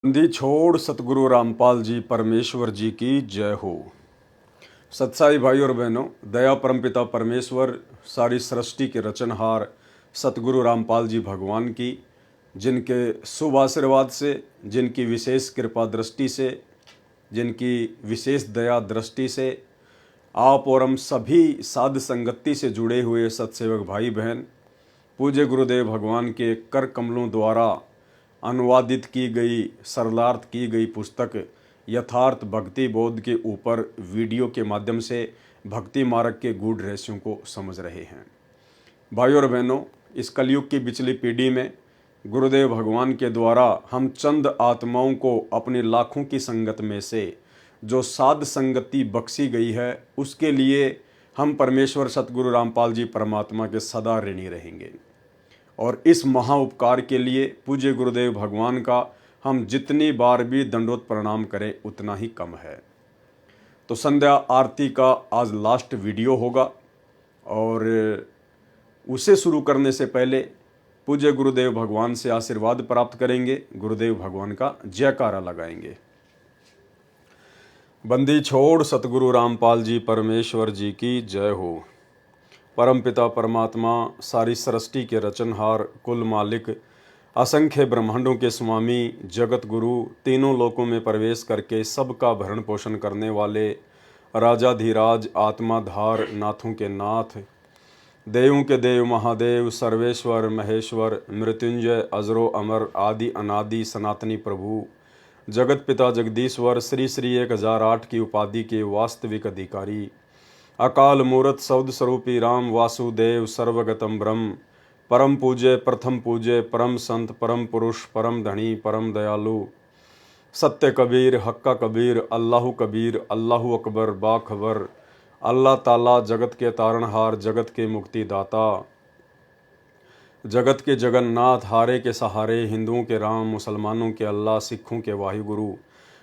बंदी छोड़ सतगुरु रामपाल जी परमेश्वर जी की जय हो। सत्साई भाई और बहनों, दया परमपिता परमेश्वर सारी सृष्टि के रचनहार सतगुरु रामपाल जी भगवान की, जिनके शुभ आशीर्वाद से, जिनकी विशेष कृपा दृष्टि से, जिनकी विशेष दया दृष्टि से आप और हम सभी साध संगति से जुड़े हुए सत्सेवक भाई बहन पूज्य गुरुदेव भगवान के कर कमलों द्वारा अनुवादित की गई, सरलार्थ की गई पुस्तक यथार्थ भक्ति बोध के ऊपर वीडियो के माध्यम से भक्ति मार्ग के गूढ़ रहस्यों को समझ रहे हैं। भाई और बहनों, इस कलयुग की बिचली पीढ़ी में गुरुदेव भगवान के द्वारा हम चंद आत्माओं को अपनी लाखों की संगत में से जो साध संगति बख्शी गई है, उसके लिए हम परमेश्वर सतगुरु रामपाल जी परमात्मा के सदा ऋणी रहेंगे। और इस महा उपकार के लिए पूज्य गुरुदेव भगवान का हम जितनी बार भी दंडोत प्रणाम करें उतना ही कम है। तो संध्या आरती का आज लास्ट वीडियो होगा और उसे शुरू करने से पहले पूज्य गुरुदेव भगवान से आशीर्वाद प्राप्त करेंगे, गुरुदेव भगवान का जयकारा लगाएंगे। बंदी छोड़ सतगुरु रामपाल जी परमेश्वर जी की जय हो। परमपिता परमात्मा सारी सृष्टि के रचनहार, कुल मालिक, असंख्य ब्रह्मांडों के स्वामी, जगत गुरु, तीनों लोकों में प्रवेश करके सबका भरण पोषण करने वाले राजाधिराज, आत्माधार, नाथों के नाथ, देवों के देव, महादेव, सर्वेश्वर, महेश्वर, मृत्युंजय, अजरो अमर, आदि अनादि, सनातनी प्रभु, जगत पिता जगदीश्वर, श्री श्री 1008 की उपाधि के वास्तविक अधिकारी, अकाल मूर्त शब्द स्वरूपी राम वासुदेव, सर्वगतम ब्रह्म, परम पूज्य, प्रथम पूज्य, परम संत, परम पुरुष, परम धनी, परम दयालु, सत्य कबीर, हक्का कबीर, अल्लाहु कबीर, अल्लाहु अकबर, बाखबर, अल्लाह ताला, जगत के तारणहार, जगत के मुक्तिदाता, जगत के जगन्नाथ, हारे के सहारे, हिंदुओं के राम, मुसलमानों के अल्लाह, सिखों के वाहिगुरु,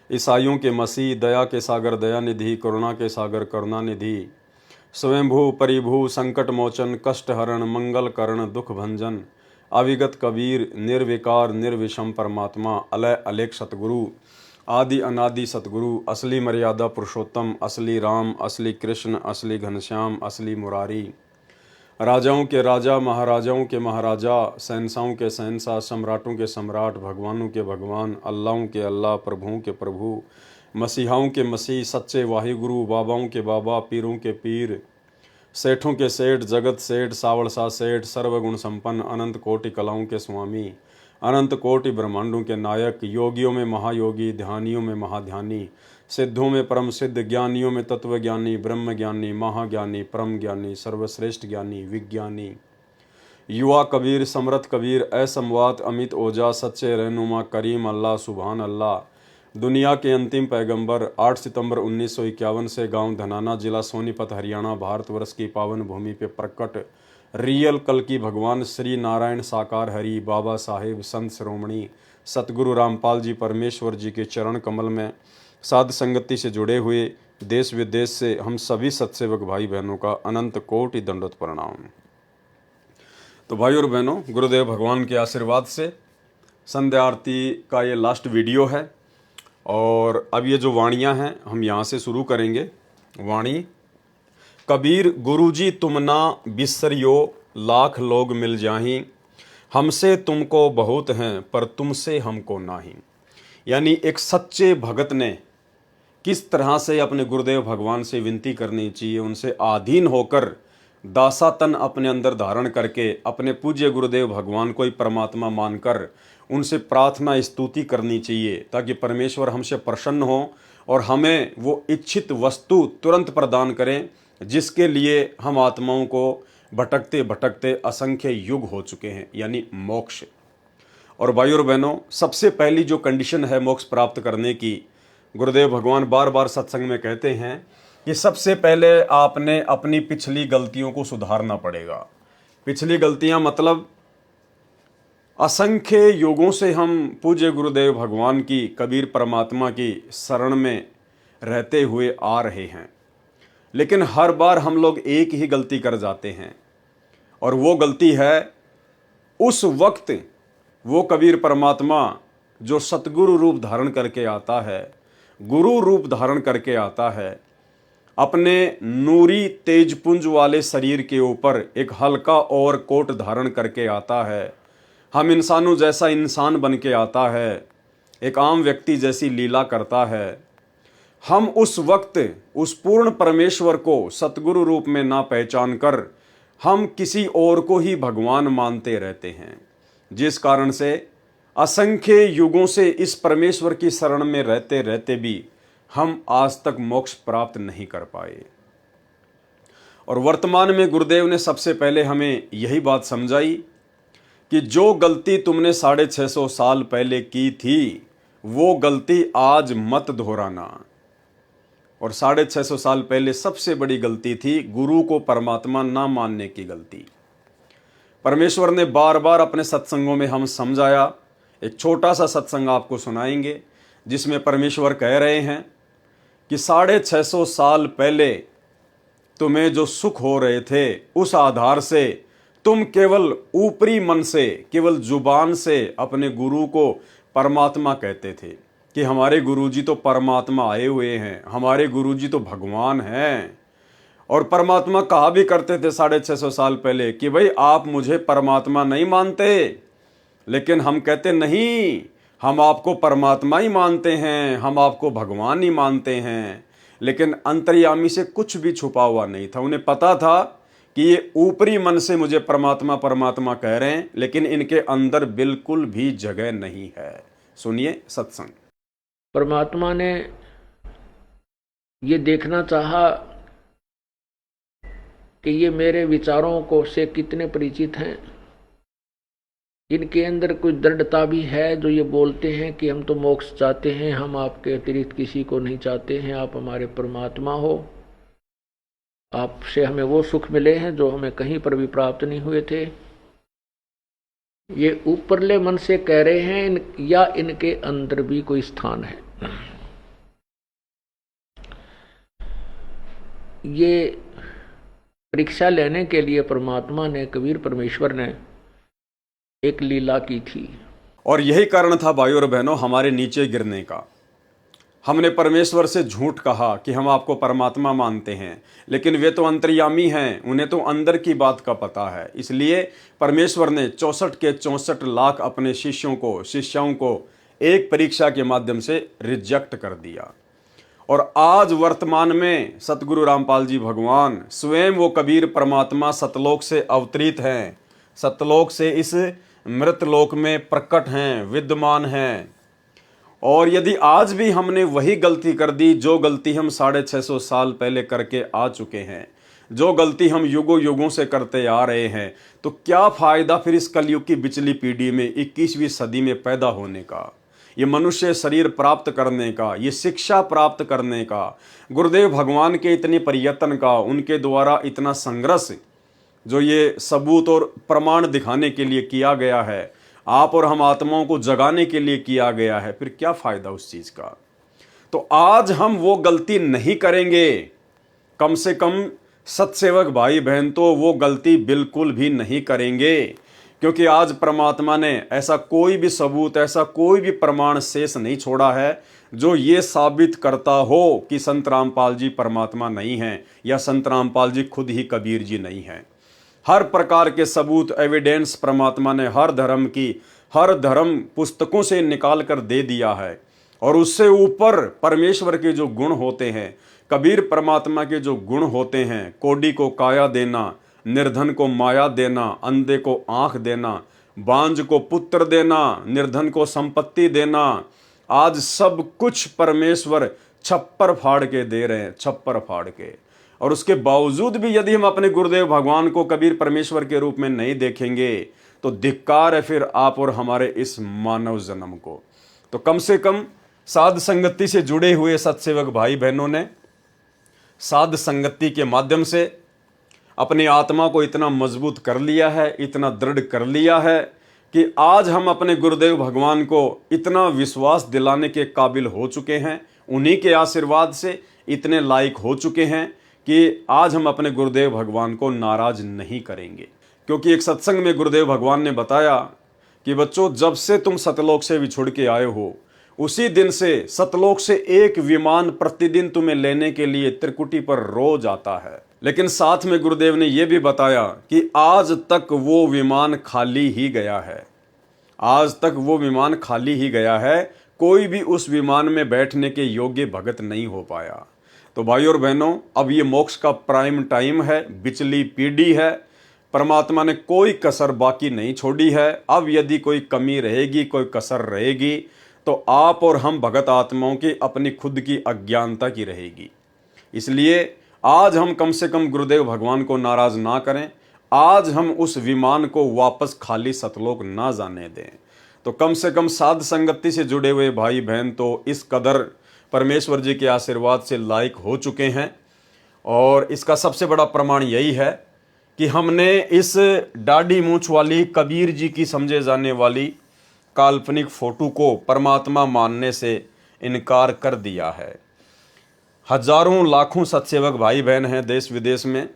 ईसाइयों के मसीह, दया के सागर दयानिधि, करुणा के सागर करुणानिधि, स्वयंभू परिभू, संकट मोचन, कष्ट हरण, मंगल करण, दुख भंजन, अविगत कबीर, निर्विकार निर्विषम परमात्मा, अलय अलेख सतगुरु, आदि अनादि सतगुरु, असली मर्यादा पुरुषोत्तम, असली राम, असली कृष्ण, असली घनश्याम, असली मुरारी, राजाओं के राजा, महाराजाओं के महाराजा, शहंशाहों के शहंशाह, सम्राटों के सम्राट, भगवानों के भगवान, अल्लाहों के अल्लाह, प्रभुओं के प्रभु, मसीहाओं के मसीह, सच्चे वाहिगुरु, बाबाओं के बाबा, पीरों के पीर, सेठों के सेठ, जगत सेठ, सावड़सा सेठ, सर्वगुण संपन्न, अनंत कोटि कलाओं के स्वामी, अनंत कोटि ब्रह्मांडों के नायक, योगियों में महायोगी, ध्यानियों में महाध्यानी, सिद्धों में परम सिद्ध, ज्ञानियों में तत्वज्ञानी, ब्रह्म ज्ञानी, महाज्ञानी, परम ज्ञानी, सर्वश्रेष्ठ ज्ञानी, विज्ञानी, युवा कबीर, समरथ कबीर, असमवात, अमित ओजा, सच्चे रहनुमा, करीम अल्लाह, सुभान अल्लाह, दुनिया के अंतिम पैगंबर, 8 सितंबर 1951 से गांव धनाना, जिला सोनीपत, हरियाणा, भारतवर्ष की पावन भूमि पे प्रकट रियल कल की भगवान श्री नारायण साकार हरि, बाबा साहेब, संत श्रोमणी सतगुरु रामपाल जी परमेश्वर जी के चरण कमल में साध संगति से जुड़े हुए देश विदेश से हम सभी सत्सेवक भाई बहनों का अनंत कोटि दंडोत प्रणाम। तो भाई और बहनों, गुरुदेव भगवान के आशीर्वाद से संध्या आरती का ये लास्ट वीडियो है और अब ये जो वाणियाँ हैं हम यहाँ से शुरू करेंगे। वाणी: कबीर गुरुजी तुम ना बिसरियो, लाख लोग मिल जाहीं, हमसे तुमको बहुत हैं पर तुमसे हमको नाही। यानी एक सच्चे भगत ने किस तरह से अपने गुरुदेव भगवान से विनती करनी चाहिए, उनसे आधीन होकर दासातन अपने अंदर धारण करके अपने पूज्य गुरुदेव भगवान को ही परमात्मा मानकर उनसे प्रार्थना स्तुति करनी चाहिए, ताकि परमेश्वर हमसे प्रसन्न हो और हमें वो इच्छित वस्तु तुरंत प्रदान करें जिसके लिए हम आत्माओं को भटकते भटकते असंख्य युग हो चुके हैं, यानी मोक्ष। और भाई और बहनों, सबसे पहली जो कंडीशन है मोक्ष प्राप्त करने की, गुरुदेव भगवान बार बार सत्संग में कहते हैं कि सबसे पहले आपने अपनी पिछली गलतियों को सुधारना पड़ेगा। पिछली गलतियां मतलब असंख्य युगों से हम पूज्य गुरुदेव भगवान की, कबीर परमात्मा की शरण में रहते हुए आ रहे हैं, लेकिन हर बार हम लोग एक ही गलती कर जाते हैं और वो गलती है उस वक्त वो कबीर परमात्मा जो सतगुरु रूप धारण करके आता है, गुरु रूप धारण करके आता है, अपने नूरी तेजपुंज वाले शरीर के ऊपर एक हल्का और कोट धारण करके आता है, हम इंसानों जैसा इंसान बन के आता है, एक आम व्यक्ति जैसी लीला करता है, हम उस वक्त उस पूर्ण परमेश्वर को सतगुरु रूप में ना पहचान कर हम किसी और को ही भगवान मानते रहते हैं, जिस कारण से असंख्य युगों से इस परमेश्वर की शरण में रहते रहते भी हम आज तक मोक्ष प्राप्त नहीं कर पाए। और वर्तमान में गुरुदेव ने सबसे पहले हमें यही बात समझाई कि जो गलती तुमने 650 साल पहले की थी वो गलती आज मत दोहराना। और 650 साल पहले सबसे बड़ी गलती थी गुरु को परमात्मा ना मानने की गलती। परमेश्वर ने बार बार अपने सत्संगों में हम समझाया। एक छोटा सा सत्संग आपको सुनाएंगे जिसमें परमेश्वर कह रहे हैं कि 650 साल पहले तुम्हें जो सुख हो रहे थे उस आधार से तुम केवल ऊपरी मन से, केवल जुबान से अपने गुरु को परमात्मा कहते थे कि हमारे गुरुजी तो परमात्मा आए हुए हैं, हमारे गुरुजी तो भगवान हैं। और परमात्मा कहा भी करते थे 650 साल पहले कि भाई आप मुझे परमात्मा नहीं मानते, लेकिन हम कहते नहीं, हम आपको परमात्मा ही मानते हैं, हम आपको भगवान ही मानते हैं। लेकिन अंतर्यामी से कुछ भी छुपा हुआ नहीं था। उन्हें पता था कि ये ऊपरी मन से मुझे परमात्मा परमात्मा कह रहे हैं, लेकिन इनके अंदर बिल्कुल भी जगह नहीं है। सुनिए सत्संग। परमात्मा ने ये देखना चाहा कि ये मेरे विचारों को से कितने परिचित हैं, इनके अंदर कुछ दृढ़ता भी है जो ये बोलते हैं कि हम तो मोक्ष चाहते हैं, हम आपके अतिरिक्त किसी को नहीं चाहते हैं, आप हमारे परमात्मा हो, आपसे हमें वो सुख मिले हैं जो हमें कहीं पर भी प्राप्त नहीं हुए थे। ये ऊपरले मन से कह रहे हैं या इनके अंदर भी कोई स्थान है। ये परीक्षा लेने के लिए परमात्मा ने, कबीर परमेश्वर ने एक लीला की थी। और यही कारण था भाइयों और बहनों हमारे नीचे गिरने का। हमने परमेश्वर से झूठ कहा कि हम आपको परमात्मा मानते हैं, लेकिन वे तो अंतर्यामी हैं, उन्हें तो अंदर की बात का पता है। इसलिए परमेश्वर ने 64 के 64 लाख अपने शिष्यों को एक परीक्षा के माध्यम से रिजेक्ट कर दिया। और आज वर्तमान में सतगुरु रामपाल जी भगवान स्वयं वो कबीर परमात्मा सतलोक से अवतरित हैं, सतलोक से इस मृतलोक में प्रकट हैं, विद्यमान हैं। और यदि आज भी हमने वही गलती कर दी जो गलती हम 650 साल पहले करके आ चुके हैं, जो गलती हम युगों युगों से करते आ रहे हैं, तो क्या फायदा फिर इस कलयुग की बिचली पीढ़ी में 21वीं सदी में पैदा होने का, ये मनुष्य शरीर प्राप्त करने का, ये शिक्षा प्राप्त करने का, गुरुदेव भगवान के इतने प्रयत्न का, उनके द्वारा इतना संघर्ष जो ये सबूत और प्रमाण दिखाने के लिए किया गया है, आप और हम आत्माओं को जगाने के लिए किया गया है, फिर क्या फायदा उस चीज का। तो आज हम वो गलती नहीं करेंगे, कम से कम सत्सेवक भाई बहन तो वो गलती बिल्कुल भी नहीं करेंगे, क्योंकि आज परमात्मा ने ऐसा कोई भी सबूत, ऐसा कोई भी प्रमाण शेष नहीं छोड़ा है जो ये साबित करता हो कि संत रामपाल जी परमात्मा नहीं हैं या संत रामपाल जी खुद ही कबीर जी नहीं हैं। हर प्रकार के सबूत, एविडेंस परमात्मा ने हर धर्म पुस्तकों से निकाल कर दे दिया है। और उससे ऊपर परमेश्वर के जो गुण होते हैं, कबीर परमात्मा के जो गुण होते हैं, कोडी को काया देना, निर्धन को माया देना, अंधे को आंख देना, बांझ को पुत्र देना, निर्धन को संपत्ति देना, आज सब कुछ परमेश्वर छप्पर फाड़ के दे रहे हैं, छप्पर फाड़ के। और उसके बावजूद भी यदि हम अपने गुरुदेव भगवान को कबीर परमेश्वर के रूप में नहीं देखेंगे तो धिक्कार है फिर आप और हमारे इस मानव जन्म को। तो कम से कम साध संगति से जुड़े हुए सत्सेवक भाई बहनों ने साध संगति के माध्यम से अपनी आत्मा को इतना मजबूत कर लिया है, इतना दृढ़ कर लिया है कि आज हम अपने गुरुदेव भगवान को इतना विश्वास दिलाने के काबिल हो चुके हैं, उन्हीं के आशीर्वाद से इतने लायक हो चुके हैं कि आज हम अपने गुरुदेव भगवान को नाराज नहीं करेंगे। क्योंकि एक सत्संग में गुरुदेव भगवान ने बताया कि बच्चों, जब से तुम सतलोक से विछुड़ के आए हो, उसी दिन से सतलोक से एक विमान प्रतिदिन तुम्हें लेने के लिए त्रिकुटी पर रोज आता है। लेकिन साथ में गुरुदेव ने यह भी बताया कि आज तक वो विमान खाली ही गया है। आज तक वो विमान खाली ही गया है। कोई भी उस विमान में बैठने के योग्य भगत नहीं हो पाया। तो भाई और बहनों, अब ये मोक्ष का प्राइम टाइम है, बिचली पीढ़ी है। परमात्मा ने कोई कसर बाकी नहीं छोड़ी है। अब यदि कोई कमी रहेगी, कोई कसर रहेगी, तो आप और हम भगत आत्माओं की अपनी खुद की अज्ञानता की रहेगी। इसलिए आज हम कम से कम गुरुदेव भगवान को नाराज ना करें। आज हम उस विमान को वापस खाली सतलोक ना जाने दें। तो कम से कम साध संगति से जुड़े हुए भाई बहन तो इस कदर परमेश्वर जी के आशीर्वाद से लायक हो चुके हैं। और इसका सबसे बड़ा प्रमाण यही है कि हमने इस दाढ़ी मूंछ वाली कबीर जी की समझे जाने वाली काल्पनिक फोटो को परमात्मा मानने से इनकार कर दिया है। हजारों लाखों सत्सेवक भाई बहन हैं देश विदेश में।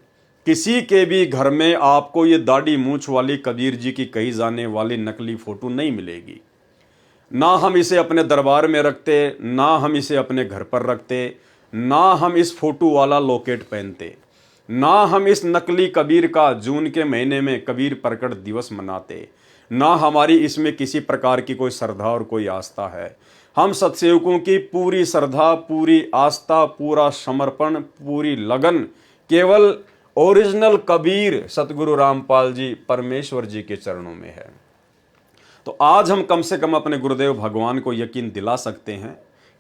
किसी के भी घर में आपको ये दाढ़ी मूंछ वाली कबीर जी की कही जाने वाली नकली फोटो नहीं मिलेगी। ना हम इसे अपने दरबार में रखते, ना हम इसे अपने घर पर रखते, ना हम इस फोटो वाला लॉकेट पहनते, ना हम इस नकली कबीर का जून के महीने में कबीर प्रकट दिवस मनाते, ना हमारी इसमें किसी प्रकार की कोई श्रद्धा और कोई आस्था है। हम सत्सेवकों की पूरी श्रद्धा, पूरी आस्था, पूरा समर्पण, पूरी लगन केवल ओरिजिनल कबीर सतगुरु रामपाल जी परमेश्वर जी के चरणों में है। तो आज हम कम से कम अपने गुरुदेव भगवान को यकीन दिला सकते हैं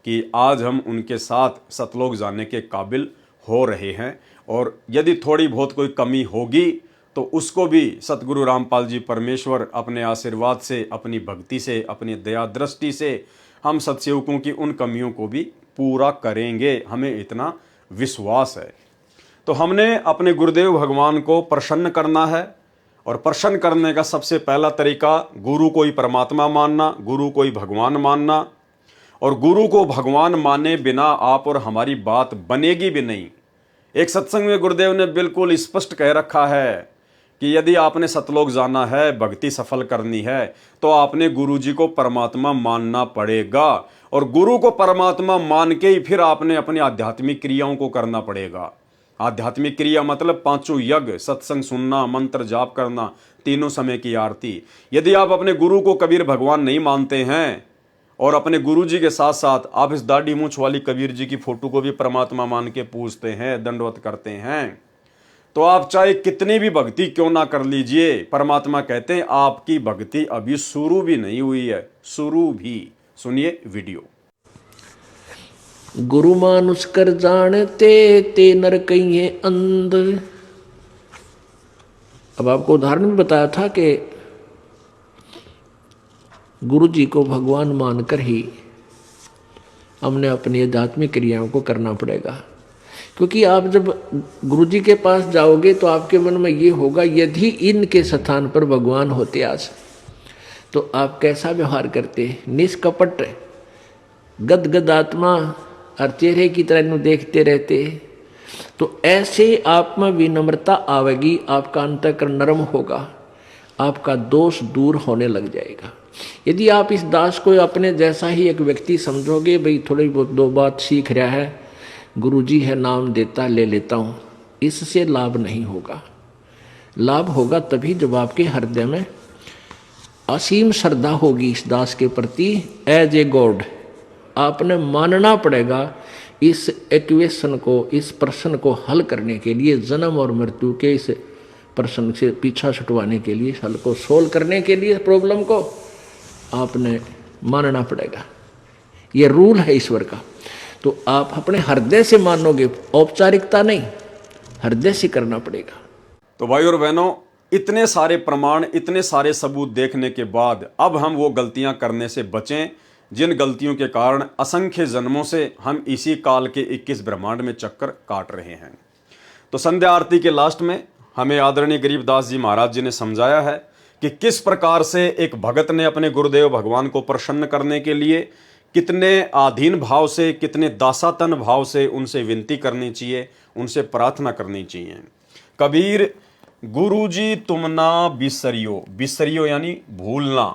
कि आज हम उनके साथ सतलोक जाने के काबिल हो रहे हैं। और यदि थोड़ी बहुत कोई कमी होगी तो उसको भी सतगुरु रामपाल जी परमेश्वर अपने आशीर्वाद से, अपनी भक्ति से, अपनी दया दृष्टि से हम सत्सेवकों की उन कमियों को भी पूरा करेंगे। हमें इतना विश्वास है। तो हमने अपने गुरुदेव भगवान को प्रसन्न करना है। और प्रसन्न करने का सबसे पहला तरीका गुरु को ही परमात्मा मानना, गुरु को ही भगवान मानना। और गुरु को भगवान माने बिना आप और हमारी बात बनेगी भी नहीं। एक सत्संग में गुरुदेव ने बिल्कुल स्पष्ट कह रखा है कि यदि आपने सतलोक जाना है, भक्ति सफल करनी है, तो आपने गुरु जी को परमात्मा मानना पड़ेगा। और गुरु को परमात्मा मान के ही फिर आपने अपनी आध्यात्मिक क्रियाओं को करना पड़ेगा। आध्यात्मिक क्रिया मतलब पांचों यज्ञ, सत्संग सुनना, मंत्र जाप करना, तीनों समय की आरती। यदि आप अपने गुरु को कबीर भगवान नहीं मानते हैं और अपने गुरु जी के साथ साथ आप इस दाढ़ी मूंछ वाली कबीर जी की फोटो को भी परमात्मा मान के पूजते हैं, दंडवत करते हैं, तो आप चाहे कितनी भी भक्ति क्यों ना कर लीजिए, परमात्मा कहते हैं आपकी भक्ति अभी शुरू भी नहीं हुई है। शुरू भी। सुनिए वीडियो। गुरु मानुष कर जानते ते नर कहिए अंध। अब आपको उदाहरण भी बताया था कि गुरु जी को भगवान मानकर ही हमने अपनी आध्यात्मिक क्रियाओं को करना पड़ेगा। क्योंकि आप जब गुरु जी के पास जाओगे तो आपके मन में ये होगा, यदि इनके स्थान पर भगवान होते आज तो आप कैसा व्यवहार करते। निष्कपट गदगद आत्मा और चेहरे की तरह इन्हें देखते रहते। तो ऐसे आप में विनम्रता आवेगी, आपका अंतःकरण नरम होगा, आपका दोष दूर होने लग जाएगा। यदि आप इस दास को अपने जैसा ही एक व्यक्ति समझोगे, भाई थोड़ी बहुत दो बात सीख रहा है, गुरुजी है नाम देता ले लेता हूँ, इससे लाभ नहीं होगा। लाभ होगा तभी जब आपके हृदय में असीम श्रद्धा होगी इस दास के प्रति। एज ए गॉड आपने मानना पड़ेगा इस इक्वेशन को, इस प्रश्न को हल करने के लिए, जन्म और मृत्यु के इस प्रश्न से पीछा छुटवाने के लिए, हल को सोल्व करने के लिए प्रॉब्लम को आपने मानना पड़ेगा। ये रूल है ईश्वर का। तो आप अपने हृदय से मानोगे, औपचारिकता नहीं, हृदय से करना पड़ेगा। तो भाई और बहनों, इतने सारे प्रमाण, इतने सारे सबूत देखने के बाद अब हम वो गलतियां करने से बचें जिन गलतियों के कारण असंख्य जन्मों से हम इसी काल के 21 ब्रह्मांड में चक्कर काट रहे हैं। तो संध्या आरती के लास्ट में हमें आदरणीय गरीबदास जी महाराज जी ने समझाया है कि किस प्रकार से एक भगत ने अपने गुरुदेव भगवान को प्रसन्न करने के लिए कितने आधीन भाव से, कितने दासातन भाव से उनसे विनती करनी चाहिए, उनसे प्रार्थना करनी चाहिए। कबीर गुरुजी तुम ना बिसरियो, बिसरियो यानी भूलना,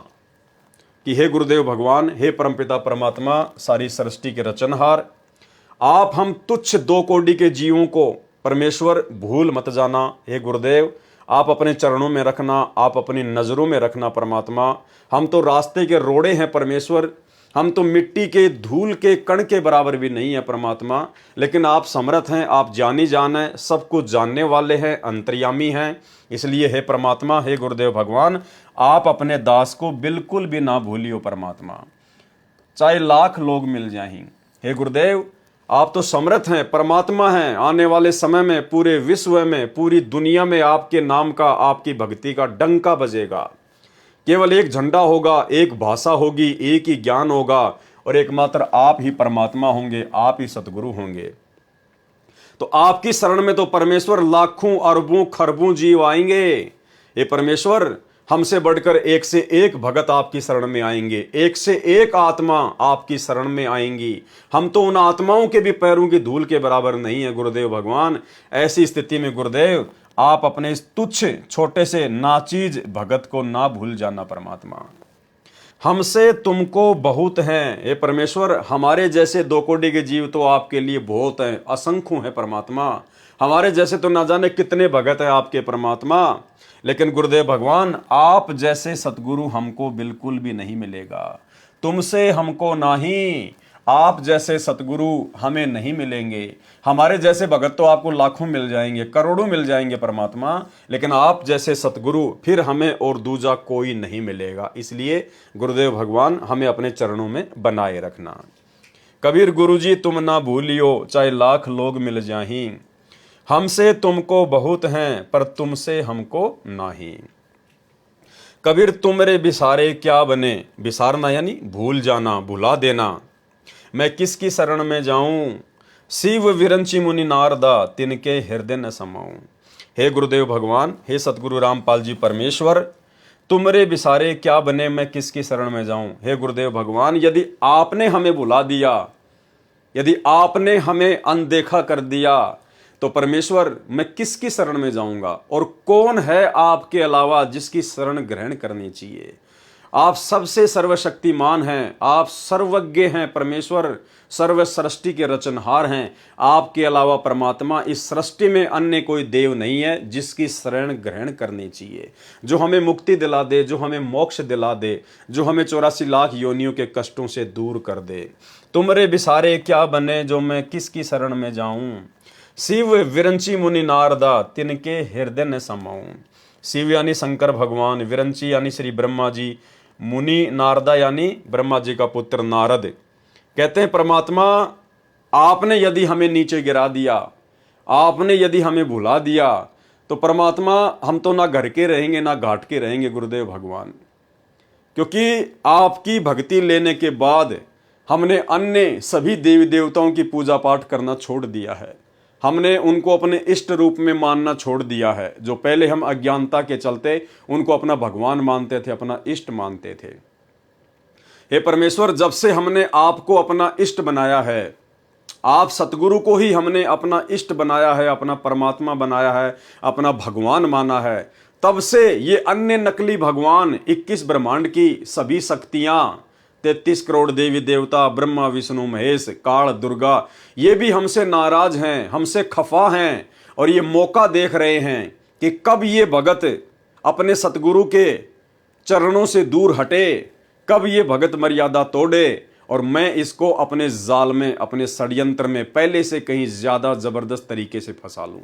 कि हे गुरुदेव भगवान, हे परमपिता परमात्मा, सारी सृष्टि के रचनहार, आप हम तुच्छ 2 कोटि के जीवों को परमेश्वर भूल मत जाना। हे गुरुदेव, आप अपने चरणों में रखना, आप अपनी नज़रों में रखना परमात्मा। हम तो रास्ते के रोड़े हैं परमेश्वर, हम तो मिट्टी के धूल के कण के बराबर भी नहीं है परमात्मा, लेकिन आप समर्थ हैं, आप जानी जान हैं, सब कुछ जानने वाले हैं, अंतर्यामी हैं। इसलिए हे परमात्मा, हे गुरुदेव भगवान, आप अपने दास को बिल्कुल भी ना भूलियो परमात्मा, चाहे लाख लोग मिल जाएं। हे गुरुदेव, आप तो समर्थ हैं, परमात्मा हैं। आने वाले समय में पूरे विश्व में, पूरी दुनिया में आपके नाम का, आपकी भक्ति का डंका बजेगा। केवल एक झंडा होगा, एक भाषा होगी, एक ही ज्ञान होगा, और एकमात्र आप ही परमात्मा होंगे, आप ही सतगुरु होंगे। तो आपकी शरण में तो परमेश्वर लाखों अरबों खरबों जीव आएंगे। ये परमेश्वर, हमसे बढ़कर एक से एक भगत आपकी शरण में आएंगे, एक से एक आत्मा आपकी शरण में आएंगी। हम तो उन आत्माओं के भी पैरों की धूल के बराबर नहीं है गुरुदेव भगवान। ऐसी स्थिति में गुरुदेव, आप अपने इस तुच्छ छोटे से नाचीज भगत को ना भूल जाना परमात्मा। हमसे तुमको बहुत हैं। हे परमेश्वर, हमारे जैसे 2 कोटि के जीव तो आपके लिए बहुत हैं, असंख्य हैं परमात्मा। हमारे जैसे तो ना जाने कितने भगत हैं आपके परमात्मा, लेकिन गुरुदेव भगवान, आप जैसे सतगुरु हमको बिल्कुल भी नहीं मिलेगा। तुमसे हमको नहीं, आप जैसे सतगुरु हमें नहीं मिलेंगे। हमारे जैसे भगत तो आपको लाखों मिल जाएंगे, करोड़ों मिल जाएंगे परमात्मा, लेकिन आप जैसे सतगुरु फिर हमें और दूजा कोई नहीं मिलेगा। इसलिए गुरुदेव भगवान, हमें अपने चरणों में बनाए रखना। कबीर गुरुजी, तुम ना भूलियो, चाहे लाख लोग मिल जाहीं। हमसे तुमको बहुत हैं, पर तुमसे हमको नहीं। कबीर, तुमरे बिसारे क्या बने। बिसारना यानी भूल जाना, भुला देना। मैं किसकी शरण में जाऊं, शिव विरंची मुनि नारदा, तिनके हृदय न समाऊं। हे गुरुदेव भगवान, हे सतगुरु रामपाल जी परमेश्वर, तुमरे बिसारे क्या बने, मैं किसकी शरण में जाऊं। हे गुरुदेव भगवान, यदि आपने हमें भुला दिया, यदि आपने हमें अनदेखा कर दिया, तो परमेश्वर मैं किसकी शरण में जाऊंगा। और कौन है आपके अलावा जिसकी शरण ग्रहण करनी चाहिए। आप सबसे सर्वशक्तिमान हैं, आप सर्वज्ञ हैं परमेश्वर, सर्व सृष्टि के रचनहार हैं। आपके अलावा परमात्मा इस सृष्टि में अन्य कोई देव नहीं है जिसकी शरण ग्रहण करनी चाहिए, जो हमें मुक्ति दिला दे, जो हमें मोक्ष दिला दे, जो हमें 84 लाख योनियों के कष्टों से दूर कर दे। तुमरे बिसारे क्या बने, जो मैं किसकी शरण में जाऊं। शिव विरंची मुनि नारदा, तिनके हृदय न समाऊं। शिव यानी शंकर भगवान, विरंची यानी श्री ब्रह्मा जी, मुनि नारदा यानी ब्रह्मा जी का पुत्र नारद। कहते हैं परमात्मा, आपने यदि हमें नीचे गिरा दिया, आपने यदि हमें भुला दिया, तो परमात्मा हम तो ना घर के रहेंगे ना घाट के रहेंगे गुरुदेव भगवान। क्योंकि आपकी भक्ति लेने के बाद हमने अन्य सभी देवी देवताओं की पूजा पाठ करना छोड़ दिया है। हमने उनको अपने इष्ट रूप में मानना छोड़ दिया है। जो पहले हम अज्ञानता के चलते उनको अपना भगवान मानते थे, अपना इष्ट मानते थे। हे परमेश्वर, जब से हमने आपको अपना इष्ट बनाया है, आप सतगुरु को ही हमने अपना इष्ट बनाया है, अपना परमात्मा बनाया है, अपना भगवान माना है, तब से ये अन्य नकली भगवान, 21 ब्रह्मांड की सभी शक्तियां, 33 करोड़ देवी देवता, ब्रह्मा विष्णु महेश, काल दुर्गा, ये भी हमसे नाराज हैं, हमसे खफा हैं, और ये मौका देख रहे हैं कि कब ये भगत अपने सतगुरु के चरणों से दूर हटे, कब ये भगत मर्यादा तोड़े, और मैं इसको अपने जाल में, अपने षड्यंत्र में पहले से कहीं ज्यादा जबरदस्त तरीके से फंसा लूं।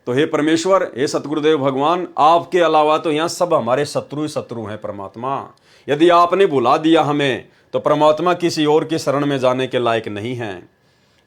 तो हे परमेश्वर, हे सतगुरुदेव भगवान, आपके अलावा तो यहाँ सब हमारे शत्रु ही शत्रु हैं परमात्मा। यदि आपने बुला दिया हमें, तो परमात्मा किसी और की शरण में जाने के लायक नहीं हैं।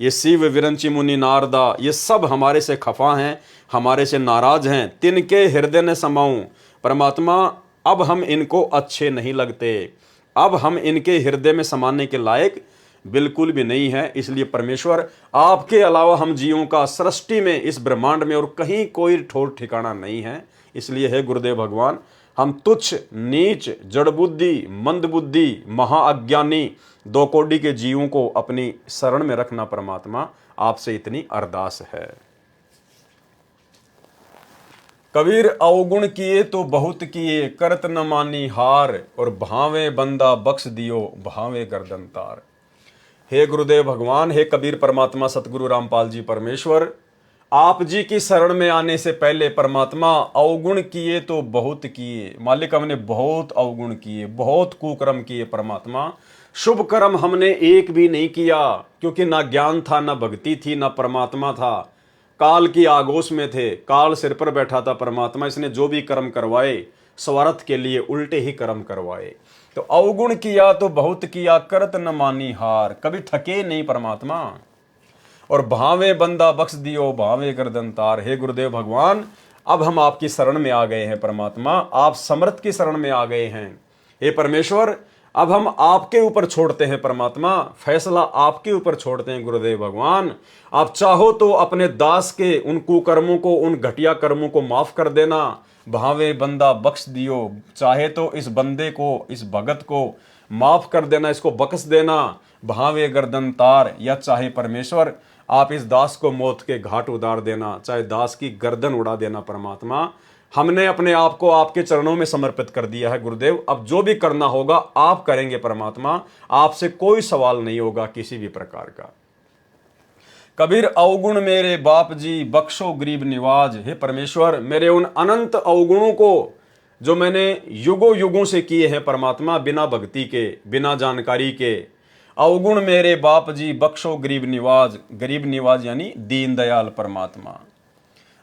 ये शिव विरंची मुनि नारदा, ये सब हमारे से खफा हैं, हमारे से नाराज हैं। तिनके हृदय न समाऊं। परमात्मा, अब हम इनको अच्छे नहीं लगते, अब हम इनके हृदय में समाने के लायक बिल्कुल भी नहीं है। इसलिए परमेश्वर, आपके अलावा हम जीवों का सृष्टि में, इस ब्रह्मांड में और कहीं कोई ठोर ठिकाना नहीं है। इसलिए हे गुरुदेव भगवान, हम तुच्छ, नीच, जड़ बुद्धि, मंद बुद्धि, महाअज्ञानी 2 कोटि के जीवों को अपनी शरण में रखना परमात्मा, आपसे इतनी अरदास है। कबीर अवगुण किए तो बहुत किए, करत न मानी हार, और भावे बंदा बख्श दियो, भावे गर्दन तार। हे गुरुदेव भगवान, हे कबीर परमात्मा सतगुरु रामपाल जी परमेश्वर, आप जी की शरण में आने से पहले परमात्मा अवगुण किए तो बहुत किए। मालिक, हमने बहुत अवगुण किए, बहुत कुकर्म किए परमात्मा। शुभ कर्म हमने एक भी नहीं किया, क्योंकि ना ज्ञान था, ना भक्ति थी, ना परमात्मा था। काल की आगोश में थे, काल सिर पर बैठा था परमात्मा। इसने जो भी कर्म करवाए स्वार्थ के लिए उल्टे ही कर्म करवाए। तो अवगुण किया तो बहुत किया, करत न मानी हार, कभी थके नहीं परमात्मा। और भावे बंदा बख्श दियो, भावे गर्दन तार। हे गुरुदेव भगवान, अब हम आपकी शरण में आ गए हैं परमात्मा, आप समर्थ की शरण में आ गए हैं। हे परमेश्वर, अब हम आपके ऊपर छोड़ते हैं परमात्मा, फैसला आपके ऊपर छोड़ते हैं गुरुदेव भगवान। आप चाहो तो अपने दास के उन कुकर्मों को, उन घटिया कर्मों को माफ कर देना। भावे बंदा बख्श दियो, चाहे तो इस बंदे को, इस भगत को माफ कर देना, इसको बख्श देना। भावे गर्दन तार, या चाहे परमेश्वर आप इस दास को मौत के घाट उतार देना, चाहे दास की गर्दन उड़ा देना परमात्मा। हमने अपने आप को आपके चरणों में समर्पित कर दिया है गुरुदेव। अब जो भी करना होगा आप करेंगे परमात्मा, आपसे कोई सवाल नहीं होगा किसी भी प्रकार का। कबीर अवगुण मेरे बाप जी, बख्शो गरीब निवाज। हे परमेश्वर, मेरे उन अनंत अवगुणों को जो मैंने युगों युगों से किए हैं परमात्मा, बिना भक्ति के, बिना जानकारी के, अवगुण मेरे बाप जी, बख्शो गरीब निवाज। गरीब निवाज यानी दीन दयाल परमात्मा,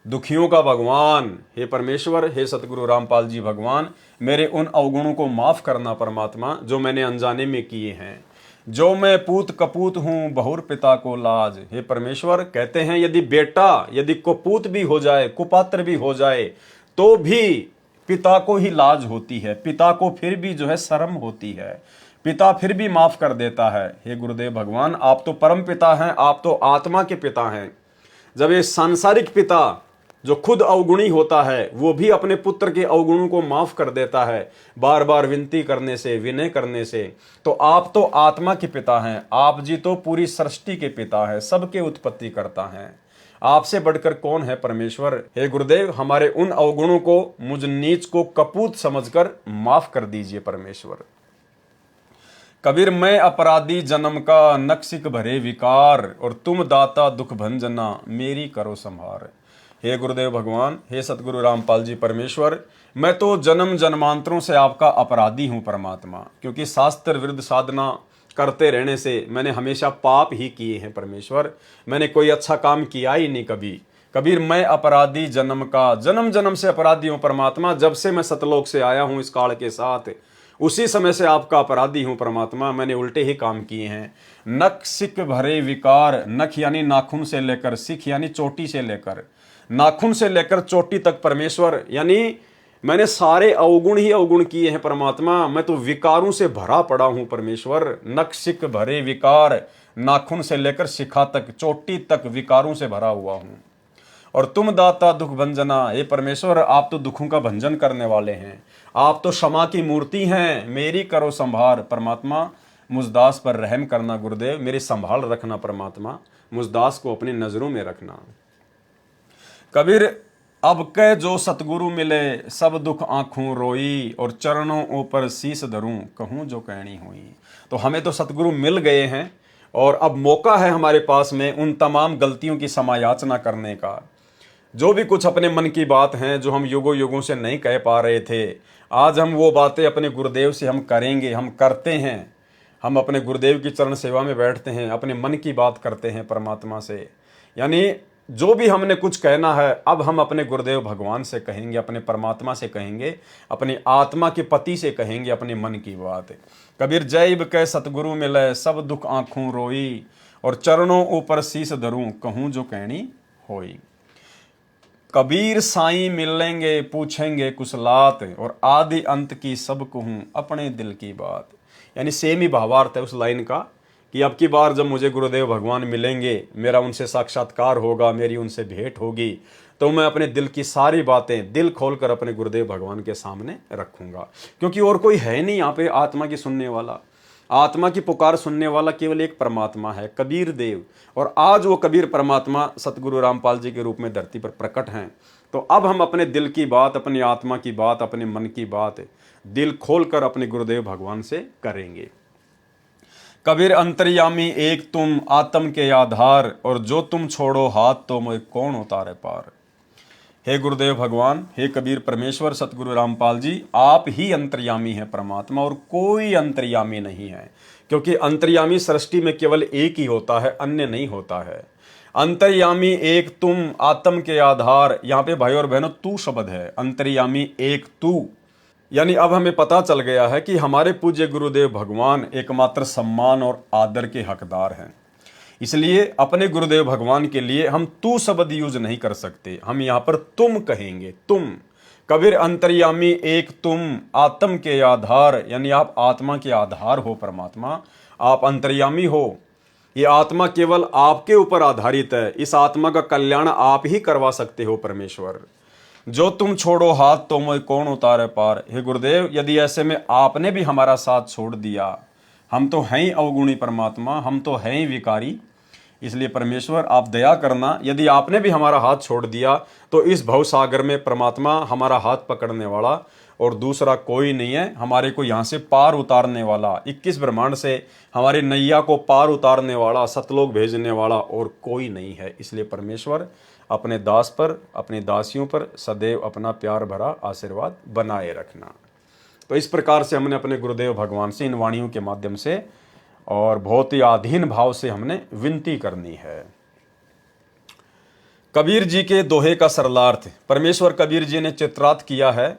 दुखियों का भगवान। हे परमेश्वर, हे सतगुरु रामपाल जी भगवान, मेरे उन अवगुणों को माफ करना परमात्मा, जो मैंने अनजाने में किए हैं। जो मैं पूत कपूत हूं, बहुर पिता को लाज। हे परमेश्वर, कहते हैं यदि बेटा, यदि कुपूत भी हो जाए, कुपात्र भी हो जाए, तो भी पिता को ही लाज होती है, पिता को फिर भी जो है शर्म होती है, पिता फिर भी माफ कर देता है। हे गुरुदेव भगवान, आप तो परम पिता हैं, आप तो आत्मा के पिता हैं। जब ये सांसारिक पिता जो खुद अवगुणी होता है, वो भी अपने पुत्र के अवगुणों को माफ कर देता है, बार बार विनती करने से, विनय करने से, तो आप तो आत्मा के पिता हैं। आप जी तो पूरी सृष्टि के पिता हैं, सबके उत्पत्ति करता हैं। आपसे बढ़कर कौन है परमेश्वर। हे गुरुदेव, हमारे उन अवगुणों को, मुझ नीच को कपूत समझकर माफ कर दीजिए परमेश्वर। कबीर मैं अपराधी जन्म का, नक्सिक भरे विकार, और तुम दाता दुख भंजना, मेरी करो संहार। हे गुरुदेव भगवान, हे सतगुरु रामपाल जी परमेश्वर, मैं तो जन्म जन्मांतरों से आपका अपराधी हूँ परमात्मा, क्योंकि शास्त्र विरुद्ध साधना करते रहने से मैंने हमेशा पाप ही किए हैं परमेश्वर। मैंने कोई अच्छा काम किया ही नहीं कभी। कबीर मैं अपराधी जन्म का, जन्म जन्म से अपराधी हूँ परमात्मा। जब से मैं सतलोक से आया हूँ इस काल के साथ, उसी समय से आपका अपराधी हूँ परमात्मा। मैंने उल्टे ही काम किए हैं। नख सिक भरे विकार, नख यानी नाखून से लेकर, सिख यानी चोटी से लेकर, नाखून से लेकर चोटी तक परमेश्वर, यानी मैंने सारे अवगुण ही अवगुण किए हैं परमात्मा। मैं तो विकारों से भरा पड़ा हूं परमेश्वर। नख सिक भरे विकार, नाखून से लेकर शिखा तक, चोटी तक विकारों से भरा हुआ हूं। और तुम दाता दुख भंजना, हे परमेश्वर, आप तो दुखों का भंजन करने वाले हैं, आप तो क्षमा की मूर्ति हैं। मेरी करो संभार परमात्मा, मुझ दास पर रहम करना गुरुदेव, मेरी संभाल रखना परमात्मा, मुझ दास को अपनी नजरों में रखना। कबीर अब के जो सतगुरु मिले, सब दुख आंखों रोई, और चरणों ऊपर शीस धरूं, कहूं जो कहनी हुई। तो हमें तो सतगुरु मिल गए हैं, और अब मौका है हमारे पास में उन तमाम गलतियों की समायाचना करने का। जो भी कुछ अपने मन की बात हैं, जो हम युगों युगों से नहीं कह पा रहे थे, आज हम वो बातें अपने गुरुदेव से हम करेंगे, हम करते हैं। हम अपने गुरुदेव की चरण सेवा में बैठते हैं, अपने मन की बात करते हैं परमात्मा से। यानी जो भी हमने कुछ कहना है, अब हम अपने गुरुदेव भगवान से कहेंगे, अपने परमात्मा से कहेंगे, अपनी आत्मा के पति से कहेंगे अपने मन की बात। कबीर जैब के सतगुरु मिले, सब दुख आंखों रोई, और चरणों ऊपर शीस धरूं, कहूं जो कहनी होई। कबीर साईं मिलेंगे, पूछेंगे कुशलात, और आदि अंत की सब कहूं अपने दिल की बात। यानी सेम ही भावार्थ है उस लाइन का, कि अब की बार जब मुझे गुरुदेव भगवान मिलेंगे, मेरा उनसे साक्षात्कार होगा, मेरी उनसे भेंट होगी, तो मैं अपने दिल की सारी बातें दिल खोलकर अपने गुरुदेव भगवान के सामने रखूंगा। क्योंकि और कोई है नहीं यहाँ पे आत्मा की सुनने वाला, आत्मा की पुकार सुनने वाला केवल एक परमात्मा है, कबीर देव। और आज वो कबीर परमात्मा सतगुरु रामपाल जी के रूप में धरती पर प्रकट हैं। तो अब हम अपने दिल की बात, अपनी आत्मा की बात, अपने मन की बात दिल खोलकर अपने गुरुदेव भगवान से करेंगे। कबीर अंतर्यामी एक तुम आत्म के आधार, और जो तुम छोड़ो हाथ तो मैं कौन उतारे पार। हे गुरुदेव भगवान, हे कबीर परमेश्वर सतगुरु रामपाल जी, आप ही अंतर्यामी हैं परमात्मा, और कोई अंतर्यामी नहीं है, क्योंकि अंतर्यामी सृष्टि में केवल एक ही होता है, अन्य नहीं होता है। अंतर्यामी एक तुम आत्म के आधार, यहाँ पे भाई और बहनों तू शब्द है, अंतर्यामी एक तू, यानी अब हमें पता चल गया है कि हमारे पूज्य गुरुदेव भगवान एकमात्र सम्मान और आदर के हकदार हैं। इसलिए अपने गुरुदेव भगवान के लिए हम तू शब्द यूज नहीं कर सकते, हम यहाँ पर तुम कहेंगे। तुम कबीर अंतर्यामी एक तुम आत्म के आधार, यानी आप आत्मा के आधार हो परमात्मा, आप अंतर्यामी हो। ये आत्मा केवल आपके ऊपर आधारित है, इस आत्मा का कल्याण आप ही करवा सकते हो परमेश्वर। जो तुम छोड़ो हाथ तो मैं कौन उतारे पार। हे गुरुदेव, यदि ऐसे में आपने भी हमारा साथ छोड़ दिया, हम तो हैं ही अवगुणी परमात्मा, हम तो हैं ही विकारी, इसलिए परमेश्वर आप दया करना। यदि आपने भी हमारा हाथ छोड़ दिया तो इस भवसागर में परमात्मा हमारा हाथ पकड़ने वाला और दूसरा कोई नहीं है, हमारे को यहाँ से पार उतारने वाला, 21 ब्रह्मांड से हमारी नैया को पार उतारने वाला, सतलोक भेजने वाला और कोई नहीं है। इसलिए परमेश्वर अपने दास पर, अपनी दासियों पर सदैव अपना प्यार भरा आशीर्वाद बनाए रखना। तो इस प्रकार से हमने अपने गुरुदेव भगवान से इन वाणियों के माध्यम से और बहुत ही आधीन भाव से हमने विनती करनी है। कबीर जी के दोहे का सरलार्थ परमेश्वर कबीर जी ने चित्रार्थ किया है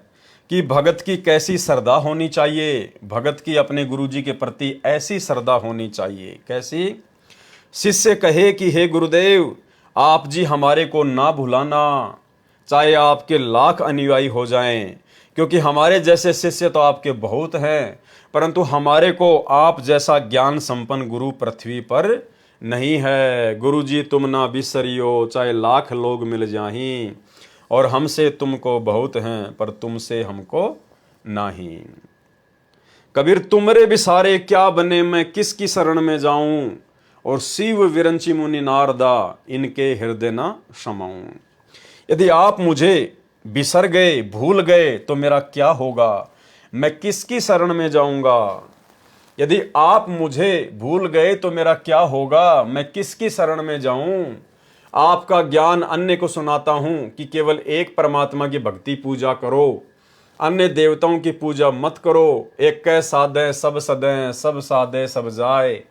कि भगत की कैसी श्रद्धा होनी चाहिए। भगत की अपने गुरु जी के प्रति ऐसी श्रद्धा होनी चाहिए। कैसी? शिष्य कहे कि हे गुरुदेव, आप जी हमारे को ना भुलाना, चाहे आपके लाख अनुयायी हो जाएं, क्योंकि हमारे जैसे शिष्य तो आपके बहुत हैं, परंतु हमारे को आप जैसा ज्ञान संपन्न गुरु पृथ्वी पर नहीं है। गुरु जी तुम ना बिसरियो, चाहे लाख लोग मिल जाहीं, और हमसे तुमको बहुत हैं, पर तुमसे हमको नहीं। कबीर तुमरे बिसारे क्या बने, मैं किसकी शरण में जाऊं, और शिव विरंची मुनि नारदा, इनके हृदय ना समाऊं। यदि आप मुझे बिसर गए, भूल गए, तो मेरा क्या होगा, मैं किसकी शरण में जाऊंगा। यदि आप मुझे भूल गए तो मेरा क्या होगा, मैं किसकी शरण में जाऊं। आपका ज्ञान अन्य को सुनाता हूं कि केवल एक परमात्मा की भक्ति पूजा करो, अन्य देवताओं की पूजा मत करो। एक कै साधे सब सदें, सब साधे सब जाए,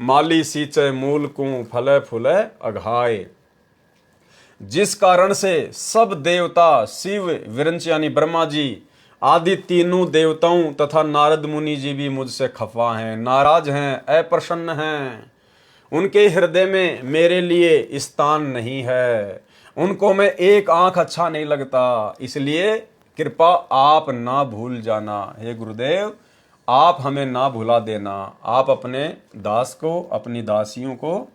माली सींचे मूल को, फले फूले अघाए। जिस कारण से सब देवता, शिव विरंच यानी ब्रह्मा जी आदि तीनों देवताओं तथा नारद मुनि जी भी मुझसे खफा हैं, नाराज हैं, अप्रसन्न हैं। उनके हृदय में मेरे लिए स्थान नहीं है, उनको मैं एक आंख अच्छा नहीं लगता। इसलिए कृपा आप ना भूल जाना। हे गुरुदेव, आप हमें ना भुला देना। आप अपने दास को, अपनी दासियों को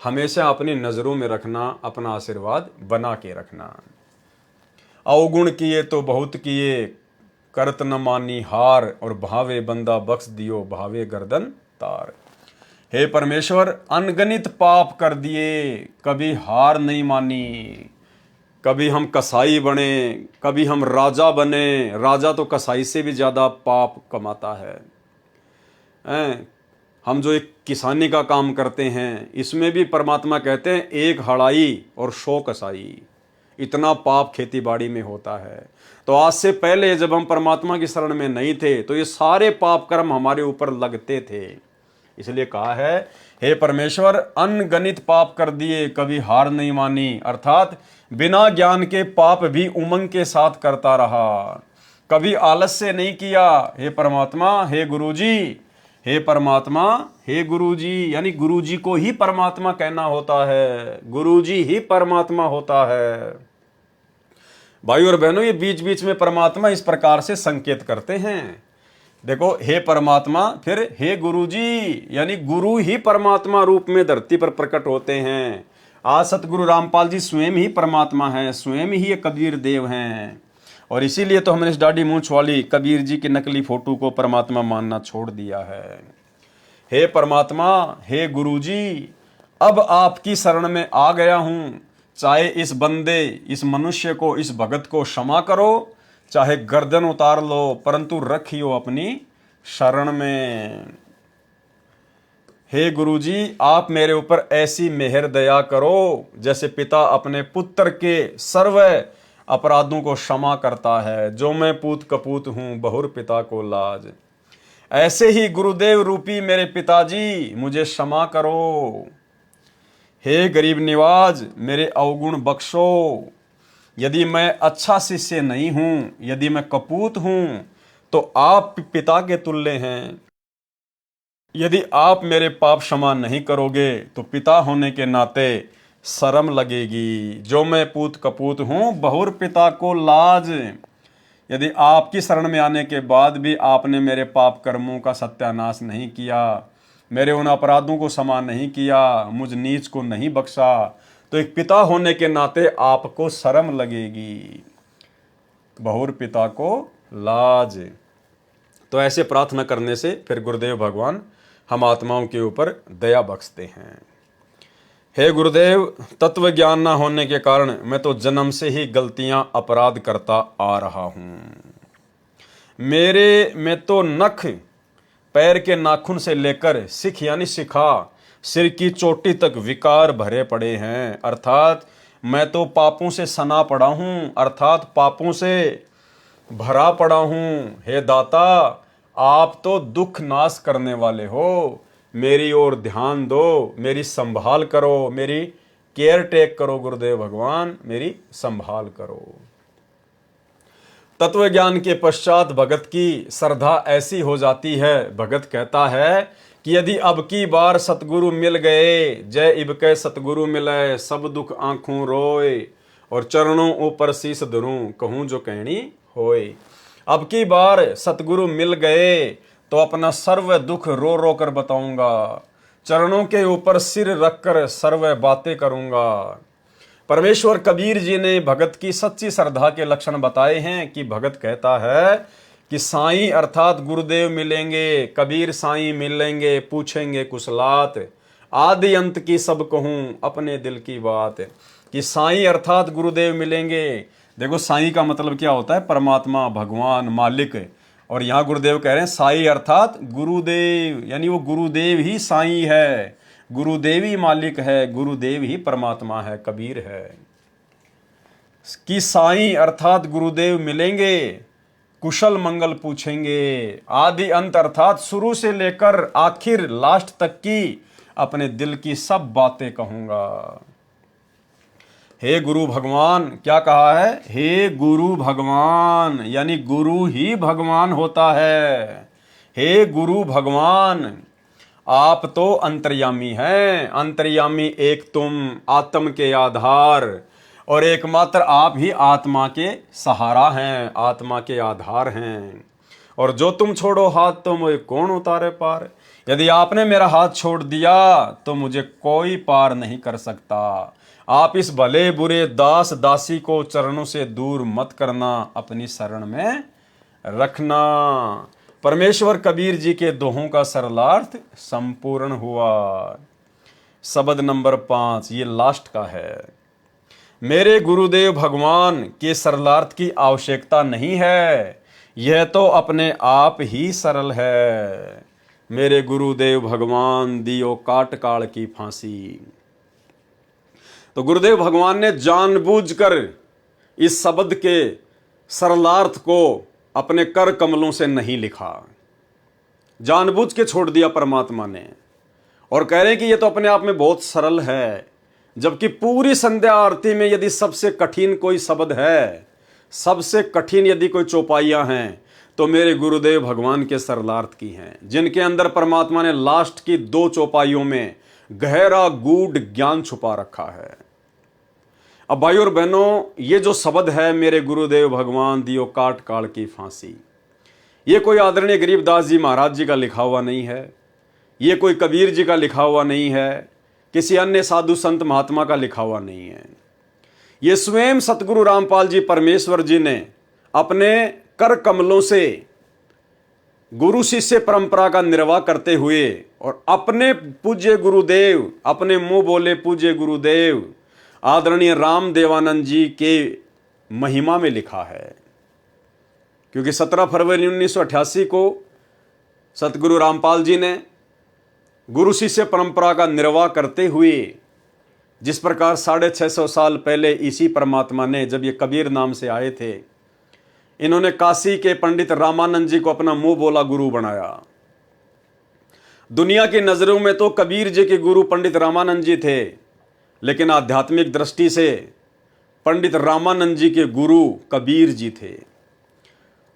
हमेशा अपनी नज़रों में रखना, अपना आशीर्वाद बना के रखना। अवगुण किए तो बहुत किए, करत न मानी हार, और भावे बंदा बख्श दियो, भावे गर्दन तार। हे परमेश्वर, अनगणित पाप कर दिए, कभी हार नहीं मानी। कभी हम कसाई बने, कभी हम राजा बने। राजा तो कसाई से भी ज़्यादा पाप कमाता है। हम जो एक किसानी का काम करते हैं, इसमें भी परमात्मा कहते हैं एक हड़ाई और 100 कसाई, इतना पाप खेती बाड़ी में होता है। तो आज से पहले जब हम परमात्मा की शरण में नहीं थे तो ये सारे पाप कर्म हमारे ऊपर लगते थे। इसलिए कहा है, हे परमेश्वर, अनगणित पाप कर दिए, कभी हार नहीं मानी। अर्थात बिना ज्ञान के पाप भी उमंग के साथ करता रहा, कभी आलस्य नहीं किया। हे परमात्मा, हे गुरुजी, हे परमात्मा, हे गुरुजी, यानी गुरुजी को ही परमात्मा कहना होता है, गुरुजी ही परमात्मा होता है। भाई और बहनों, ये बीच बीच में परमात्मा इस प्रकार से संकेत करते हैं। देखो, हे परमात्मा, फिर हे गुरुजी, यानी गुरु ही परमात्मा रूप में धरती पर प्रकट होते हैं। आज सतगुरु रामपाल जी स्वयं ही परमात्मा हैं, स्वयं ही ये कबीर देव हैं। और इसीलिए तो हमने इस दाढ़ी मूंछ वाली कबीर जी की नकली फोटो को परमात्मा मानना छोड़ दिया है। हे परमात्मा, हे गुरुजी, अब आपकी शरण में आ गया हूँ, चाहे इस बंदे, इस मनुष्य को, इस भगत को क्षमा करो, चाहे गर्दन उतार लो, परंतु रखियो अपनी शरण में। हे गुरुजी, आप मेरे ऊपर ऐसी मेहर दया करो जैसे पिता अपने पुत्र के सर्व अपराधों को क्षमा करता है। जो मैं पूत कपूत हूं, बहुर पिता को लाज। ऐसे ही गुरुदेव रूपी मेरे पिताजी मुझे क्षमा करो। हे गरीब निवाज, मेरे अवगुण बख्शो। यदि मैं अच्छा शिष्य नहीं हूं, यदि मैं कपूत हूं, तो आप पिता के तुल्य हैं। यदि आप मेरे पाप क्षमा नहीं करोगे तो पिता होने के नाते शर्म लगेगी। जो मैं पूत कपूत हूं, बहुर पिता को लाज। यदि आपकी शरण में आने के बाद भी आपने मेरे पाप कर्मों का सत्यानाश नहीं किया, मेरे उन अपराधों को क्षमा नहीं किया, मुझ नीच को नहीं बख्शा, तो एक पिता होने के नाते आपको शर्म लगेगी। बहुर पिता को लाज। तो ऐसे प्रार्थना करने से फिर गुरुदेव भगवान हम आत्माओं के ऊपर दया बख्शते हैं। हे गुरुदेव, तत्व ज्ञान ना होने के कारण मैं तो जन्म से ही गलतियां अपराध करता आ रहा हूं। मेरे में तो नख, पैर के नाखून से लेकर सिख यानी शिखा, सिर की चोटी तक विकार भरे पड़े हैं। अर्थात मैं तो पापों से सना पड़ा हूं, अर्थात पापों से भरा पड़ा हूं। हे दाता, आप तो दुख नाश करने वाले हो, मेरी ओर ध्यान दो, मेरी संभाल करो, मेरी केयर टेक करो। गुरुदेव भगवान, मेरी संभाल करो। तत्व ज्ञान के पश्चात भगत की श्रद्धा ऐसी हो जाती है, भगत कहता है कि यदि अब की बार सतगुरु मिल गए, जय इब के सतगुरु मिले, सब दुख आंखों रोए, और चरणों ऊपर शीस धरूं, कहूं जो कहनी होए। अब की बार सतगुरु मिल गए तो अपना सर्व दुख रो रो कर बताऊंगा, चरणों के ऊपर सिर रखकर सर्व बातें करूंगा। परमेश्वर कबीर जी ने भगत की सच्ची श्रद्धा के लक्षण बताए हैं कि भगत कहता है कि साईं अर्थात गुरुदेव मिलेंगे, कबीर साईं मिलेंगे, पूछेंगे कुशलात, आदि अंत की सब कहूं अपने दिल की बात। कि साईं अर्थात गुरुदेव मिलेंगे। देखो साईं का मतलब क्या होता है? परमात्मा, भगवान, मालिक। और यहाँ गुरुदेव कह रहे हैं साईं अर्थात गुरुदेव, यानी वो गुरुदेव ही साईं है, गुरुदेव ही मालिक है, गुरुदेव ही परमात्मा है, कबीर है। कि साईं अर्थात गुरुदेव मिलेंगे, कुशल मंगल पूछेंगे, आदि अंत अर्थात शुरू से लेकर आखिर लास्ट तक की अपने दिल की सब बातें कहूंगा। हे गुरु भगवान, क्या कहा है? हे गुरु भगवान, यानी गुरु ही भगवान होता है। हे गुरु भगवान, आप तो अंतर्यामी हैं, अंतर्यामी एक तुम, आत्म के आधार, और एकमात्र आप ही आत्मा के सहारा हैं, आत्मा के आधार हैं। और जो तुम छोड़ो हाथ तो मुझे कौन उतारे पार। यदि आपने मेरा हाथ छोड़ दिया तो मुझे कोई पार नहीं कर सकता। आप इस भले बुरे दास दासी को चरणों से दूर मत करना, अपनी शरण में रखना। परमेश्वर कबीर जी के दोहों का सरलार्थ संपूर्ण हुआ। शब्द नंबर 5 ये लास्ट का है। मेरे गुरुदेव भगवान के सरलार्थ की आवश्यकता नहीं है, यह तो अपने आप ही सरल है। मेरे गुरुदेव भगवान दियो काट काल की फांसी। तो गुरुदेव भगवान ने जानबूझकर इस शब्द के सरलार्थ को अपने कर कमलों से नहीं लिखा, जानबूझ के छोड़ दिया परमात्मा ने। और कह रहे हैं कि ये तो अपने आप में बहुत सरल है, जबकि पूरी संध्या आरती में यदि सबसे कठिन कोई शब्द है, सबसे कठिन यदि कोई चौपाइयां हैं, तो मेरे गुरुदेव भगवान के सरलार्थ की हैं, जिनके अंदर परमात्मा ने लास्ट की 2 चौपाइयों में गहरा गूढ़ ज्ञान छुपा रखा है। अब भाई और बहनों, ये जो शब्द है मेरे गुरुदेव भगवान दियो काट काल की फांसी, ये कोई आदरणीय गरीबदास जी महाराज जी का लिखा हुआ नहीं है, ये कोई कबीर जी का लिखा हुआ नहीं है, किसी अन्य साधु संत महात्मा का लिखा हुआ नहीं है। ये स्वयं सतगुरु रामपाल जी परमेश्वर जी ने अपने कर कमलों से गुरु शिष्य परंपरा का निर्वाह करते हुए और अपने पूज्य गुरुदेव, अपने मुंह बोले पूज्य गुरुदेव, आदरणीय राम देवानंद जी के महिमा में लिखा है। क्योंकि 17 फरवरी 1988 को सतगुरु रामपाल जी ने गुरु शिष्य परंपरा का निर्वाह करते हुए जिस प्रकार 650 साल पहले इसी परमात्मा ने, जब ये कबीर नाम से आए थे, इन्होंने काशी के पंडित रामानंद जी को अपना मुंह बोला गुरु बनाया। दुनिया की नजरों में तो कबीर जी के गुरु पंडित रामानंद जी थे, लेकिन आध्यात्मिक दृष्टि से पंडित रामानंद जी के गुरु कबीर जी थे।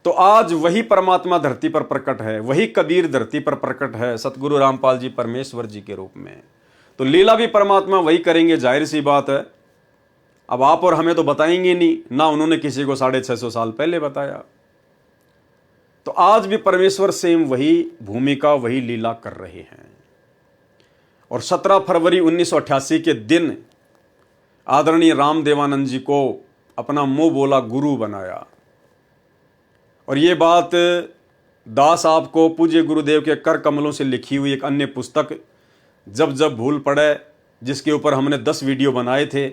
तो आज वही परमात्मा धरती पर प्रकट है, वही कबीर धरती पर प्रकट है, सतगुरु रामपाल जी परमेश्वर जी के रूप में। तो लीला भी परमात्मा वही करेंगे, जाहिर सी बात है। अब आप और हमें तो बताएंगे नहीं, ना उन्होंने किसी को 650 साल पहले बताया। तो आज भी परमेश्वर सेम वही भूमिका, वही लीला कर रहे हैं। और 17 फरवरी 1988 के दिन आदरणीय राम देवानंद जी को अपना मुंह बोला गुरु बनाया। और ये बात दास आपको पूज्य गुरुदेव के कर कमलों से लिखी हुई एक अन्य पुस्तक जब जब भूल पड़े, जिसके ऊपर हमने 10 वीडियो बनाए थे,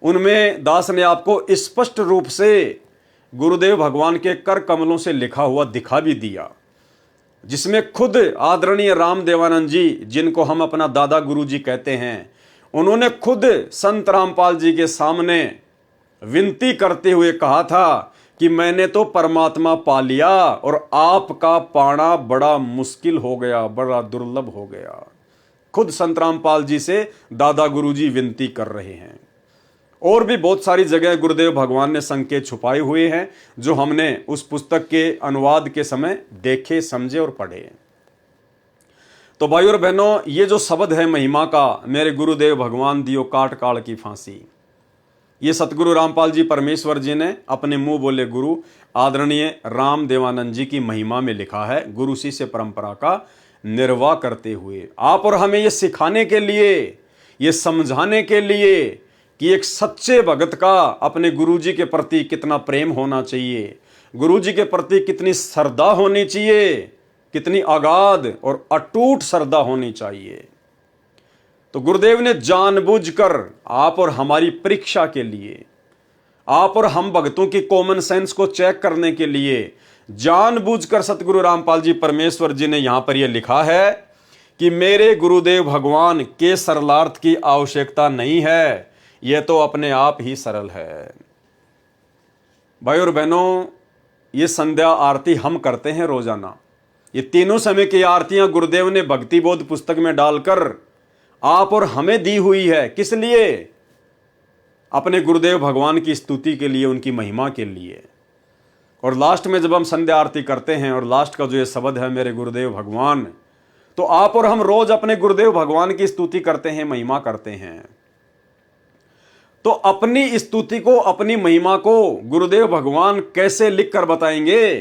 उनमें दास ने आपको स्पष्ट रूप से गुरुदेव भगवान के कर कमलों से लिखा हुआ दिखा भी दिया, जिसमें खुद आदरणीय राम देवानंद जी, जिनको हम अपना दादा गुरु जी कहते हैं, उन्होंने खुद संत रामपाल जी के सामने विनती करते हुए कहा था कि मैंने तो परमात्मा पा लिया और आपका पाना बड़ा मुश्किल हो गया, बड़ा दुर्लभ हो गया। खुद संत रामपाल जी से दादा गुरु जी विनती कर रहे हैं। और भी बहुत सारी जगह गुरुदेव भगवान ने संकेत छुपाए हुए हैं, जो हमने उस पुस्तक के अनुवाद के समय देखे, समझे और पढ़े। तो भाई और बहनों, ये जो शब्द है महिमा का, मेरे गुरुदेव भगवान दियो काट काल की फांसी, ये सतगुरु रामपाल जी परमेश्वर जी ने अपने मुंह बोले गुरु आदरणीय राम देवानंद जी की महिमा में लिखा है, गुरु शिष्य परंपरा का निर्वाह करते हुए। आप और हमें ये सिखाने के लिए, ये समझाने के लिए कि एक सच्चे भगत का अपने गुरुजी के प्रति कितना प्रेम होना चाहिए, गुरुजी के प्रति कितनी श्रद्धा होनी चाहिए, कितनी अगाध और अटूट श्रद्धा होनी चाहिए। तो गुरुदेव ने जानबूझकर आप और हमारी परीक्षा के लिए, आप और हम भक्तों की कॉमन सेंस को चेक करने के लिए जानबूझकर सतगुरु रामपाल जी परमेश्वर जी ने यहां पर यह लिखा है कि मेरे गुरुदेव भगवान के सरलार्थ की आवश्यकता नहीं है, यह तो अपने आप ही सरल है। भाई और बहनों, ये संध्या आरती हम करते हैं रोजाना। ये तीनों समय की आरतियां गुरुदेव ने भक्ति बोध पुस्तक में डालकर आप और हमें दी हुई है। किस लिए? अपने गुरुदेव भगवान की स्तुति के लिए, उनकी महिमा के लिए। और लास्ट में जब हम संध्या आरती करते हैं और लास्ट का जो ये शब्द है मेरे गुरुदेव भगवान, तो आप और हम रोज अपने गुरुदेव भगवान की स्तुति करते हैं, महिमा करते हैं। तो अपनी स्तुति को, अपनी महिमा को गुरुदेव भगवान कैसे लिख कर बताएंगे?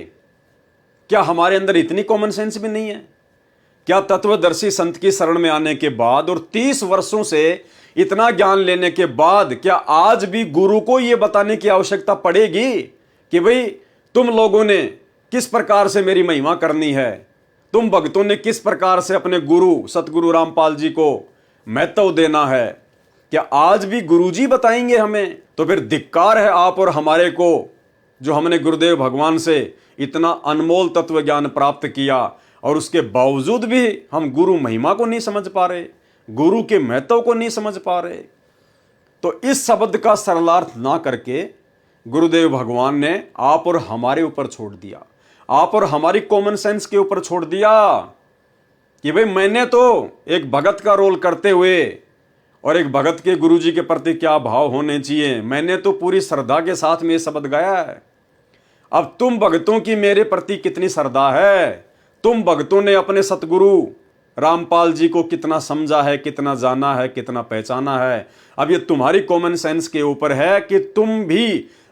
क्या हमारे अंदर इतनी कॉमन सेंस भी नहीं है? क्या तत्वदर्शी संत की शरण में आने के बाद और 30 वर्षों से इतना ज्ञान लेने के बाद क्या आज भी गुरु को यह बताने की आवश्यकता पड़ेगी कि भाई तुम लोगों ने किस प्रकार से मेरी महिमा करनी है, तुम भक्तों ने किस प्रकार से अपने गुरु सतगुरु रामपाल जी को महत्व देना है? क्या आज भी गुरुजी बताएंगे हमें? तो फिर धिक्कार है आप और हमारे को, जो हमने गुरुदेव भगवान से इतना अनमोल तत्व ज्ञान प्राप्त किया और उसके बावजूद भी हम गुरु महिमा को नहीं समझ पा रहे, गुरु के महत्व को नहीं समझ पा रहे। तो इस शब्द का सरलार्थ ना करके गुरुदेव भगवान ने आप और हमारे ऊपर छोड़ दिया, आप और हमारी कॉमन सेंस के ऊपर छोड़ दिया कि भाई मैंने तो एक भगत का रोल करते हुए और एक भगत के गुरुजी के प्रति क्या भाव होने चाहिए, मैंने तो पूरी श्रद्धा के साथ में ये शब्द गाया है। अब तुम भक्तों की मेरे प्रति कितनी श्रद्धा है, तुम भक्तों ने अपने सतगुरु रामपाल जी को कितना समझा है, कितना जाना है, कितना पहचाना है। अब ये तुम्हारी कॉमन सेंस के ऊपर है कि तुम भी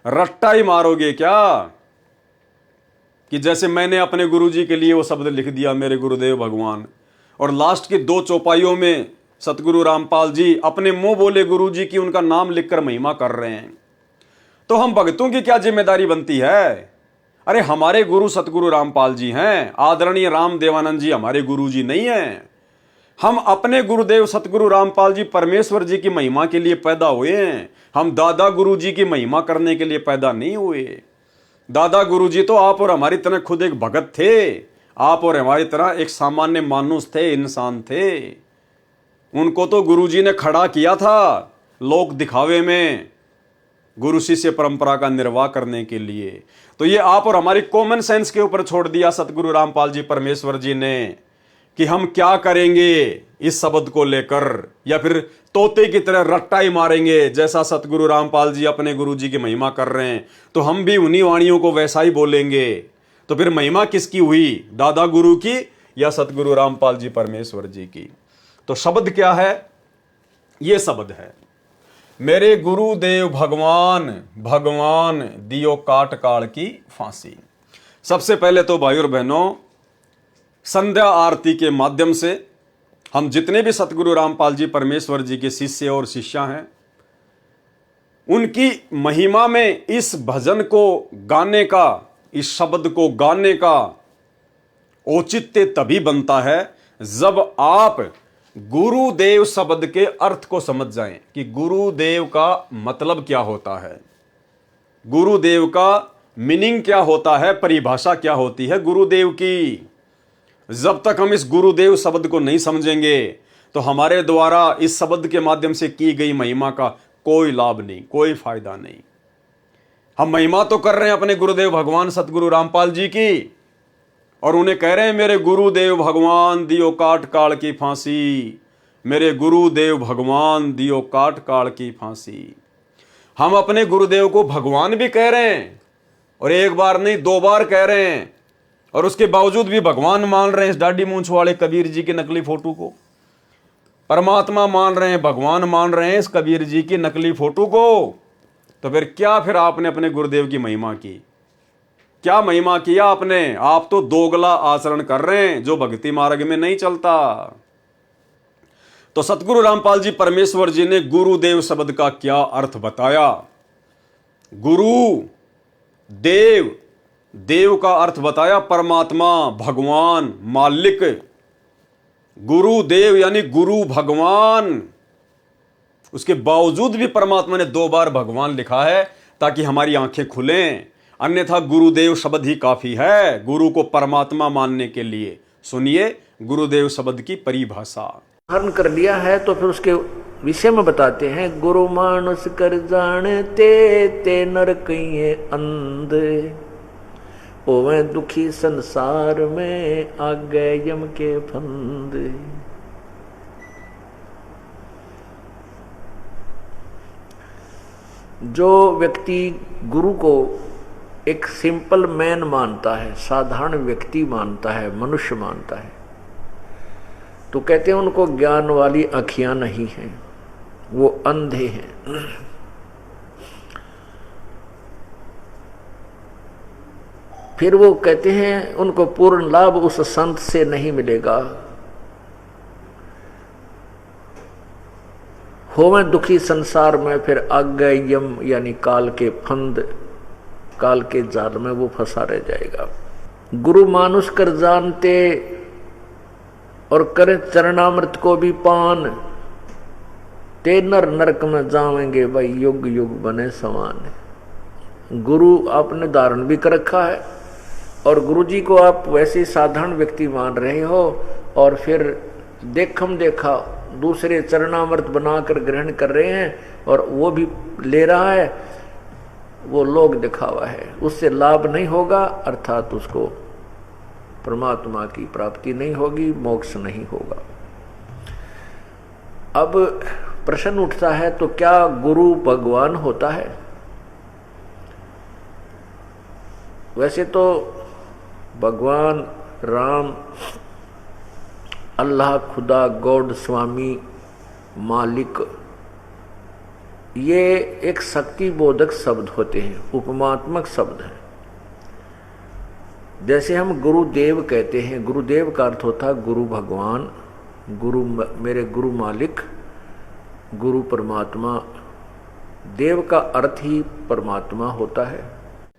रट्टा ही मारोगे क्या, कि जैसे मैंने अपने गुरुजी के लिए वो शब्द लिख दिया मेरे गुरुदेव भगवान, और लास्ट की 2 चौपाइयों में सतगुरु रामपाल जी अपने मुंह बोले गुरुजी की उनका नाम लिखकर महिमा कर रहे हैं। तो हम भक्तों की क्या जिम्मेदारी बनती है? अरे हमारे गुरु सतगुरु रामपाल जी हैं, आदरणीय राम देवानंद जी हमारे गुरु जी नहीं हैं। हम अपने गुरुदेव सतगुरु रामपाल जी परमेश्वर जी की महिमा के लिए पैदा हुए हैं। हम दादा गुरु जी की महिमा करने के लिए पैदा नहीं हुए। दादा गुरु जी तो आप और हमारी तरह खुद एक भगत थे। आप और हमारी तरह एक सामान्य मानुष थे, इंसान थे। उनको तो गुरु जी ने खड़ा किया था लोक दिखावे में, गुरु शिष्य परंपरा का निर्वाह करने के लिए। तो ये आप और हमारी कॉमन सेंस के ऊपर छोड़ दिया सतगुरु रामपाल जी परमेश्वर जी ने कि हम क्या करेंगे इस शब्द को लेकर, या फिर तोते की तरह रट्टा ही मारेंगे जैसा सतगुरु रामपाल जी अपने गुरु जी की महिमा कर रहे हैं, तो हम भी उन्हीं वाणियों को वैसा ही बोलेंगे। तो फिर महिमा किसकी हुई, दादा गुरु की या सतगुरु रामपाल जी परमेश्वर जी की? तो शब्द क्या है? ये शब्द है, मेरे गुरुदेव भगवान भगवान दियो काट काल की फांसी। सबसे पहले तो भाइयों और बहनों, संध्या आरती के माध्यम से हम जितने भी सतगुरु रामपाल जी परमेश्वर जी के शिष्य और शिष्या हैं, उनकी महिमा में इस भजन को गाने का, इस शब्द को गाने का औचित्य तभी बनता है जब आप गुरुदेव शब्द के अर्थ को समझ जाएं कि गुरुदेव का मतलब क्या होता है, गुरुदेव का मीनिंग क्या होता है, परिभाषा क्या होती है गुरुदेव की। जब तक हम इस गुरुदेव शब्द को नहीं समझेंगे तो हमारे द्वारा इस शब्द के माध्यम से की गई महिमा का कोई लाभ नहीं, कोई फायदा नहीं। हम महिमा तो कर रहे हैं अपने गुरुदेव भगवान सतगुरु रामपाल जी की, और उन्हें कह रहे हैं मेरे गुरुदेव भगवान दियो काट काल की फांसी, मेरे गुरुदेव भगवान दियो काट काल की फांसी। हम अपने गुरुदेव को भगवान भी कह रहे हैं, और एक बार नहीं 2 बार कह रहे हैं, और उसके बावजूद भी भगवान मान रहे हैं इस दाढ़ी मूंछ वाले कबीर जी की नकली फोटो को। परमात्मा मान रहे हैं, भगवान मान रहे हैं इस कबीर जी की नकली फोटो को। तो फिर क्या फिर आपने अपने गुरुदेव की महिमा की? क्या महिमा किया आपने? आप तो दोगला आचरण कर रहे हैं जो भक्ति मार्ग में नहीं चलता। तो सतगुरु रामपाल जी परमेश्वर जी ने गुरुदेव शब्द का क्या अर्थ बताया। गुरु देव, देव का अर्थ बताया परमात्मा, भगवान, मालिक। गुरुदेव यानी गुरु भगवान। उसके बावजूद भी परमात्मा ने 2 बार भगवान लिखा है ताकि हमारी आंखें खुलें, अन्यथा गुरुदेव शब्द ही काफी है गुरु को परमात्मा मानने के लिए। सुनिए गुरुदेव शब्द की परिभाषा। हरण कर लिया है तो फिर उसके विषय में बताते हैं, गुरु मानुष कर जानते ते नर कहिए अंध, ओवे दुखी संसार में आ गए यम के फंद। जो व्यक्ति गुरु को एक सिंपल मैन मानता है, साधारण व्यक्ति मानता है, मनुष्य मानता है, तो कहते हैं उनको ज्ञान वाली आँखियां नहीं हैं, वो अंधे हैं। फिर वो कहते हैं उनको पूर्ण लाभ उस संत से नहीं मिलेगा। होवे दुखी संसार में, फिर आगे यम यानी काल के फंद, काल के जाल में वो फंसा रह जाएगा। गुरु मानुष कर जानते और करे चरणामृत को भी पान, ते नर नरक में जावेंगे भाई युग युग बने समान। गुरु आपने धारण भी कर रखा है और गुरु जी को आप वैसे साधारण व्यक्ति मान रहे हो, और फिर देखम देखा दूसरे चरणामृत बनाकर ग्रहण कर रहे हैं और वो भी ले रहा है, वो लोग दिखावा है, उससे लाभ नहीं होगा, अर्थात उसको परमात्मा की प्राप्ति नहीं होगी, मोक्ष नहीं होगा। अब प्रश्न उठता है, तो क्या गुरु भगवान होता है? वैसे तो भगवान राम, अल्लाह, खुदा, गॉड, स्वामी, मालिक, ये एक शक्ति बोधक शब्द होते हैं, उपमात्मक शब्द हैं। जैसे हम गुरुदेव कहते हैं, गुरुदेव का अर्थ होता है गुरु भगवान, गुरु मेरे गुरु मालिक, गुरु परमात्मा। देव का अर्थ ही परमात्मा होता है।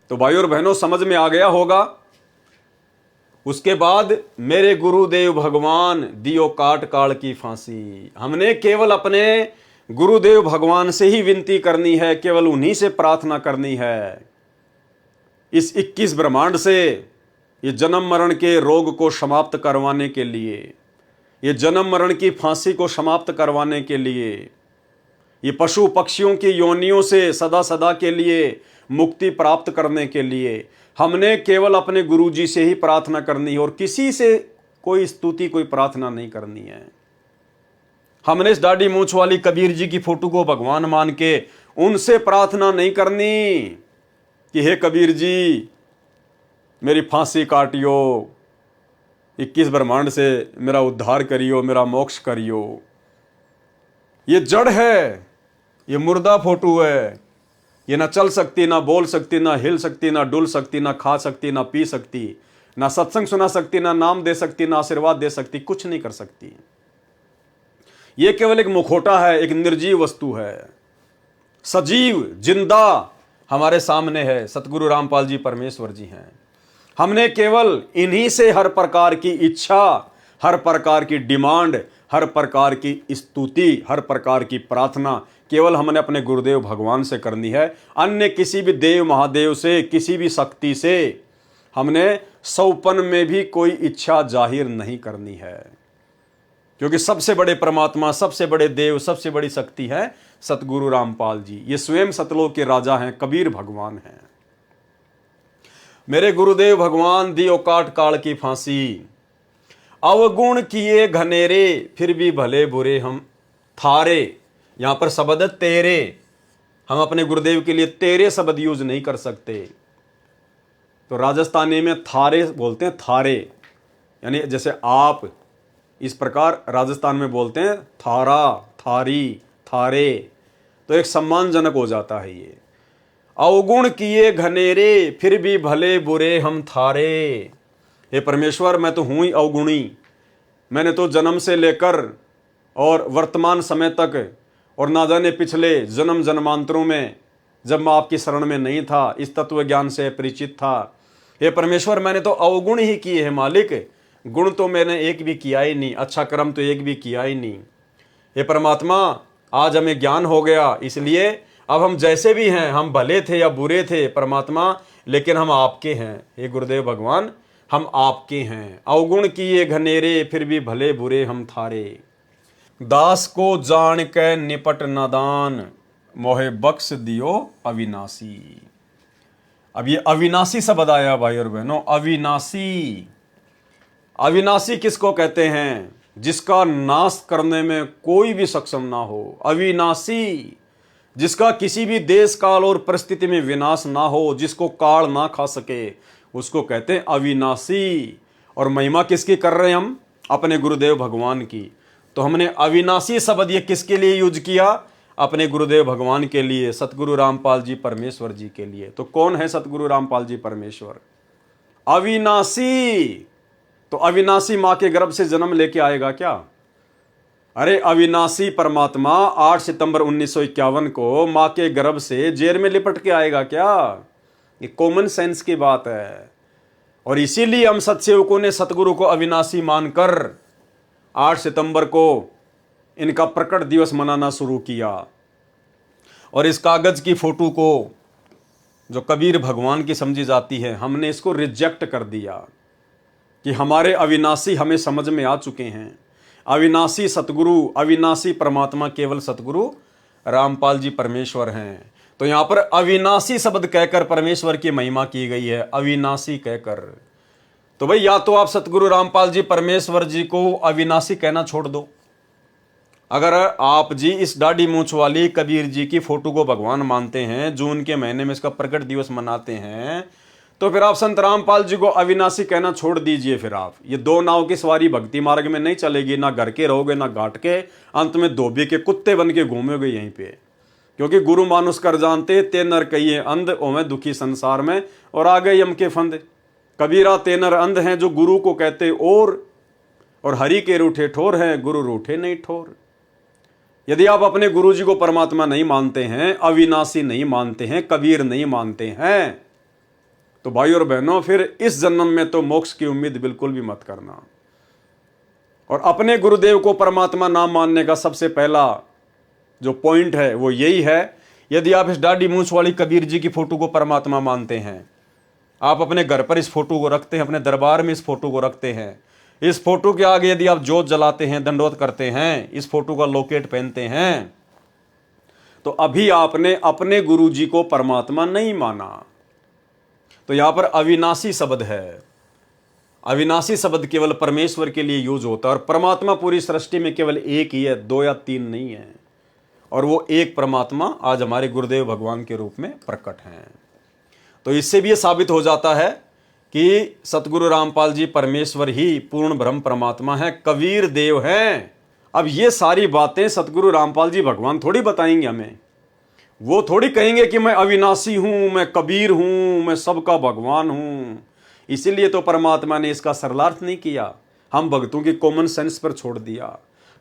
तो भाइयों और बहनों समझ में आ गया होगा। उसके बाद मेरे गुरुदेव भगवान दियो काट काल की फांसी। हमने केवल अपने गुरुदेव भगवान से ही विनती करनी है, केवल उन्हीं से प्रार्थना करनी है। इस 21 ब्रह्मांड से ये जन्म मरण के रोग को समाप्त करवाने के लिए, ये जन्म मरण की फांसी को समाप्त करवाने के लिए, ये पशु पक्षियों की योनियों से सदा सदा के लिए मुक्ति प्राप्त करने के लिए हमने केवल अपने गुरुजी से ही प्रार्थना करनी है और किसी से कोई स्तुति, कोई प्रार्थना नहीं करनी है। हमने इस दाढ़ी मूंछ वाली कबीर जी की फोटो को भगवान मान के उनसे प्रार्थना नहीं करनी कि हे कबीर जी मेरी फांसी काटियो, 21 ब्रह्मांड से मेरा उद्धार करियो, मेरा मोक्ष करियो। ये जड़ है, ये मुर्दा फोटो है, ये ना चल सकती, ना बोल सकती, ना हिल सकती, ना डुल सकती, ना खा सकती, ना पी सकती, ना सत्संग सुना सकती, ना नाम दे सकती, ना आशीर्वाद दे सकती, कुछ नहीं कर सकती। ये केवल एक मुखौटा है, एक निर्जीव वस्तु है। सजीव जिंदा हमारे सामने है, सतगुरु रामपाल जी परमेश्वर जी हैं। हमने केवल इन्हीं से हर प्रकार की इच्छा, हर प्रकार की डिमांड, हर प्रकार की स्तुति, हर प्रकार की प्रार्थना केवल हमने अपने गुरुदेव भगवान से करनी है। अन्य किसी भी देव महादेव से, किसी भी शक्ति से हमने सौपन में भी कोई इच्छा जाहिर नहीं करनी है, क्योंकि सबसे बड़े परमात्मा, सबसे बड़े देव, सबसे बड़ी शक्ति है सतगुरु रामपाल जी। ये स्वयं सतलोक के राजा हैं, कबीर भगवान हैं। मेरे गुरुदेव भगवान दियो काट काल की फांसी, अवगुण किए घनेरे फिर भी भले बुरे हम थारे। यहां पर शब्द है तेरे। हम अपने गुरुदेव के लिए तेरे शब्द यूज नहीं कर सकते। तो राजस्थानी में थारे बोलते हैं, थारे यानी जैसे आप, इस प्रकार राजस्थान में बोलते हैं थारा, थारी, थारे। तो एक सम्मानजनक हो जाता है ये। अवगुण किए घनेरे फिर भी भले बुरे हम थारे। हे परमेश्वर, मैं तो हूं ही अवगुणी। मैंने तो जन्म से लेकर और वर्तमान समय तक और ना जाने पिछले जन्म जन्मांतरों में, जब मैं आपकी शरण में नहीं था, इस तत्व ज्ञान से परिचित था, हे परमेश्वर मैंने तो अवगुण ही किए हैं मालिक। गुण तो मैंने एक भी किया ही नहीं, अच्छा कर्म तो एक भी किया ही नहीं। हे परमात्मा, आज हमें ज्ञान हो गया, इसलिए अब हम जैसे भी हैं, हम भले थे या बुरे थे परमात्मा, लेकिन हम आपके हैं। हे गुरुदेव भगवान, हम आपके हैं। अवगुण किए घनेरे फिर भी भले बुरे हम थारे। दास को जान के निपट नादान, मोहे बख्श दियो अविनाशी। अब ये अविनाशी शब्द आया भाई और बहनों, अविनाशी। अविनाशी किसको कहते हैं? जिसका नाश करने में कोई भी सक्षम ना हो। अविनाशी, जिसका किसी भी देश काल और परिस्थिति में विनाश ना हो, जिसको काल ना खा सके, उसको कहते हैं अविनाशी। और महिमा किसकी कर रहे हैं हम? अपने गुरुदेव भगवान की। तो हमने अविनाशी शब्द ये किसके लिए यूज किया? अपने गुरुदेव भगवान के लिए, सतगुरु रामपाल जी परमेश्वर जी के लिए। तो कौन है सतगुरु रामपाल जी परमेश्वर? अविनाशी। तो अविनाशी मां के गर्भ से जन्म लेके आएगा क्या? अरे अविनाशी परमात्मा 8 सितंबर 1951 को मां के गर्भ से जेल में लिपट के आएगा क्या? ये कॉमन सेंस की बात है। और इसीलिए हम सत्सेवकों ने सतगुरु को अविनाशी मानकर 8 सितंबर को इनका प्रकट दिवस मनाना शुरू किया। और इस कागज की फोटो को जो कबीर भगवान की समझी जाती है, हमने इसको रिजेक्ट कर दिया कि हमारे अविनाशी हमें समझ में आ चुके हैं। अविनाशी सतगुरु, अविनाशी परमात्मा केवल सतगुरु रामपाल जी परमेश्वर हैं। तो यहां पर अविनाशी शब्द कहकर परमेश्वर की महिमा की गई है, अविनाशी कहकर। तो भाई या तो आप सतगुरु रामपाल जी परमेश्वर जी को अविनाशी कहना छोड़ दो। अगर आप जी इस दाढ़ी मूंछ वाली कबीर जी की फोटो को भगवान मानते हैं, जून के महीने में इसका प्रकट दिवस मनाते हैं, तो फिर आप संत रामपाल जी को अविनाशी कहना छोड़ दीजिए। फिर आप ये दो नाव की सवारी भक्ति मार्ग में नहीं चलेगी। ना घर के रहोगे, ना घाट के, अंत में धोबी के कुत्ते बन के घूमोगे यहीं पे। क्योंकि गुरु मानुष कर जानते, ते नर कहिए अंध, ओमें दुखी संसार में और आ गए यम के फंद। कबीरा ते नर अंध हैं जो गुरु को कहते और हरि के रूठे ठोर हैं, गुरु रूठे नहीं ठोर। यदि आप अपने गुरु जी को परमात्मा नहीं मानते हैं, अविनाशी नहीं मानते हैं, कबीर नहीं मानते हैं, तो तो भाई और बहनों, फिर इस जन्म में तो मोक्ष की उम्मीद बिल्कुल भी मत करना। और अपने गुरुदेव को परमात्मा नाम मानने का सबसे पहला जो पॉइंट है वो यही है, यदि आप इस दाढ़ी मूंछ वाली कबीर जी की फोटो को परमात्मा मानते हैं, आप अपने घर पर इस फोटो को रखते हैं, अपने दरबार में इस फोटो को रखते हैं, इस फोटो के आगे यदि आप जोत जलाते हैं, दंडवत करते हैं, इस फोटो का लॉकेट पहनते हैं, तो अभी आपने अपने गुरु जी को परमात्मा नहीं माना। तो यहां पर अविनाशी शब्द है। अविनाशी शब्द केवल परमेश्वर के लिए यूज होता है, और परमात्मा पूरी सृष्टि में केवल एक ही है, दो या तीन नहीं है। और वो एक परमात्मा आज हमारे गुरुदेव भगवान के रूप में प्रकट हैं। तो इससे भी ये साबित हो जाता है कि सतगुरु रामपाल जी परमेश्वर ही पूर्ण ब्रह्म परमात्मा है, कबीर देव हैं। अब ये सारी बातें सतगुरु रामपाल जी भगवान थोड़ी बताएंगे हमें। वो थोड़ी कहेंगे कि मैं अविनाशी हूं, मैं कबीर हूं, मैं सबका भगवान हूं। इसीलिए तो परमात्मा ने इसका सरलार्थ नहीं किया, हम भक्तों की कॉमन सेंस पर छोड़ दिया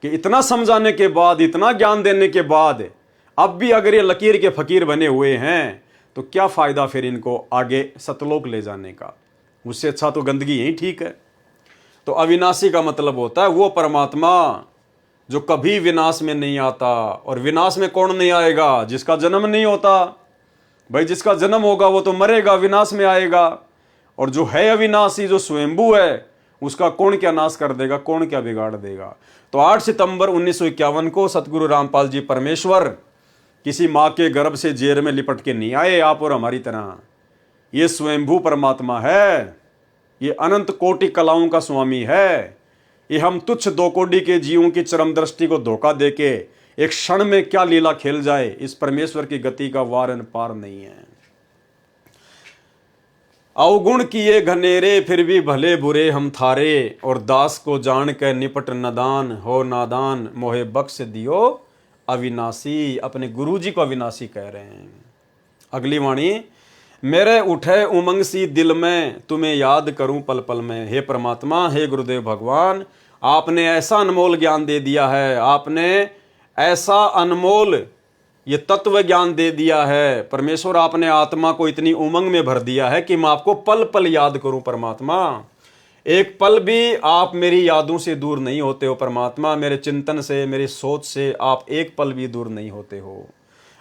कि इतना समझाने के बाद, इतना ज्ञान देने के बाद अब भी अगर ये लकीर के फकीर बने हुए हैं तो क्या फायदा फिर इनको आगे सतलोक ले जाने का। उससे अच्छा तो गंदगी यही ठीक है। तो अविनाशी का मतलब होता है वो परमात्मा जो कभी विनाश में नहीं आता। और विनाश में कौन नहीं आएगा? जिसका जन्म नहीं होता। भाई जिसका जन्म होगा वो तो मरेगा, विनाश में आएगा। और जो है अविनाशी, जो स्वयंभू है, उसका कौन क्या नाश कर देगा, कौन क्या बिगाड़ देगा। तो 8 सितंबर 1951 को सतगुरु रामपाल जी परमेश्वर किसी माँ के गर्भ से जेर में लिपट के नहीं आए आप और हमारी तरह। ये स्वयंभू परमात्मा है, ये अनंत कोटि कलाओं का स्वामी है। ये हम तुच्छ दो कोटि के जीवों की चरम दृष्टि को धोखा देके एक क्षण में क्या लीला खेल जाए, इस परमेश्वर की गति का वारन पार नहीं है। अवगुण किए घनेरे फिर भी भले बुरे हम थारे, और दास को जान के निपट नदान हो नादान, मोहे बख्श दियो अविनाशी। अपने गुरु जी को अविनाशी कह रहे हैं। अगली वाणी, मेरे उठे उमंग सी दिल में, तुम्हें याद करूं पल पल में। हे परमात्मा, हे गुरुदेव भगवान, आपने ऐसा अनमोल ज्ञान दे दिया है, आपने ऐसा अनमोल ये तत्व ज्ञान दे दिया है। परमेश्वर, आपने आत्मा को इतनी उमंग में भर दिया है कि मैं आपको पल पल याद करूं। परमात्मा, एक पल भी आप मेरी यादों से दूर नहीं होते हो। परमात्मा, मेरे चिंतन से, मेरी सोच से आप एक पल भी दूर नहीं होते हो।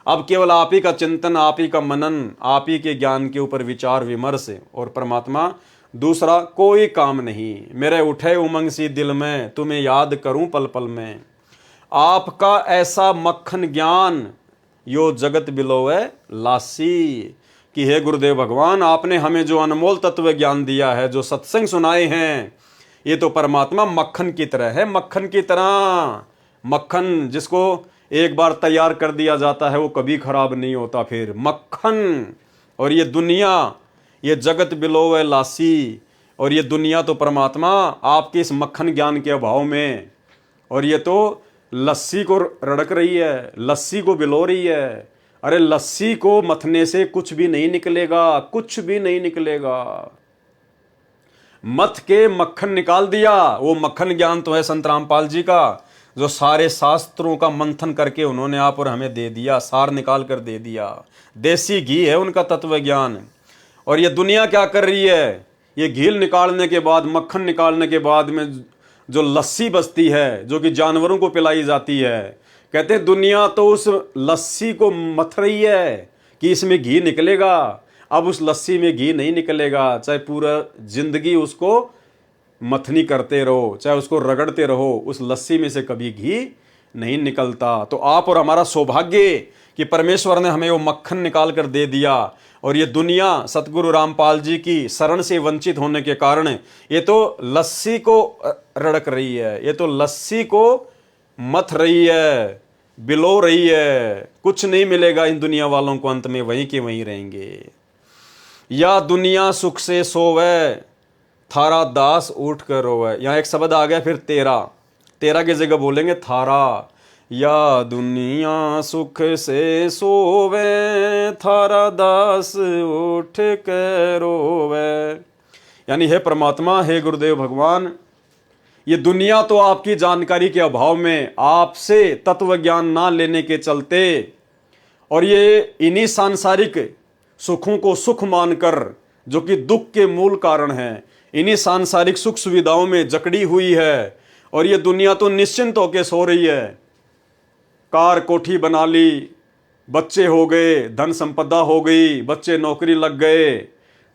अब केवल आप ही का चिंतन, आप ही का मनन, आप ही के ज्ञान के ऊपर विचार विमर्श, और परमात्मा दूसरा कोई काम नहीं। मेरे उठे उमंग सी दिल में, तुम्हें याद करूं पल पल में। आपका ऐसा मक्खन ज्ञान यो जगत बिलोवे लासी। कि हे गुरुदेव भगवान, आपने हमें जो अनमोल तत्व ज्ञान दिया है, जो सत्संग सुनाए हैं, ये तो परमात्मा मक्खन की तरह है। मक्खन की तरह, मक्खन जिसको एक बार तैयार कर दिया जाता है वो कभी खराब नहीं होता। फिर मक्खन, और ये दुनिया, ये जगत बिलोवे लासी। और ये दुनिया तो परमात्मा आपके इस मक्खन ज्ञान के अभाव में, और ये तो लस्सी को रड़क रही है, लस्सी को बिलो रही है। अरे लस्सी को मथने से कुछ भी नहीं निकलेगा, कुछ भी नहीं निकलेगा। मथ के मक्खन निकाल दिया। वो मक्खन ज्ञान तो है संत रामपाल जी का, जो सारे शास्त्रों का मंथन करके उन्होंने आप और हमें दे दिया, सार निकाल कर दे दिया। देसी घी है उनका तत्व ज्ञान। और ये दुनिया क्या कर रही है? ये घी निकालने के बाद, मक्खन निकालने के बाद में जो लस्सी बचती है, जो कि जानवरों को पिलाई जाती है, कहते हैं दुनिया तो उस लस्सी को मथ रही है कि इसमें घी निकलेगा। अब उस लस्सी में घी नहीं निकलेगा, चाहे पूरा जिंदगी उसको मथनी करते रहो, चाहे उसको रगड़ते रहो, उस लस्सी में से कभी घी नहीं निकलता। तो आप और हमारा सौभाग्य कि परमेश्वर ने हमें वो मक्खन निकाल कर दे दिया। और ये दुनिया सतगुरु रामपाल जी की शरण से वंचित होने के कारण ये तो लस्सी को रड़क रही है, ये तो लस्सी को मथ रही है, बिलो रही है। कुछ नहीं मिलेगा इन दुनिया वालों को, अंत में वहीं के वहीं रहेंगे। या दुनिया सुख से सोवे, थारा दास उठ कर रोवे। यहाँ एक शब्द आ गया फिर तेरा, तेरा की जगह बोलेंगे थारा। या दुनिया सुख से सोवे, थारा दास उठ कर रोवे। यानी हे परमात्मा, हे गुरुदेव भगवान, ये दुनिया तो आपकी जानकारी के अभाव में, आपसे तत्व ज्ञान ना लेने के चलते, और ये इन्हीं सांसारिक सुखों को सुख मानकर जो कि दुख के मूल कारण हैं, इन्हीं सांसारिक सुख सुविधाओं में जकड़ी हुई है और ये दुनिया तो निश्चिंत होकर सो रही है। कार कोठी बना ली, बच्चे हो गए, धन संपदा हो गई, बच्चे नौकरी लग गए,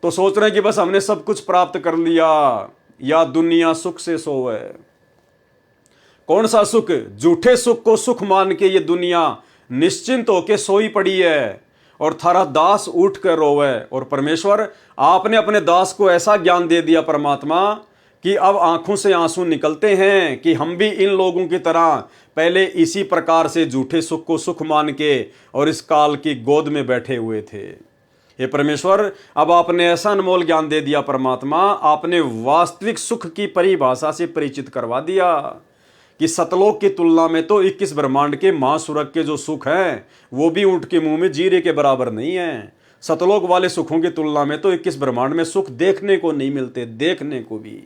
तो सोच रहे हैं कि बस हमने सब कुछ प्राप्त कर लिया, या दुनिया सुख से सोए। कौन सा सुख? झूठे सुख को सुख मान के ये दुनिया निश्चिंत होके सोई पड़ी है और थारा दास उठ कर रोवे। और परमेश्वर आपने अपने दास को ऐसा ज्ञान दे दिया परमात्मा कि अब आंखों से आंसू निकलते हैं कि हम भी इन लोगों की तरह पहले इसी प्रकार से झूठे सुख को सुख मान के और इस काल की गोद में बैठे हुए थे। हे परमेश्वर, अब आपने ऐसा अनमोल ज्ञान दे दिया परमात्मा, आपने वास्तविक सुख की परिभाषा से परिचित करवा दिया कि सतलोक की तुलना में तो 21 ब्रह्मांड के महासुरग के जो सुख हैं वो भी ऊंट के मुंह में जीरे के बराबर नहीं है। सतलोक वाले सुखों की तुलना में तो 21 ब्रह्मांड में सुख देखने को नहीं मिलते, देखने को भी।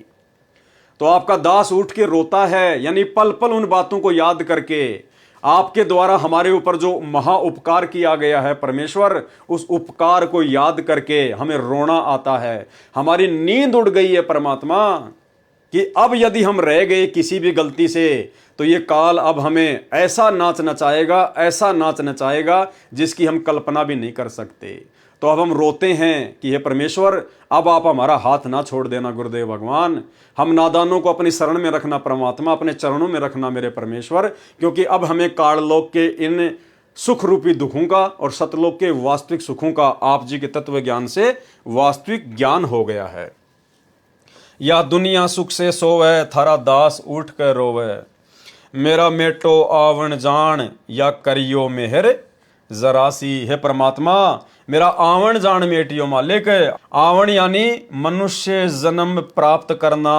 तो आपका दास उठ के रोता है, यानी पल पल उन बातों को याद करके आपके द्वारा हमारे ऊपर जो महा उपकार किया गया है परमेश्वर, उस उपकार को याद करके हमें रोना आता है। हमारी नींद उड़ गई है परमात्मा कि अब यदि हम रह गए किसी भी गलती से तो ये काल अब हमें ऐसा नाच नचाएगा, ऐसा नाच नचाएगा जिसकी हम कल्पना भी नहीं कर सकते। तो अब हम रोते हैं कि हे परमेश्वर, अब आप हमारा हाथ ना छोड़ देना गुरुदेव भगवान। हम नादानों को अपनी शरण में रखना परमात्मा, अपने चरणों में रखना मेरे परमेश्वर, क्योंकि अब हमें काललोक के इन सुख रूपी दुखों का और सतलोक के वास्तविक सुखों का आप जी के तत्व ज्ञान से वास्तविक ज्ञान हो गया है। या दुनिया सुख से सोवे, थारा दास उठ कर रोवे। मेरा मेटो आवण जान, या करियो मेहर जरासी। है परमात्मा, मेरा आवण जान मेटियो मालिक। आवण यानी मनुष्य जन्म प्राप्त करना,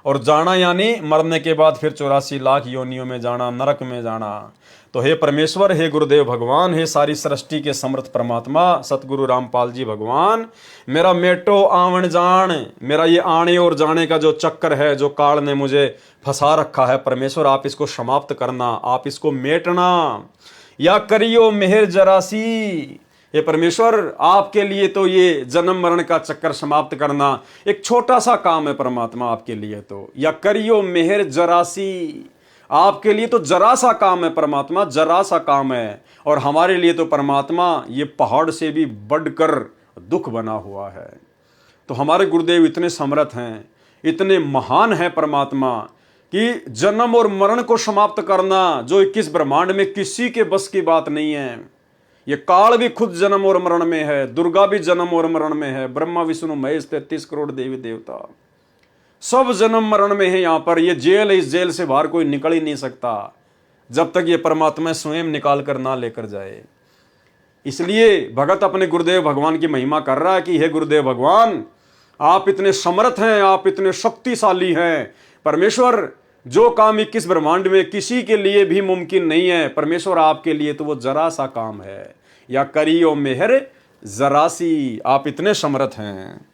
और जाना यानी मरने के बाद फिर 84 लाख योनियों में जाना, नरक में जाना। तो हे परमेश्वर, हे गुरुदेव भगवान, हे सारी सृष्टि के समर्थ परमात्मा सतगुरु रामपाल जी भगवान, मेरा मेटो आवण जान, मेरा ये आने और जाने का जो चक्कर है, जो काल ने मुझे फंसा रखा है परमेश्वर, आप इसको समाप्त करना, आप इसको मेटना। या करियो मेहर जरासी। ये परमेश्वर, आपके लिए तो ये जन्म मरण का चक्कर समाप्त करना एक छोटा सा काम है परमात्मा आपके लिए तो। या करियो मेहर जरासी, आपके लिए तो जरा सा काम है परमात्मा, जरा सा काम है। और हमारे लिए तो परमात्मा ये पहाड़ से भी बढ़कर दुख बना हुआ है। तो हमारे गुरुदेव इतने समर्थ हैं, इतने महान हैं परमात्मा, कि जन्म और मरण को समाप्त करना जो 21 ब्रह्मांड में किसी के बस की बात नहीं है। ये काल भी खुद जन्म और मरण में है, दुर्गा भी जन्म और मरण में है, ब्रह्मा विष्णु महेश 33 करोड़ देवी देवता सब जन्म मरण में है। यहां पर ये जेल है, इस जेल से बाहर कोई निकल ही नहीं सकता जब तक ये परमात्मा स्वयं निकाल कर ना लेकर जाए। इसलिए भगत अपने गुरुदेव भगवान की महिमा कर रहा है कि हे गुरुदेव भगवान, आप इतने समर्थ हैं, आप इतने शक्तिशाली हैं परमेश्वर, जो काम 21 ब्रह्मांड में किसी के लिए भी मुमकिन नहीं है परमेश्वर, आपके लिए तो वो जरा सा काम है। या करियो मेहर जरासी, आप इतने समर्थ हैं।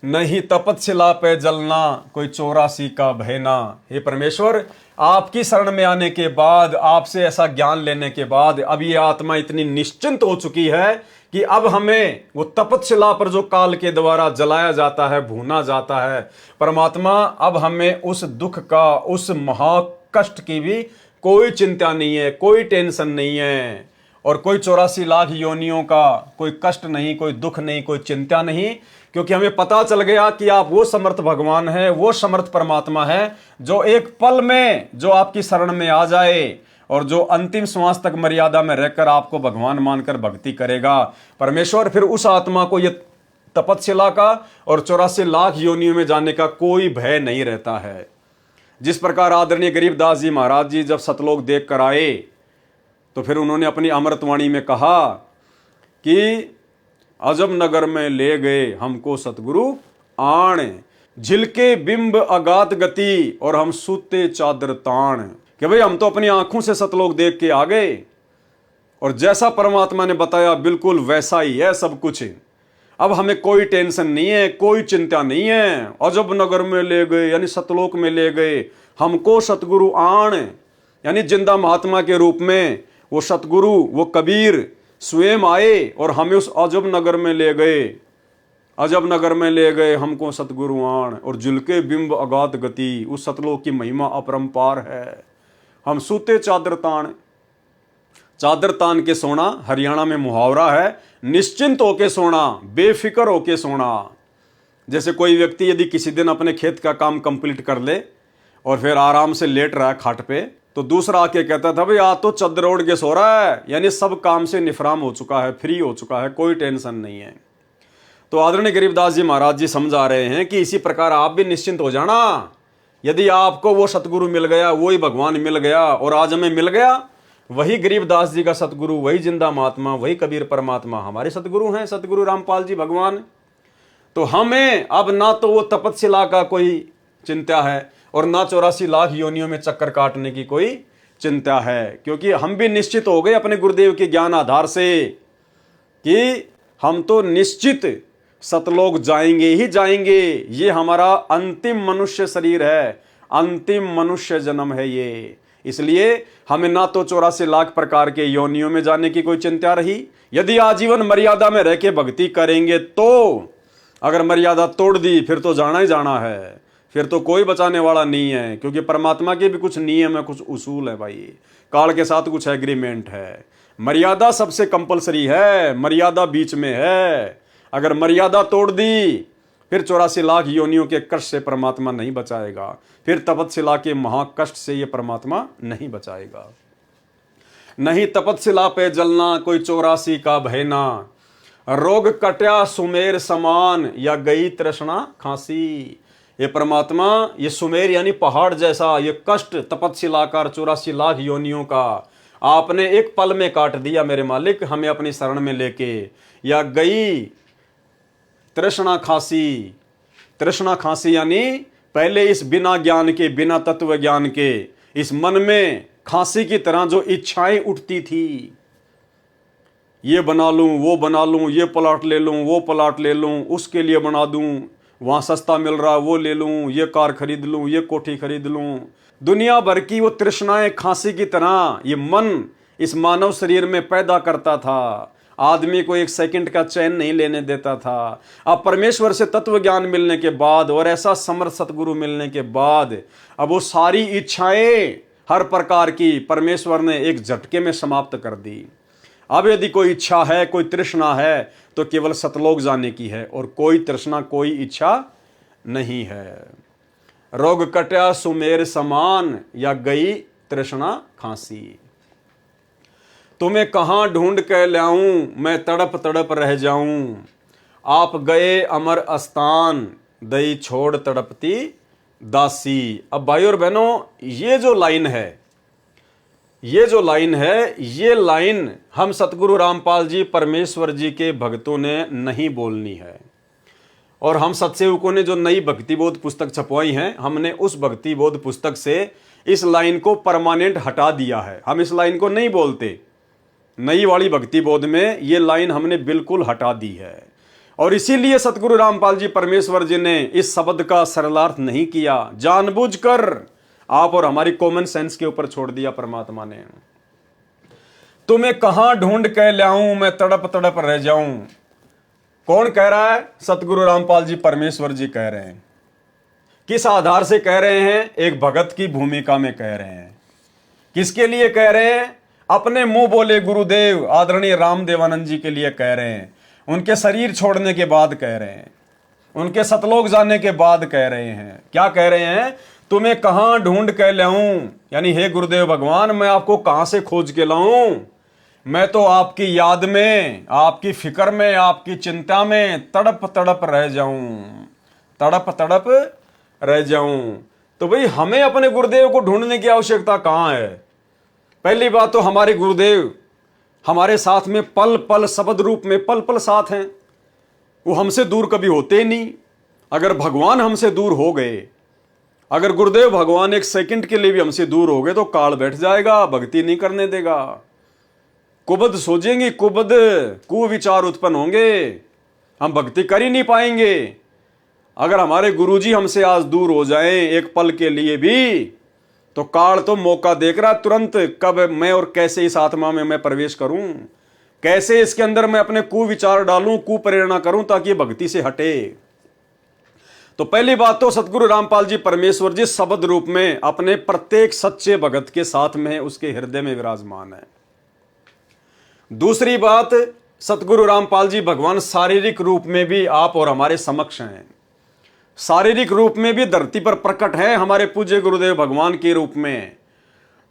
नहीं तपतशिला पे जलना, कोई 84 का भयना। हे परमेश्वर, आपकी शरण में आने के बाद, आपसे ऐसा ज्ञान लेने के बाद अब ये आत्मा इतनी निश्चिंत हो चुकी है कि अब हमें वो तपतशिला पर जो काल के द्वारा जलाया जाता है, भूना जाता है परमात्मा, अब हमें उस दुख का, उस महाकष्ट की भी कोई चिंता नहीं है, कोई टेंशन नहीं है, और कोई 84 लाख योनियों का कोई कष्ट नहीं, कोई दुख नहीं, कोई चिंता नहीं, क्योंकि हमें पता चल गया कि आप वो समर्थ भगवान हैं, वो समर्थ परमात्मा है, जो एक पल में जो आपकी शरण में आ जाए और जो अंतिम श्वास तक मर्यादा में रहकर आपको भगवान मानकर भक्ति करेगा परमेश्वर, फिर उस आत्मा को ये तपतशिला का और 84 लाख योनियों में जाने का कोई भय नहीं रहता है। जिस प्रकार आदरणीय गरीबदास जी महाराज जी जब सतलोक देख कर आए तो फिर उन्होंने अपनी अमृतवाणी में कहा कि अजब नगर में ले गए हमको सतगुरु आण, झिलके बिंब अगात गति और हम सूते चादर ताण। कि भाई हम तो अपनी आंखों से सतलोक देख के आ गए और जैसा परमात्मा ने बताया बिल्कुल वैसा ही है सब कुछ। अब हमें कोई टेंशन नहीं है, कोई चिंता नहीं है। अजब नगर में ले गए यानी सतलोक में ले गए हमको सतगुरु आण, यानी जिंदा महात्मा के रूप में वो सतगुरु, वो कबीर स्वयं आए और हमें उस अजब नगर में ले गए, अजब नगर में ले गए हमको सतगुरुआण, और झुलके बिंब अगाध गति, उस सतलोक की महिमा अपरंपार है। हम सूते चादर तान, चादर तान के सोना हरियाणा में मुहावरा है, निश्चिंत होके सोना, बेफिक्र होके सोना। जैसे कोई व्यक्ति यदि किसी दिन अपने खेत का काम कंप्लीट कर ले और फिर आराम से लेट रहा है खाट पे, तो दूसरा आके कहता था भाई आज तो चादर ओढ़ के सो रहा है, यानी सब काम से निफराम हो चुका है, फ्री हो चुका है, कोई टेंशन नहीं है। तो आदरणीय गरीबदास जी महाराज जी समझा रहे हैं कि इसी प्रकार आप भी निश्चिंत हो जाना। यदि आपको वो सतगुरु मिल गया, वही भगवान मिल गया, और आज हमें मिल गया वही गरीबदास जी का सतगुरु, वही जिंदा महात्मा, वही कबीर परमात्मा हमारे सतगुरु हैं, सतगुरु रामपाल जी भगवान। तो हमें अब ना तो वो तपस्या का कोई चिंता है और ना 84 लाख योनियों में चक्कर काटने की कोई चिंता है, क्योंकि हम भी निश्चित हो गए अपने गुरुदेव के ज्ञान आधार से कि हम तो निश्चित सतलोक जाएंगे ही जाएंगे। ये हमारा अंतिम मनुष्य शरीर है, अंतिम मनुष्य जन्म है ये। इसलिए हमें ना तो 84 लाख प्रकार के योनियों में जाने की कोई चिंता रही। यदि आजीवन मर्यादा में रह के भक्ति करेंगे तो, अगर मर्यादा तोड़ दी फिर तो जाना ही जाना है, फिर तो कोई बचाने वाला नहीं है, क्योंकि परमात्मा के भी कुछ नियम है, कुछ उसूल है भाई, काल के साथ कुछ एग्रीमेंट है। मर्यादा सबसे कंपलसरी है, मर्यादा बीच में है। अगर मर्यादा तोड़ दी फिर 84 लाख योनियों के कष्ट से परमात्मा नहीं बचाएगा, फिर तपस्या के महाकष्ट से ये परमात्मा नहीं बचाएगा। नहीं तपस्या पे जलना कोई 84 का भयना, रोग कट्या सुमेर समान, या गई तृष्णा खांसी। ये परमात्मा, ये सुमेर यानी पहाड़ जैसा ये कष्ट तपस्याकार 84 लाख योनियों का आपने एक पल में काट दिया मेरे मालिक, हमें अपनी शरण में लेके। या गई तृष्णा खांसी, तृष्णा खांसी यानी पहले इस बिना ज्ञान के, बिना तत्व ज्ञान के इस मन में खांसी की तरह जो इच्छाएं उठती थी, ये बना लूं, वो बना लूं, ये प्लाट ले लूं, वो प्लाट ले लूं, उसके लिए बना दूं, वहां सस्ता मिल रहा वो ले लूं, ये कार खरीद लूं, ये कोठी खरीद लूं। दुनिया भर की वो तृष्णाएं खांसी की तरह ये मन इस मानव शरीर में पैदा करता था, आदमी को एक सेकंड का चैन नहीं लेने देता था। अब परमेश्वर से तत्व ज्ञान मिलने के बाद और ऐसा समर्थ सतगुरु मिलने के बाद अब वो सारी इच्छाएं हर प्रकार की परमेश्वर ने एक झटके में समाप्त कर दी। अब यदि कोई इच्छा है, कोई तृष्णा है तो केवल सतलोक जाने की है, और कोई तृष्णा, कोई इच्छा नहीं है। रोग कट्या सुमेर समान, या गई तृष्णा खांसी। तुम्हें कहां ढूंढ के लाऊं, मैं तड़प तड़प रह जाऊं, आप गए अमर अस्तान, दई छोड़ तड़पती दासी। अब भाई और बहनों, ये जो लाइन है, ये जो लाइन है, ये लाइन हम सतगुरु रामपाल जी परमेश्वर जी के भक्तों ने नहीं बोलनी है। और हम सत्सेवकों ने जो नई भक्ति बोध पुस्तक छपवाई हैं, हमने उस भक्ति बोध पुस्तक से इस लाइन को परमानेंट हटा दिया है। हम इस लाइन को नहीं बोलते। नई वाली भक्ति बोध में ये लाइन हमने बिल्कुल हटा दी है। और इसीलिए सतगुरु रामपाल जी परमेश्वर जी ने इस शब्द का सरलार्थ नहीं किया, जानबूझकर आप और हमारी कॉमन सेंस के ऊपर छोड़ दिया परमात्मा ने। तुम्हें कहां ढूंढ के लाऊं, मैं तड़प तड़प रह जाऊं। कौन कह रहा है? सतगुरु रामपाल जी परमेश्वर जी कह रहे हैं। किस आधार से कह रहे हैं? एक भगत की भूमिका में कह रहे हैं। किसके लिए कह रहे हैं? अपने मुंह बोले गुरुदेव आदरणीय रामदेवानंद जी के लिए कह रहे हैं। उनके शरीर छोड़ने के बाद कह रहे हैं, उनके सतलोक जाने के बाद कह रहे हैं। क्या कह रहे हैं? तुम्हें कहां ढूंढ के लाऊं, यानी हे गुरुदेव भगवान, मैं आपको कहां से खोज के लाऊं? मैं तो आपकी याद में, आपकी फिक्र में, आपकी चिंता में तड़प तड़प रह जाऊं, तड़प तड़प रह जाऊं। तो भाई हमें अपने गुरुदेव को ढूंढने की आवश्यकता कहां है? पहली बात तो हमारे गुरुदेव हमारे साथ में पल पल शब्द रूप में पल पल साथ हैं। वो हमसे दूर कभी होते ही नहीं। अगर भगवान हमसे दूर हो गए, अगर गुरुदेव भगवान एक सेकंड के लिए भी हमसे दूर हो गए तो काल बैठ जाएगा, भक्ति नहीं करने देगा। कुबद सोचेंगे, कुबद कुविचार उत्पन्न होंगे, हम भक्ति कर ही नहीं पाएंगे। अगर हमारे गुरुजी हमसे आज दूर हो जाएं एक पल के लिए भी, तो काल तो मौका देख रहा तुरंत, कब मैं और कैसे इस आत्मा में मैं प्रवेश करूं, कैसे इसके अंदर मैं अपने कुविचार डालूं, कुप्रेरणा करूं ताकि ये भक्ति से हटे। तो पहली बात तो सतगुरु रामपाल जी परमेश्वर जी शब्द रूप में अपने प्रत्येक सच्चे भगत के साथ में, उसके हृदय में विराजमान है। दूसरी बात, सतगुरु रामपाल जी भगवान शारीरिक रूप में भी आप और हमारे समक्ष हैं। शारीरिक रूप में भी धरती पर प्रकट है हमारे पूज्य गुरुदेव भगवान के रूप में।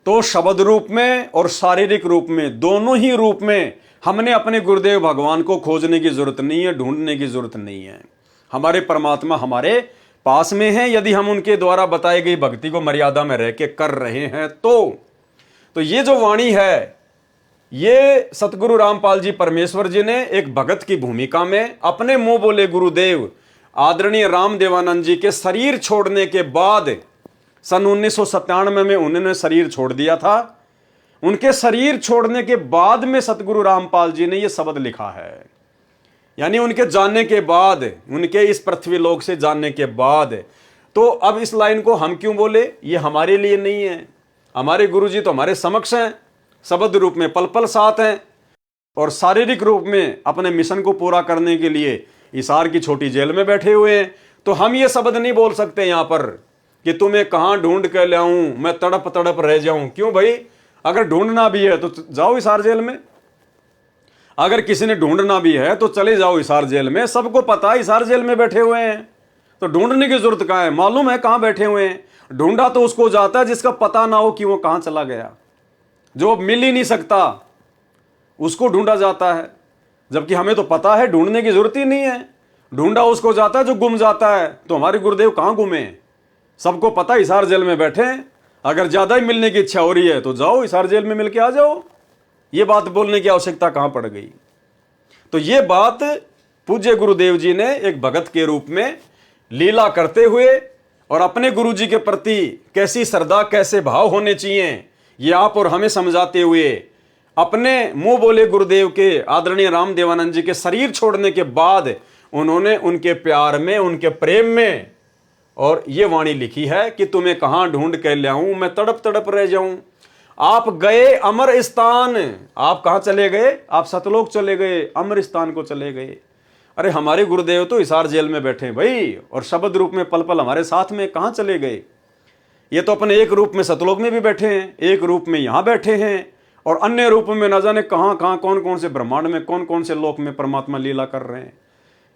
तो शब्द रूप में और शारीरिक रूप में, दोनों ही रूप में हमने अपने गुरुदेव भगवान को खोजने की जरूरत नहीं है, ढूंढने की जरूरत नहीं है। हमारे परमात्मा हमारे पास में है, यदि हम उनके द्वारा बताई गई भक्ति को मर्यादा में रह के कर रहे हैं तो ये जो वाणी है, ये सतगुरु रामपाल जी परमेश्वर जी ने एक भगत की भूमिका में अपने मुंह बोले गुरुदेव आदरणीय रामदेवानंद जी के शरीर छोड़ने के बाद सन 1997 में उन्होंने शरीर छोड़ दिया था। उनके शरीर छोड़ने के बाद में सतगुरु रामपाल जी ने यह शब्द लिखा है, यानी उनके जानने के बाद, उनके इस पृथ्वी लोक से जानने के बाद। तो अब इस लाइन को हम क्यों बोले, ये हमारे लिए नहीं है। हमारे गुरु जी तो हमारे समक्ष हैं, शब्द रूप में पल पल साथ हैं, और शारीरिक रूप में अपने मिशन को पूरा करने के लिए हिसार की छोटी जेल में बैठे हुए हैं। तो हम ये शब्द नहीं बोल सकते यहां पर कि तुम्हें कहां ढूंढ कर लाऊं, मैं तड़प तड़प रह जाऊं। क्यों भाई, अगर ढूंढना भी है तो जाओ हिसार जेल में, अगर किसी ने ढूंढना भी है तो चले जाओ हिसार जेल में। सबको पता है हिसार जेल में बैठे हुए हैं, तो ढूंढने की जरूरत कहां है, मालूम है कहां बैठे हुए हैं। ढूंढा तो उसको जाता है जिसका पता ना हो कि वो कहां चला गया, जो मिल ही नहीं सकता उसको ढूंढा जाता है, जबकि हमें तो पता है ढूंढने की जरूरत ही नहीं है। ढूंढा उसको जाता है जो गुम जाता है। तो हमारे गुरुदेव कहां गुमे, सबको पता हिसार जेल में बैठे हैं। अगर ज्यादा ही मिलने की इच्छा हो रही है तो जाओ हिसार जेल में मिलके आ जाओ। ये बात बोलने की आवश्यकता कहां पड़ गई। तो ये बात पूज्य गुरुदेव जी ने एक भगत के रूप में लीला करते हुए और अपने गुरु जी के प्रति कैसी श्रद्धा, कैसे भाव होने चाहिए, ये आप और हमें समझाते हुए अपने मुंह बोले गुरुदेव के आदरणीय रामदेवानंद जी के शरीर छोड़ने के बाद उन्होंने उनके प्यार में, उनके प्रेम में और ये वाणी लिखी है कि तुम्हें कहां ढूंढ कर लाऊं, मैं तड़प तड़प रह जाऊं। आप गए अमर स्थान, आप कहां चले गए, आप सतलोक चले गए, अमर स्थान को चले गए। अरे हमारे गुरुदेव तो हिसार जेल में बैठे भाई, और शब्द रूप में पल पल हमारे साथ में, कहां चले गए। ये तो अपने एक रूप में सतलोक में भी बैठे हैं, एक रूप में यहां बैठे हैं, और अन्य रूप में न जाने कहां कहां, कौन कौन से ब्रह्मांड में, कौन कौन से लोक में परमात्मा लीला कर रहे हैं।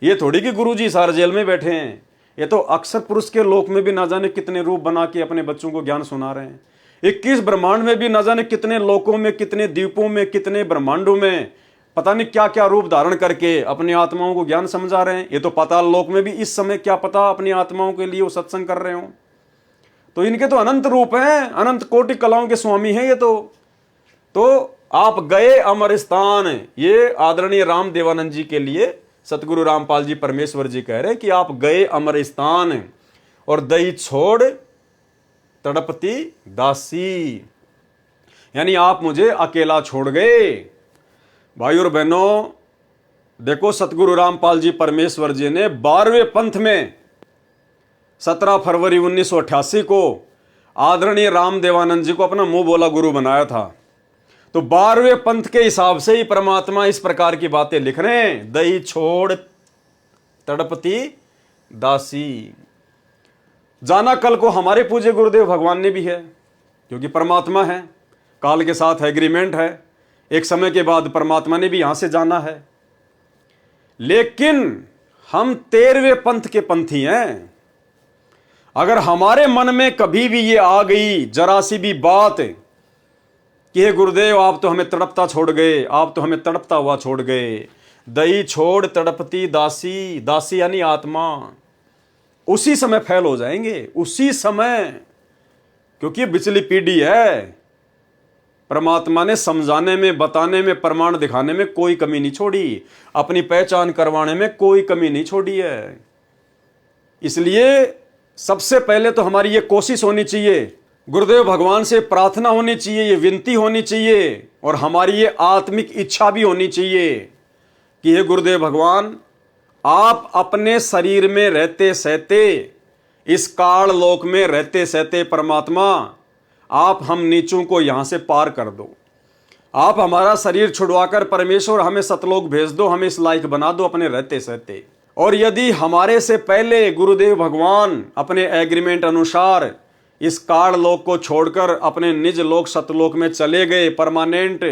ये थोड़ी कि गुरु जी हिसार जेल में बैठे हैं, ये तो अक्षर पुरुष के लोक में भी न जाने कितने रूप बना के अपने बच्चों को ज्ञान सुना रहे हैं। 21 ब्रह्मांड में भी न जाने कितने लोकों में, कितने द्वीपों में, कितने ब्रह्मांडों में पता नहीं क्या क्या रूप धारण करके अपनी आत्माओं को ज्ञान समझा रहे हैं। ये तो पाताल लोक में भी इस समय क्या पता अपनी आत्माओं के लिए वो सत्संग कर रहे हो। तो इनके तो अनंत रूप हैं, अनंत कोटि कलाओं के स्वामी हैं ये तो आप गए अमर स्थान, ये आदरणीय रामदेवानंद जी के लिए सतगुरु रामपाल जी परमेश्वर जी कह रहे हैं कि आप गए अमर स्थान, और दई छोड़ तड़पती दासी, यानी आप मुझे अकेला छोड़ गए। भाई और बहनों, देखो सतगुरु रामपाल जी परमेश्वर जी ने 12वें पंथ में 17 फरवरी 1988 को आदरणीय रामदेवानंद जी को अपना मुंह बोला गुरु बनाया था। तो 12वें पंथ के हिसाब से ही परमात्मा इस प्रकार की बातें लिख रहे हैं, दही छोड़ तड़पती दासी। जाना कल को हमारे पूज्य गुरुदेव भगवान ने भी है, क्योंकि परमात्मा है, काल के साथ एग्रीमेंट है, एक समय के बाद परमात्मा ने भी यहां से जाना है। लेकिन हम 13वें पंथ के पंथी हैं। अगर हमारे मन में कभी भी ये आ गई जरा सी भी बात कि हे गुरुदेव आप तो हमें तड़पता छोड़ गए, आप तो हमें तड़पता हुआ छोड़ गए, दही छोड़ तड़पती दासी, दासी यानी आत्मा, उसी समय फैल हो जाएंगे, उसी समय। क्योंकि ये बिचली पीढ़ी है, परमात्मा ने समझाने में, बताने में, प्रमाण दिखाने में कोई कमी नहीं छोड़ी, अपनी पहचान करवाने में कोई कमी नहीं छोड़ी है। इसलिए सबसे पहले तो हमारी ये कोशिश होनी चाहिए, गुरुदेव भगवान से प्रार्थना होनी चाहिए, ये विनती होनी चाहिए, और हमारी ये आत्मिक इच्छा भी होनी चाहिए कि हे गुरुदेव भगवान, आप अपने शरीर में रहते सहते, इस काल लोक में रहते सहते परमात्मा, आप हम नीचों को यहां से पार कर दो। आप हमारा शरीर छुड़वाकर परमेश्वर हमें सतलोक भेज दो, हमें इस लायक बना दो अपने रहते सहते। और यदि हमारे से पहले गुरुदेव भगवान अपने एग्रीमेंट अनुसार इस काल लोक को छोड़कर अपने निज लोक सतलोक में चले गए परमानेंट,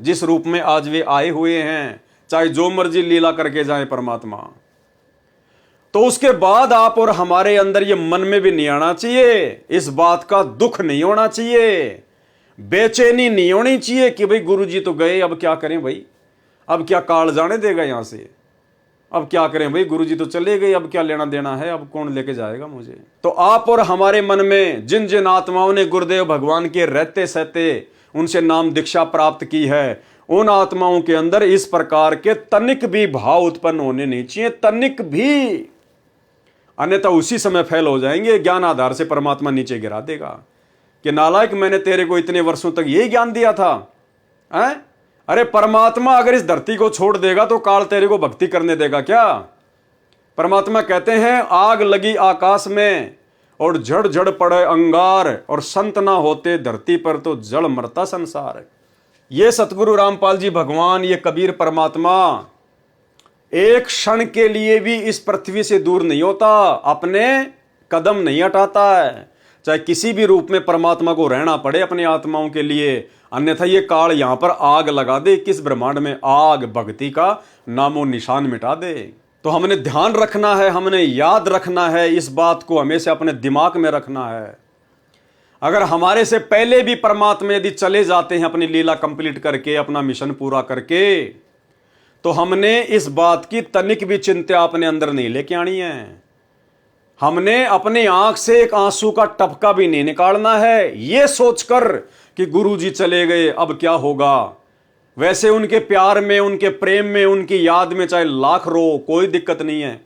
जिस रूप में आज वे आए हुए हैं, चाहे जो मर्जी लीला करके जाए परमात्मा, तो उसके बाद आप और हमारे अंदर ये मन में भी नहीं आना चाहिए, इस बात का दुख नहीं होना चाहिए, बेचैनी नहीं होनी चाहिए कि भाई गुरुजी तो गए, अब क्या करें भाई, अब क्या काल जाने देगा यहां से, अब क्या करें भाई, गुरुजी तो चले गए, अब क्या लेना देना है, अब कौन लेके जाएगा मुझे। तो आप और हमारे मन में जिन जिन आत्माओं ने गुरुदेव भगवान के रहते सहते उनसे नाम दीक्षा प्राप्त की है, उन आत्माओं के अंदर इस प्रकार के तनिक भी भाव उत्पन्न होने नहीं चाहिए, तनिक भी, अन्यथा उसी समय फेल हो जाएंगे। ज्ञान आधार से परमात्मा नीचे गिरा देगा कि नालायक, मैंने तेरे को इतने वर्षों तक यही ज्ञान दिया था। अरे परमात्मा अगर इस धरती को छोड़ देगा तो काल तेरे को भक्ति करने देगा क्या? परमात्मा कहते हैं आग लगी आकाश में और झड़ झड़ पड़े अंगार, और संत ना होते धरती पर तो जड़ मरता संसार। ये सतगुरु रामपाल जी भगवान, ये कबीर परमात्मा एक क्षण के लिए भी इस पृथ्वी से दूर नहीं होता, अपने कदम नहीं हटाता है, चाहे किसी भी रूप में परमात्मा को रहना पड़े अपनी आत्माओं के लिए, अन्यथा ये काल यहां पर आग लगा दे, किस ब्रह्मांड में आग भक्ति का नामो निशान मिटा दे। तो हमने ध्यान रखना है, हमने याद रखना है, इस बात को हमेशा अपने दिमाग में रखना है। अगर हमारे से पहले भी परमात्मा यदि चले जाते हैं अपनी लीला कंप्लीट करके, अपना मिशन पूरा करके, तो हमने इस बात की तनिक भी चिंता अपने अंदर नहीं लेके आनी है। हमने अपनी आंख से एक आंसू का टपका भी नहीं निकालना है ये सोचकर कि गुरुजी चले गए अब क्या होगा। वैसे उनके प्यार में, उनके प्रेम में, उनकी याद में चाहे लाख रो, कोई दिक्कत नहीं है,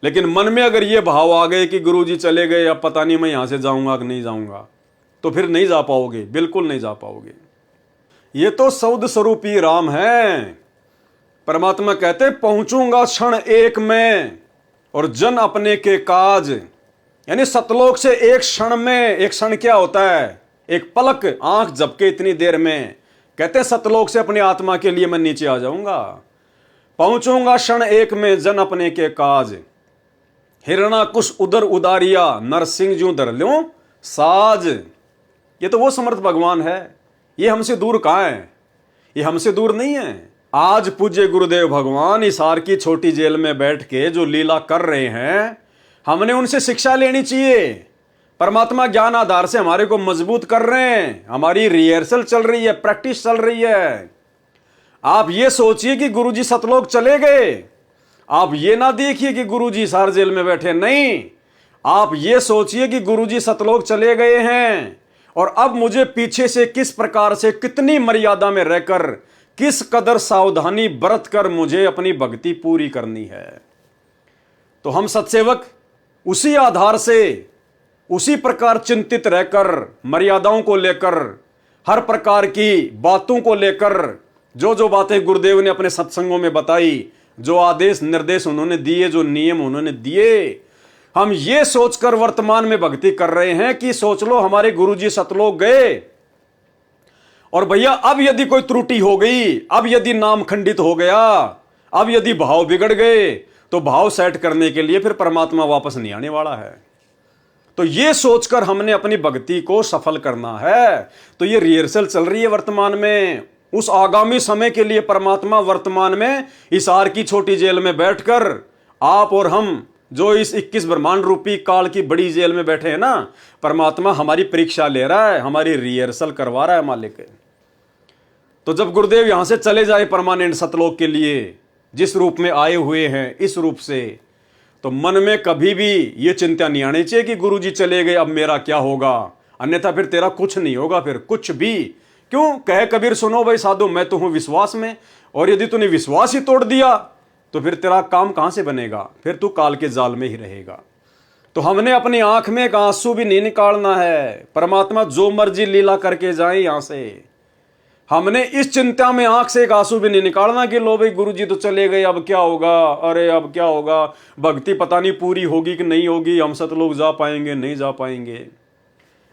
लेकिन मन में अगर ये भाव आ गए कि गुरुजी चले गए, अब पता नहीं मैं यहां से जाऊंगा कि नहीं जाऊंगा, तो फिर नहीं जा पाओगे, बिल्कुल नहीं जा पाओगे। ये तो सौद स्वरूपी राम है। परमात्मा कहते पहुंचूंगा क्षण एक में और जन अपने के काज, यानी सतलोक से एक क्षण में, एक क्षण क्या होता है, एक पलक, आंख झपके इतनी देर में, कहते सतलोक से अपनी आत्मा के लिए मैं नीचे आ जाऊंगा। पहुंचूंगा क्षण एक में जन अपने के काज, हिरणा कुश उदर उदारिया, नरसिंह जू धर ल्यों साज। ये तो वो समर्थ भगवान है, ये हमसे दूर कहां है, ये हमसे दूर नहीं है। आज पूज्य गुरुदेव भगवान हिसार की छोटी जेल में बैठ के जो लीला कर रहे हैं, हमने उनसे शिक्षा लेनी चाहिए। परमात्मा ज्ञान आधार से हमारे को मजबूत कर रहे हैं, हमारी रिहर्सल चल रही है, प्रैक्टिस चल रही है। आप ये सोचिए कि गुरुजी सतलोक चले गए, आप ये ना देखिए कि गुरुजी हिसार जेल में बैठे, नहीं, आप ये सोचिए कि गुरुजी सतलोक चले गए हैं और अब मुझे पीछे से किस प्रकार से, कितनी मर्यादा में रहकर, किस कदर सावधानी बरत कर मुझे अपनी भक्ति पूरी करनी है। तो हम सत्सेवक उसी आधार से, उसी प्रकार चिंतित रहकर, मर्यादाओं को लेकर, हर प्रकार की बातों को लेकर, जो जो बातें गुरुदेव ने अपने सत्संगों में बताई, जो आदेश निर्देश उन्होंने दिए, जो नियम उन्होंने दिए, हम ये सोचकर वर्तमान में भक्ति कर रहे हैं कि सोच लो हमारे गुरुजी सतलोक गए और भैया अब यदि कोई त्रुटि हो गई, अब यदि नाम खंडित हो गया, अब यदि भाव बिगड़ गए, तो भाव सेट करने के लिए फिर परमात्मा वापस नहीं आने वाला है। तो ये सोचकर हमने अपनी भक्ति को सफल करना है। तो ये रिहर्सल चल रही है वर्तमान में, उस आगामी समय के लिए परमात्मा वर्तमान में हिसार की छोटी जेल में बैठकर, आप और हम जो इस 21 ब्रह्मांड रूपी काल की बड़ी जेल में बैठे हैं ना, परमात्मा हमारी परीक्षा ले रहा है, हमारी रिहर्सल करवा रहा है मालिक। तो जब गुरुदेव यहां से चले जाए परमानेंट सतलोक के लिए, जिस रूप में आए हुए हैं इस रूप से, तो मन में कभी भी ये चिंता नहीं आनी चाहिए कि गुरुजी चले गए अब मेरा क्या होगा, अन्यथा फिर तेरा कुछ नहीं होगा, फिर कुछ भी। क्यों कहे कबीर सुनो भाई साधु, मैं तो हूं विश्वास में, और यदि तूने विश्वास ही तोड़ दिया तो फिर तेरा काम कहां से बनेगा, फिर तू काल के जाल में ही रहेगा। तो हमने अपनी आंख में एक आंसू भी नहीं निकालना है। परमात्मा जो मर्जी लीला करके जाए यहां से, हमने इस चिंता में आंख से एक आंसू भी नहीं निकालना कि लो भाई गुरुजी तो चले गए अब क्या होगा, अरे अब क्या होगा, भक्ति पता नहीं पूरी होगी कि नहीं होगी, हम सतलोक जा पाएंगे नहीं जा पाएंगे।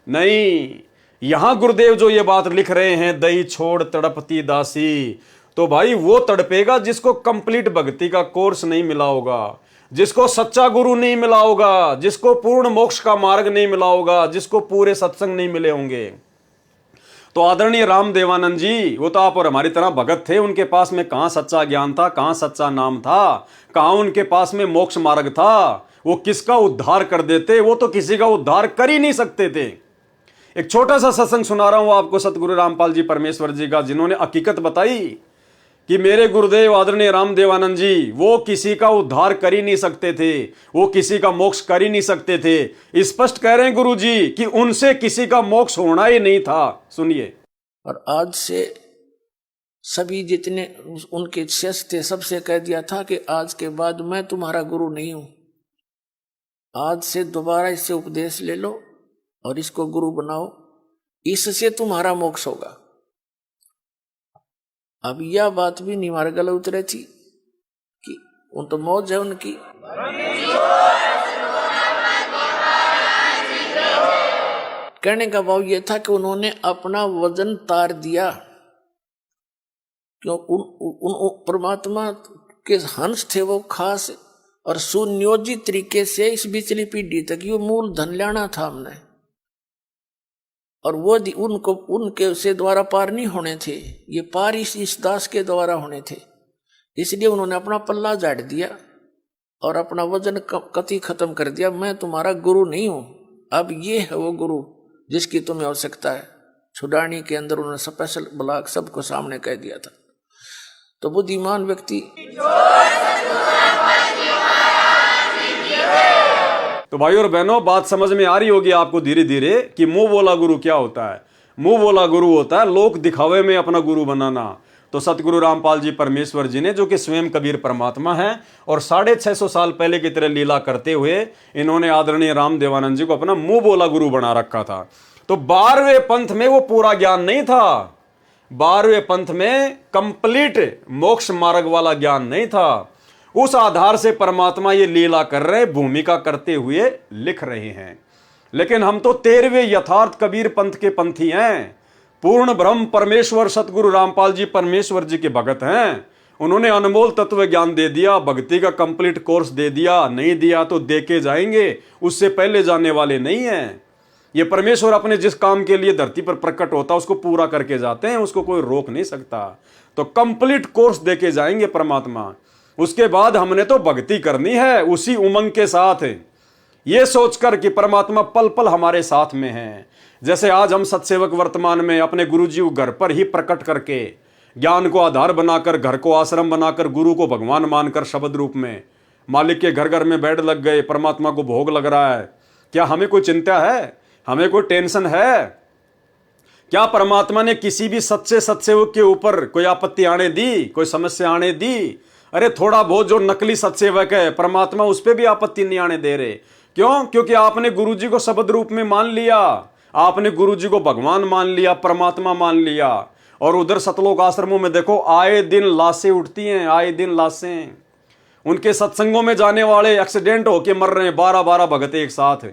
नहीं, यहां गुरुदेव जो ये बात लिख रहे हैं, दही छोड़ तड़पती दासी, तो भाई वो तड़पेगा जिसको कंप्लीट भक्ति का कोर्स नहीं मिला होगा, जिसको सच्चा गुरु नहीं मिला होगा, जिसको पूर्ण मोक्ष का मार्ग नहीं मिला होगा, जिसको पूरे सत्संग नहीं मिले होंगे। तो आदरणीय राम देवानंद जी, वो तो आप और हमारी तरह भगत थे, उनके पास में कहां सच्चा ज्ञान था, कहां सच्चा नाम था, कहां उनके पास में मोक्ष मार्ग था। वो किसका उद्धार कर देते, वो तो किसी का उद्धार कर ही नहीं सकते थे। एक छोटा सा सत्संग सुना रहा हूं आपको सतगुरु रामपाल जी परमेश्वर जी का, जिन्होंने हकीकत बताई कि मेरे गुरुदेव आदरणीय राम देवानंद जी वो किसी का उद्धार कर ही नहीं सकते थे, वो किसी का मोक्ष कर ही नहीं सकते थे। स्पष्ट कह रहे हैं गुरु जी कि उनसे किसी का मोक्ष होना ही नहीं था। सुनिए। और आज से सभी जितने उनके शिष्य थे सबसे कह दिया था कि आज के बाद मैं तुम्हारा गुरु नहीं हूं, आज से दोबारा इससे उपदेश ले लो और इसको गुरु बनाओ, इससे तुम्हारा मोक्ष होगा। अब यह बात भी नहीं हमारे गले उतरे थी कि उन तो मौज है उनकी। कहने का भाव यह था कि उन्होंने अपना वजन तार दिया, क्यों उन परमात्मा के हंस थे वो खास, और सुनियोजित तरीके से इस बिचली पीढ़ी तक ये मूल धन लाना था हमने, और वो उनको उनके से द्वारा पार नहीं होने थे, ये पार इस दास के द्वारा होने थे। इसलिए उन्होंने अपना पल्ला झाड़ दिया और अपना वजन कति खत्म कर दिया। मैं तुम्हारा गुरु नहीं हूं, अब ये है वो गुरु जिसकी तुम्हें आवश्यकता है। छुड़ानी के अंदर उन्होंने स्पेशल ब्लॉक सबको सामने कह दिया था। तो बुद्धिमान व्यक्ति तो भाई और बहनों, बात समझ में आ रही होगी आपको धीरे धीरे कि मुंह बोला गुरु क्या होता है। मुंह बोला गुरु होता है लोक दिखावे में अपना गुरु बनाना। तो सतगुरु रामपाल जी परमेश्वर जी ने, जो कि स्वयं कबीर परमात्मा है और 650 साल पहले की तरह लीला करते हुए इन्होंने आदरणीय राम देवानंद जी को अपना मुंह बोला गुरु बना रखा था। तो 12वें पंथ में वो पूरा ज्ञान नहीं था, 12वें पंथ में कंप्लीट मोक्ष मार्ग वाला ज्ञान नहीं था। उस आधार से परमात्मा ये लीला कर रहे, भूमिका करते हुए लिख रहे हैं। लेकिन हम तो 13वें यथार्थ कबीर पंथ के पंथी हैं। पूर्ण ब्रह्म परमेश्वर सतगुरु रामपाल जी परमेश्वर जी के भगत हैं। उन्होंने अनमोल तत्व ज्ञान दे दिया, भक्ति का कंप्लीट कोर्स दे दिया, नहीं दिया तो दे के जाएंगे, उससे पहले जाने वाले नहीं हैं। ये परमेश्वर अपने जिस काम के लिए धरती पर प्रकट होता उसको पूरा करके जाते हैं, उसको कोई रोक नहीं सकता। तो कंप्लीट कोर्स दे के जाएंगे परमात्मा। उसके बाद हमने तो भक्ति करनी है उसी उमंग के साथ, ये सोचकर कि परमात्मा पल पल हमारे साथ में है। जैसे आज हम सत्सेवक वर्तमान में अपने गुरु जी को घर पर ही प्रकट करके, ज्ञान को आधार बनाकर, घर को आश्रम बनाकर, गुरु को भगवान मानकर शब्द रूप में मालिक के घर घर में बैठ लग गए, परमात्मा को भोग लग रहा है। क्या हमें कोई चिंता है? हमें कोई टेंशन है? क्या परमात्मा ने किसी भी सच्चे सत्सेवक के ऊपर कोई आपत्ति आने दी, कोई समस्या आने दी? अरे थोड़ा बहुत जो नकली सत्सेवक है परमात्मा उस पर भी आपत्ति नहीं आने दे रहे। क्यों? क्योंकि आपने गुरु जी को शब्द रूप में मान लिया, आपने गुरु जी को भगवान मान लिया, परमात्मा मान लिया। और उधर सतलोक आश्रमों में देखो आए दिन लाशें उठती हैं, आए दिन लाशें। उनके सत्संगों में जाने वाले एक्सीडेंट होके मर रहे हैं, 12-12 भगत एक साथ।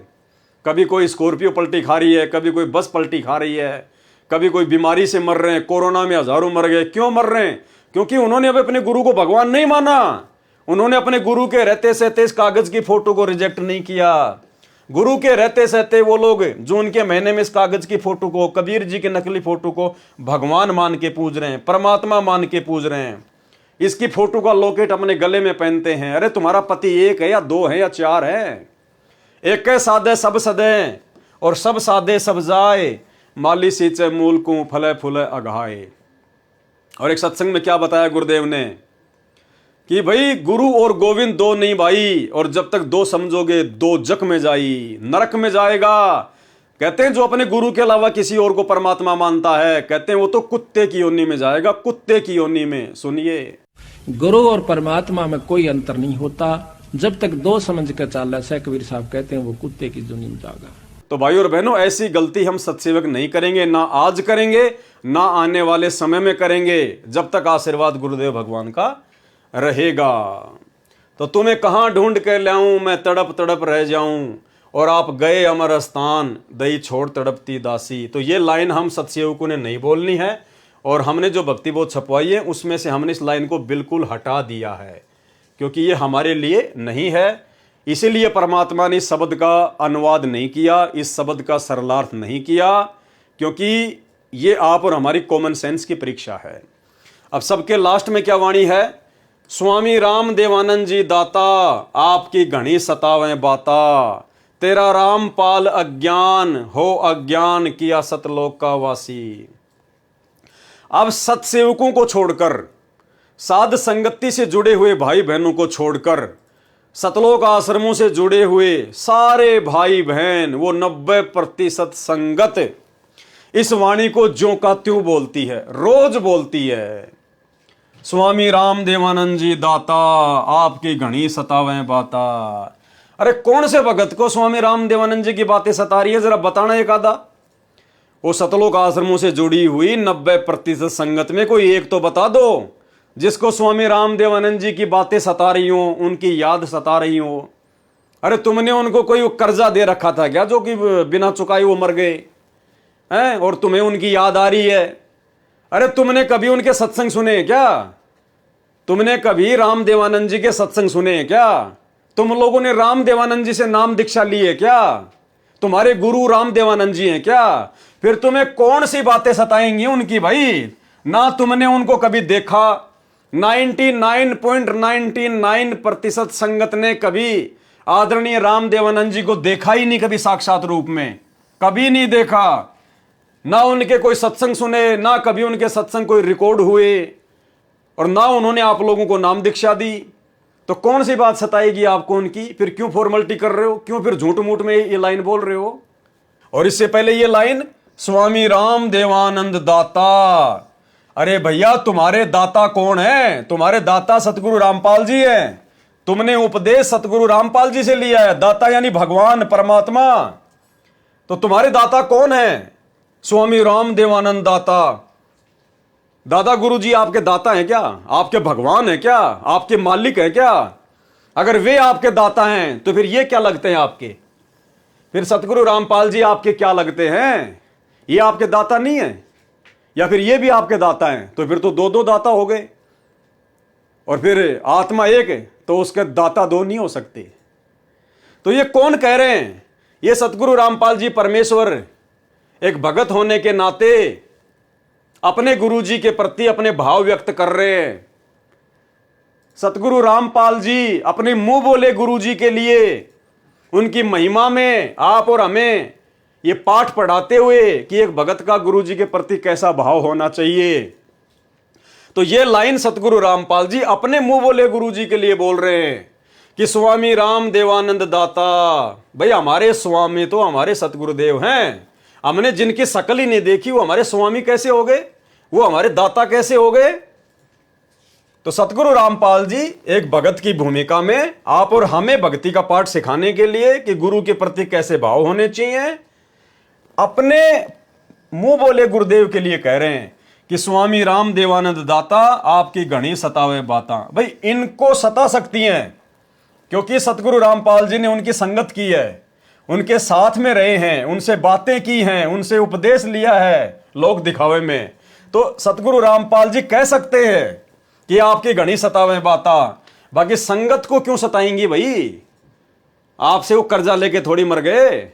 कभी कोई स्कॉर्पियो पलटी खा रही है, कभी कोई बस पलटी खा रही है, कभी कोई बीमारी से मर रहे हैं, कोरोना में हजारों मर गए। क्यों मर रहे हैं? क्योंकि उन्होंने अब अपने गुरु को भगवान नहीं माना। उन्होंने अपने गुरु के रहते सहते इस कागज की फोटो को रिजेक्ट नहीं किया। गुरु के रहते सहते वो लोग जो उनके महीने में इस कागज की फोटो को, कबीर जी की नकली फोटो को भगवान मान के पूज रहे हैं, परमात्मा मान के पूज रहे हैं। इसकी फोटो का लॉकेट अपने गले में पहनते हैं। अरे तुम्हारा पति एक है या दो है या चार है? एक है सादे सब सदे और सब सादे सब जाए, माली सींचे मूल को फले फूले अघाए। और एक सत्संग में क्या बताया गुरुदेव ने कि भाई गुरु और गोविंद दो नहीं भाई, और जब तक दो समझोगे दो जग में जाई, नरक में जाएगा। कहते हैं जो अपने गुरु के अलावा किसी और को परमात्मा मानता है, कहते हैं वो तो कुत्ते की योनि में जाएगा, कुत्ते की योनि में। सुनिए, गुरु और परमात्मा में कोई अंतर नहीं होता, जब तक दो समझ कर चाला से कबीर साहब कहते हैं वो कुत्ते की योनि में जाएगा। तो भाई और बहनों, ऐसी गलती हम सत्सेवक नहीं करेंगे, ना आज करेंगे ना आने वाले समय में करेंगे, जब तक आशीर्वाद गुरुदेव भगवान का रहेगा। तो तुम्हें कहां ढूंढ कर लाऊं, मैं तड़प तड़प रह जाऊं, और आप गए अमर स्थान, दई छोड़ तड़पती दासी। तो ये लाइन हम सतसेवकों ने नहीं बोलनी है, और हमने जो भक्ति बोध छपवाई है उसमें से हमने इस लाइन को बिल्कुल हटा दिया है, क्योंकि ये हमारे लिए नहीं है। इसीलिए परमात्मा ने इस शब्द का अनुवाद नहीं किया, इस शब्द का सरलार्थ नहीं किया, क्योंकि ये आप और हमारी कॉमन सेंस की परीक्षा है। अब सबके लास्ट में क्या वाणी है? स्वामी राम देवानंद जी दाता, आपकी घनी सतावें बाता, तेरा रामपाल अज्ञान हो अज्ञान किया सतलोक का वासी। अब सतसेवकों को छोड़कर, साध संगति से जुड़े हुए भाई बहनों को छोड़कर, सतलोक आश्रमों से जुड़े हुए सारे भाई बहन, वो 90% संगत इस वाणी को ज्यों का त्यों बोलती है, रोज बोलती है। स्वामी राम देवानंद जी दाता, आपकी घनी सतावें बाता। अरे कौन से भगत को स्वामी राम देवानंद जी की बातें सता रही है, जरा बताना एक आधा। वो सतलोक आश्रमों से जुड़ी हुई 90% संगत में कोई एक तो बता दो जिसको स्वामी राम देवानंद जी की बातें सता रही हो, उनकी याद सता रही हो। अरे तुमने उनको कोई कर्जा दे रखा था क्या, जो कि बिना चुकाए वो मर गए हैं, और तुम्हें उनकी याद आ रही है? अरे तुमने कभी उनके सत्संग सुने हैं क्या? तुमने कभी राम देवानंद जी के सत्संग सुने हैं क्या? तुम लोगों ने राम देवानंद जी से नाम दीक्षा ली है क्या? तुम्हारे गुरु राम देवानंद जी हैं क्या? फिर तुम्हें कौन सी बातें सताएंगी उनकी भाई? ना तुमने उनको कभी देखा, 99.99% संगत ने कभी आदरणीय राम देवानंद जी को देखा ही नहीं, कभी साक्षात रूप में कभी नहीं देखा। ना उनके कोई सत्संग सुने, ना कभी उनके सत्संग कोई रिकॉर्ड हुए, और ना उन्होंने आप लोगों को नाम दीक्षा दी। तो कौन सी बात सताएगी आपको उनकी? फिर क्यों फॉर्मेलिटी कर रहे हो? क्यों फिर झूठ मूठ में ये लाइन बोल रहे हो? और इससे पहले ये लाइन, स्वामी राम देवानंद दाता। अरे भैया, तुम्हारे दाता कौन है? तुम्हारे दाता सतगुरु रामपाल जी हैं। तुमने उपदेश सतगुरु रामपाल जी से लिया है। दाता यानी भगवान परमात्मा। तो तुम्हारे दाता कौन है? स्वामी राम देवानंद दाता। दादा गुरु जी आपके दाता हैं क्या? आपके भगवान हैं क्या? आपके मालिक हैं क्या? अगर वे आपके दाता हैं तो फिर ये क्या लगते हैं आपके? फिर सतगुरु रामपाल जी आपके क्या लगते हैं? ये आपके दाता नहीं है? या फिर ये भी आपके दाता हैं? तो फिर तो दो दो दाता हो गए, और फिर आत्मा एक है तो उसके दाता दो नहीं हो सकते। तो ये कौन कह रहे हैं? ये सतगुरु रामपाल जी परमेश्वर एक भगत होने के नाते अपने गुरुजी के प्रति अपने भाव व्यक्त कर रहे हैं। सतगुरु रामपाल जी अपने मुंह बोले गुरुजी के लिए उनकी महिमा में आप और हमें ये पाठ पढ़ाते हुए कि एक भगत का गुरुजी के प्रति कैसा भाव होना चाहिए। तो ये लाइन सतगुरु रामपाल जी अपने मुंह बोले गुरुजी के लिए बोल रहे हैं कि स्वामी राम देवानंद दाता। भाई हमारे स्वामी तो हमारे सतगुरुदेव हैं। हमने जिनकी शकल ही नहीं देखी वो हमारे स्वामी कैसे हो गए? वो हमारे दाता कैसे हो गए? तो सतगुरु रामपाल जी एक भगत की भूमिका में आप और हमें भक्ति का पाठ सिखाने के लिए कि गुरु के प्रति कैसे भाव होने चाहिए, अपने मुंह बोले गुरुदेव के लिए कह रहे हैं कि स्वामी राम देवानंद दाता, आपकी घनी सतावे बाता। भाई इनको सता सकती हैं क्योंकि सतगुरु रामपाल जी ने उनकी संगत की है, उनके साथ में रहे हैं, उनसे बातें की हैं, उनसे उपदेश लिया है लोक दिखावे में। तो सतगुरु रामपाल जी कह सकते हैं कि आपकी घनी सतावे बाता। बाकी संगत को क्यों सताएंगी भाई? आपसे वो कर्जा लेके थोड़ी मर गए।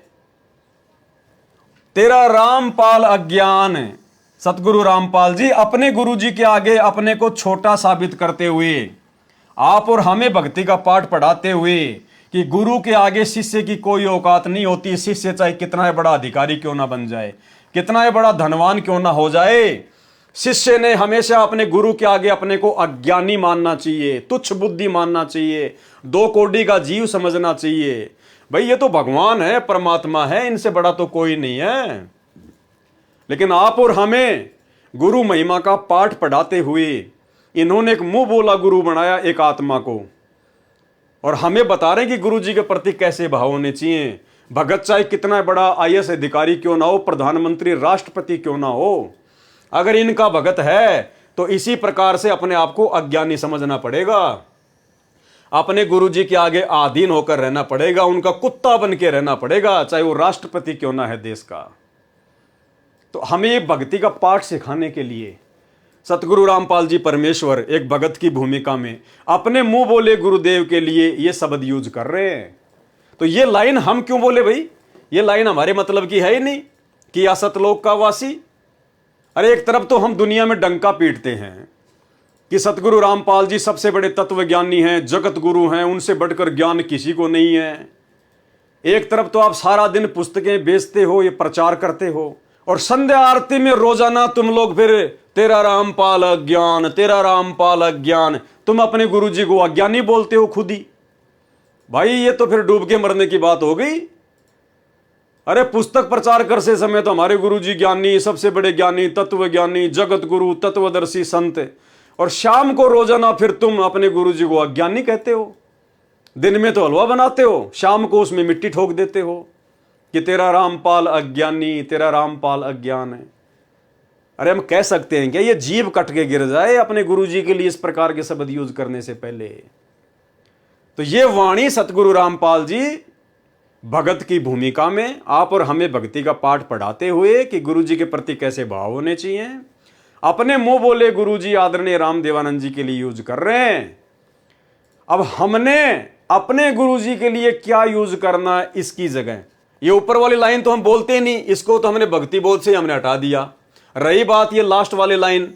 तेरा रामपाल अज्ञान। सतगुरु रामपाल जी अपने गुरु जी के आगे अपने को छोटा साबित करते हुए, आप और हमें भक्ति का पाठ पढ़ाते हुए कि गुरु के आगे शिष्य की कोई औकात नहीं होती। शिष्य चाहे कितना बड़ा अधिकारी क्यों ना बन जाए, कितना बड़ा धनवान क्यों ना हो जाए, शिष्य ने हमेशा अपने गुरु के आगे अपने को अज्ञानी मानना चाहिए, तुच्छ बुद्धि मानना चाहिए, दो कोड़ी का जीव समझना चाहिए। भाई ये तो भगवान है, परमात्मा है, इनसे बड़ा तो कोई नहीं है। लेकिन आप और हमें गुरु महिमा का पाठ पढ़ाते हुए इन्होंने एक मुंह बोला गुरु बनाया एक आत्मा को, और हमें बता रहे हैं कि गुरु जी के प्रति कैसे भाव होने चाहिए। भगत चाहे कितना बड़ा IAS अधिकारी क्यों ना हो, प्रधानमंत्री राष्ट्रपति क्यों ना हो, अगर इनका भगत है तो इसी प्रकार से अपने आप को अज्ञानी समझना पड़ेगा। अपने गुरुजी के आगे आधीन होकर रहना पड़ेगा, उनका कुत्ता बन के रहना पड़ेगा, चाहे वो राष्ट्रपति क्यों ना है देश का। तो हमें ये भक्ति का पाठ सिखाने के लिए सतगुरु रामपाल जी परमेश्वर एक भगत की भूमिका में अपने मुंह बोले गुरुदेव के लिए ये शब्द यूज कर रहे हैं। तो ये लाइन हम क्यों बोले भाई? ये लाइन हमारे मतलब की है ही नहीं कि या सतलोक का वासी। अरे एक तरफ तो हम दुनिया में डंका पीटते हैं कि सतगुरु रामपाल जी सबसे बड़े तत्वज्ञानी हैं, जगत गुरु हैं, उनसे बढ़कर ज्ञान किसी को नहीं है। एक तरफ तो आप सारा दिन पुस्तकें बेचते हो, ये प्रचार करते हो, और संध्या आरती में रोजाना तुम लोग फिर तेरा रामपाल अज्ञान, तेरा रामपाल अज्ञान, तुम अपने गुरुजी को अज्ञानी बोलते हो खुद ही। भाई ये तो फिर डूब के मरने की बात हो गई। अरे पुस्तक प्रचार करते समय तो हमारे गुरुजी ज्ञानी, सबसे बड़े ज्ञानी, तत्वज्ञानी, जगत गुरु, तत्वदर्शी संत, और शाम को रोजाना फिर तुम अपने गुरुजी को अज्ञानी कहते हो। दिन में तो हलवा बनाते हो, शाम को उसमें मिट्टी ठोक देते हो कि तेरा रामपाल अज्ञानी, तेरा रामपाल अज्ञान है। अरे हम कह सकते हैं क्या ये जीभ कट के गिर जाए अपने गुरुजी के लिए इस प्रकार के शब्द यूज करने से पहले? तो ये वाणी सतगुरु रामपाल जी भगत की भूमिका में आप और हमें भक्ति का पाठ पढ़ाते हुए कि गुरुजी के प्रति कैसे भाव होने चाहिए, अपने मुंह बोले गुरुजी आदरणीय रामदेवानंद जी के लिए यूज कर रहे हैं। अब हमने अपने गुरुजी के लिए क्या यूज करना इसकी जगह, ये ऊपर वाली लाइन तो हम बोलते नहीं, इसको तो हमने भक्ति बोध से हमने हटा दिया। रही बात ये लास्ट वाली लाइन,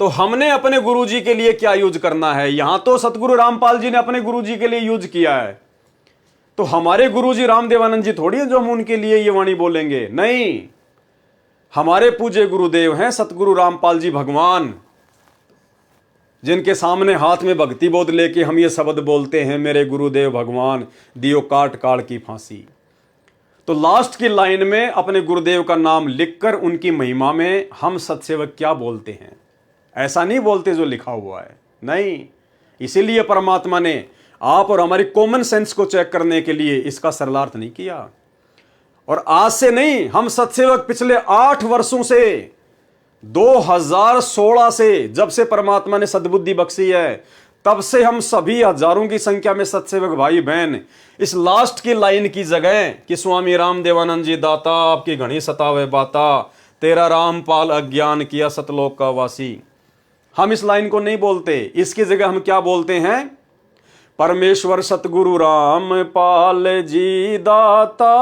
तो हमने अपने गुरुजी के लिए क्या यूज करना है, यहां तो सतगुरु रामपाल जी ने अपने गुरुजी के लिए यूज किया है। तो हमारे गुरुजी रामदेवानंद जी थोड़ी है जो हम उनके लिए ये वाणी बोलेंगे, नहीं। हमारे पूज्य गुरुदेव हैं सतगुरु रामपाल जी भगवान, जिनके सामने हाथ में भक्ति बोध लेके हम ये शब्द बोलते हैं, मेरे गुरुदेव भगवान दियो काट काट की फांसी। तो लास्ट की लाइन में अपने गुरुदेव का नाम लिखकर उनकी महिमा में हम सत्सेवक क्या बोलते हैं, ऐसा नहीं बोलते जो लिखा हुआ है, नहीं। इसीलिए परमात्मा ने आप और हमारी कॉमन सेंस को चेक करने के लिए इसका सरलार्थ नहीं किया। और आज से नहीं, हम सत्सेवक पिछले 8 वर्षों से, 2016 से, जब से परमात्मा ने सद्बुद्धि बख्शी है, तब से हम सभी हजारों की संख्या में सत्सेवक भाई बहन इस लास्ट की लाइन की जगह कि स्वामी रामदेवानंद जी दाता आपकी घनी सतावे बाता, तेरा रामपाल अज्ञान किया सतलोक का वासी, हम इस लाइन को नहीं बोलते। इसकी जगह हम क्या बोलते हैं, परमेश्वर सतगुरु रामपाल जी दाता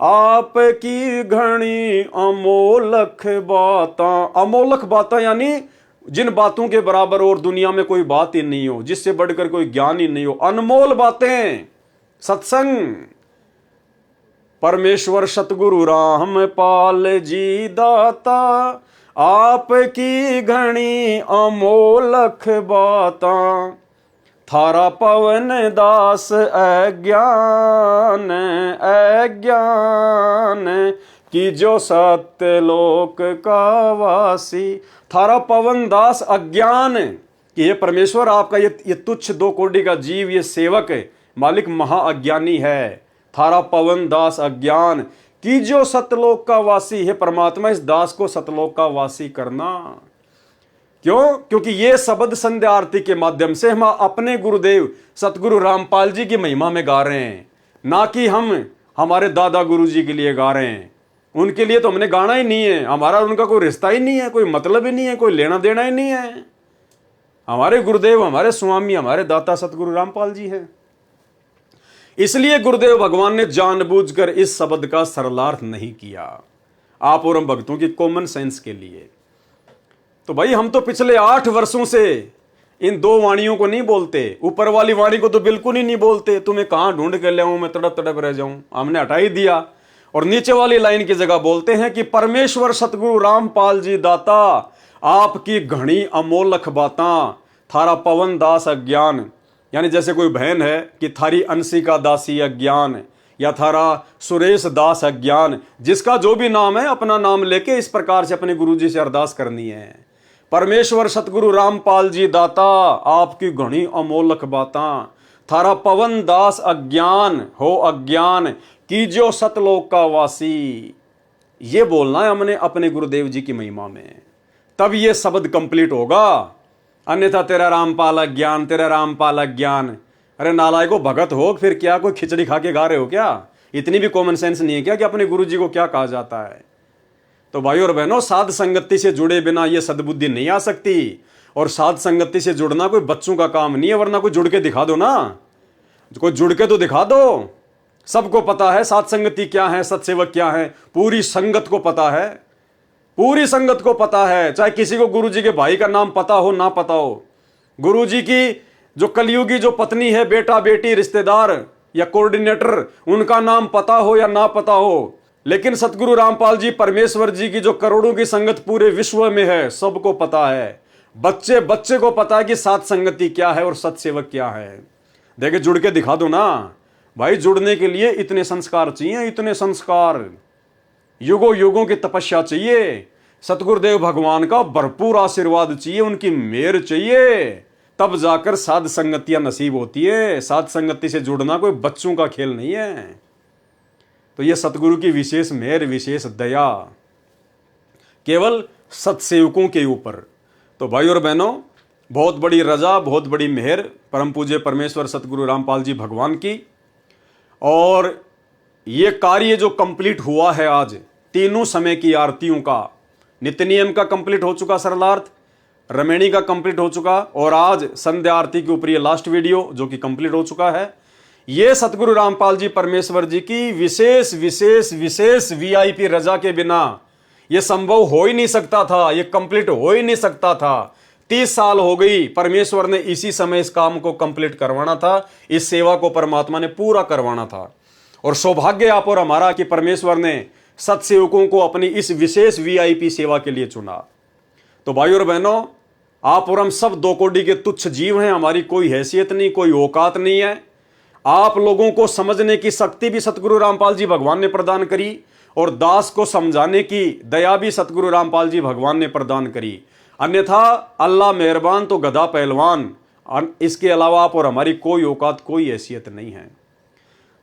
आपकी घनी अमोलक बाता। अमोलक बाता यानी जिन बातों के बराबर और दुनिया में कोई बात ही नहीं हो, जिससे बढ़कर कोई ज्ञान ही नहीं हो, अनमोल बातें, सत्संग। परमेश्वर सतगुरु रामपाल जी दाता आपकी घनी अमोलक बाता, थारा पवन दास अज्ञान अज्ञान कि जो सत्य लोक का वासी। थारा पवन दास अज्ञान कि ये परमेश्वर आपका ये तुच्छ 2 कोटि का जीव, ये सेवक है, मालिक महाअज्ञानी है। थारा पवन दास अज्ञान कि जो सतलोक का वासी है। परमात्मा इस दास को सतलोक का वासी करना। क्यों? क्योंकि ये शब्द संध्या आरती के माध्यम से हम अपने गुरुदेव सतगुरु रामपाल जी की महिमा में गा रहे हैं, ना कि हम हमारे दादा गुरु जी के लिए गा रहे हैं। उनके लिए तो हमने गाना ही नहीं है, हमारा उनका कोई रिश्ता ही नहीं है, कोई मतलब ही नहीं है, कोई लेना देना ही नहीं है। हमारे गुरुदेव, हमारे स्वामी, हमारे दाता सतगुरु रामपाल जी हैं। इसलिए गुरुदेव भगवान ने जानबूझकर इस शब्द का सरलार्थ नहीं किया, आप और हम भक्तों की कॉमन सेंस के लिए। तो भाई हम तो पिछले 8 वर्षों से इन 2 वाणियों को नहीं बोलते, ऊपर वाली वाणी को तो बिल्कुल ही नहीं बोलते। तुम्हें कहां ढूंढ कर ले आऊं, मैं तड़प तड़प रह जाऊं, हमने हटा ही दिया। और नीचे वाली लाइन की जगह बोलते हैं कि परमेश्वर सतगुरु रामपाल जी दाता आपकी घनी अमोलक बाता, थारा पवन दास अज्ञान। यानी जैसे कोई बहन है कि थारी अंशिका दासी अज्ञान, या थारा सुरेश दास अज्ञान, जिसका जो भी नाम है अपना नाम लेके इस प्रकार से अपने गुरुजी से अरदास करनी है। परमेश्वर सतगुरु रामपाल जी दाता आपकी घनी अमोलक बाता, थारा पवन दास अज्ञान हो अज्ञान की जो सतलोक का वासी। ये बोलना है हमने अपने गुरुदेव जी की महिमा में, तब ये शब्द कंप्लीट होगा। अन्यथा तेरा रामपाल अज्ञान, तेरा रामपाल अज्ञान, अरे नालायको, भगत हो फिर क्या, कोई खिचड़ी खा के गा रहे हो क्या? इतनी भी कॉमन सेंस नहीं है क्या कि अपने गुरु जी को क्या कहा जाता है? तो भाइयों और बहनों, साध संगति से जुड़े बिना ये सद्बुद्धि नहीं आ सकती। और साध संगति से जुड़ना कोई बच्चों का काम नहीं है, वरना कोई जुड़ के दिखा दो ना, कोई जुड़ के तो दिखा दो। सबको पता है साध संगति क्या है, सत्सेवक क्या है, पूरी संगत को पता है, पूरी संगत को पता है। चाहे किसी को गुरु जी के भाई का नाम पता हो ना पता हो, गुरु जी की जो कलयुगी जो पत्नी है, बेटा बेटी रिश्तेदार या कोऑर्डिनेटर, उनका नाम पता हो या ना पता हो, लेकिन सतगुरु रामपाल जी परमेश्वर जी की जो करोड़ों की संगत पूरे विश्व में है, सबको पता है। बच्चे बच्चे को पता है कि साध संगति क्या है और सत्सेवक क्या है। देखे, जुड़ के दिखा दो ना भाई। जुड़ने के लिए इतने संस्कार चाहिए, इतने संस्कार, युगों युगों की तपस्या चाहिए, सतगुरुदेव भगवान का भरपूर आशीर्वाद चाहिए, उनकी मेहर चाहिए, तब जाकर साध संगतियां नसीब होती है। साध संगति से जुड़ना कोई बच्चों का खेल नहीं है। तो यह सतगुरु की विशेष मेहर, विशेष दया केवल सत्सेवकों के ऊपर। तो भाई और बहनों, बहुत बड़ी रजा, बहुत बड़ी मेहर परम पूज्य परमेश्वर सतगुरु रामपाल जी भगवान की। और ये कार्य जो कंप्लीट हुआ है आज, तीनों समय की आरतियों का, नित्य नियम का कंप्लीट हो चुका सरलार्थ, रमेणी का कंप्लीट हो चुका, और आज संध्या आरती के ऊपर ये लास्ट वीडियो जो कि कंप्लीट हो चुका है। ये सतगुरु रामपाल जी परमेश्वर जी की विशेष विशेष विशेष वीआईपी रजा के बिना ये संभव हो ही नहीं सकता था, ये कंप्लीट हो ही नहीं सकता था। 30 साल हो गई, परमेश्वर ने इसी समय इस काम को कंप्लीट करवाना था, इस सेवा को परमात्मा ने पूरा करवाना था। और सौभाग्य आप और हमारा कि परमेश्वर ने सत्सेवकों को अपनी इस विशेष वीआईपी सेवा के लिए चुना। तो भाइयों और बहनों, आप और हम सब दो कोटि के तुच्छ जीव हैं, हमारी कोई हैसियत नहीं, कोई औकात नहीं है। आप लोगों को समझने की शक्ति भी सतगुरु रामपाल जी भगवान ने प्रदान करी, और दास को समझाने की दया भी सतगुरु रामपाल जी भगवान ने प्रदान करी। अन्यथा अल्लाह मेहरबान तो गधा पहलवान, इसके अलावा आप और हमारी कोई औकात, कोई हैसियत नहीं है।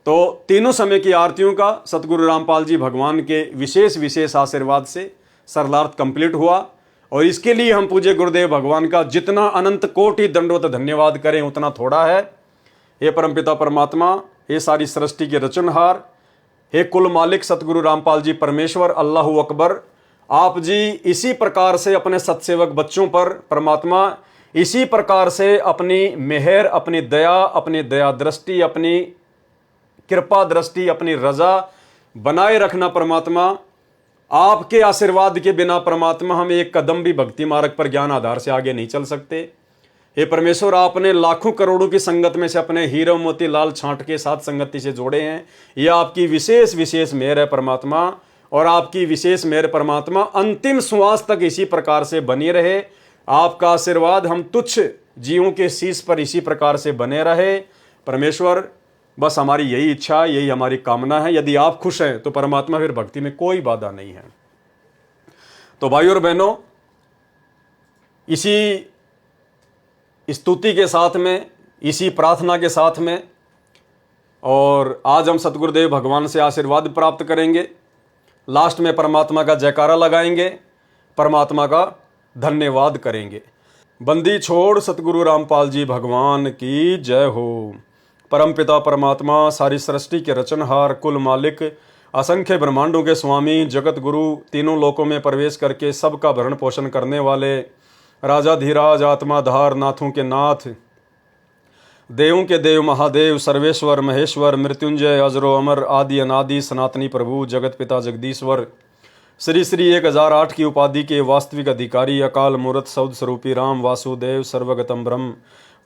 तो तीनों समय की आरतियों का सतगुरु रामपाल जी भगवान के विशेष विशेष आशीर्वाद से सरलार्थ कंप्लीट हुआ। और इसके लिए हम पूज्य गुरुदेव भगवान का जितना अनंत कोटि दंडवत धन्यवाद करें उतना थोड़ा है। हे परमपिता परमात्मा, हे सारी सृष्टि के रचनहार, हे कुल मालिक सतगुरु रामपाल जी परमेश्वर, अल्लाहु अकबर, आप जी इसी प्रकार से अपने सत्सेवक बच्चों पर परमात्मा इसी प्रकार से अपनी मेहर, अपनी दया दृष्टि, अपनी कृपा दृष्टि, अपनी रजा बनाए रखना परमात्मा। आपके आशीर्वाद के बिना परमात्मा हम एक कदम भी भक्ति मार्ग पर ज्ञान आधार से आगे नहीं चल सकते। हे परमेश्वर, आपने लाखों करोड़ों की संगत में से अपने हीरो मोती लाल छांट के साथ संगति से जोड़े हैं। यह आपकी विशेष विशेष मेहर है परमात्मा, और आपकी विशेष मेहर परमात्मा अंतिम श्वास तक इसी प्रकार से बनी रहे। आपका आशीर्वाद हम तुच्छ जीवों के शीश पर इसी प्रकार से बने रहे परमेश्वर। बस हमारी यही इच्छा, यही हमारी कामना है। यदि आप खुश हैं तो परमात्मा फिर भक्ति में कोई बाधा नहीं है। तो भाइयों और बहनों, इसी स्तुति के साथ में, इसी प्रार्थना के साथ में, और आज हम सतगुरुदेव भगवान से आशीर्वाद प्राप्त करेंगे। लास्ट में परमात्मा का जयकारा लगाएंगे, परमात्मा का धन्यवाद करेंगे। बंदी छोड़ सतगुरु रामपाल जी भगवान की जय हो। परमपिता परमात्मा, सारी सृष्टि के रचनहार, कुल मालिक, असंख्य ब्रह्मांडों के स्वामी, जगत गुरु, तीनों लोकों में प्रवेश करके सबका भरण पोषण करने वाले, राजा धीराज, आत्माधार, नाथों के नाथ, देवों के देव, महादेव, सर्वेश्वर, महेश्वर, मृत्युंजय, अजरो अमर, आदि अनादि, सनातनी प्रभु, जगत पिता जगदीश्वर, श्री श्री 1008 की उपाधि के वास्तविक अधिकारी, अकाल मूर्त सौद स्वरूपी राम वासुदेव, सर्वगतम ब्रह्म,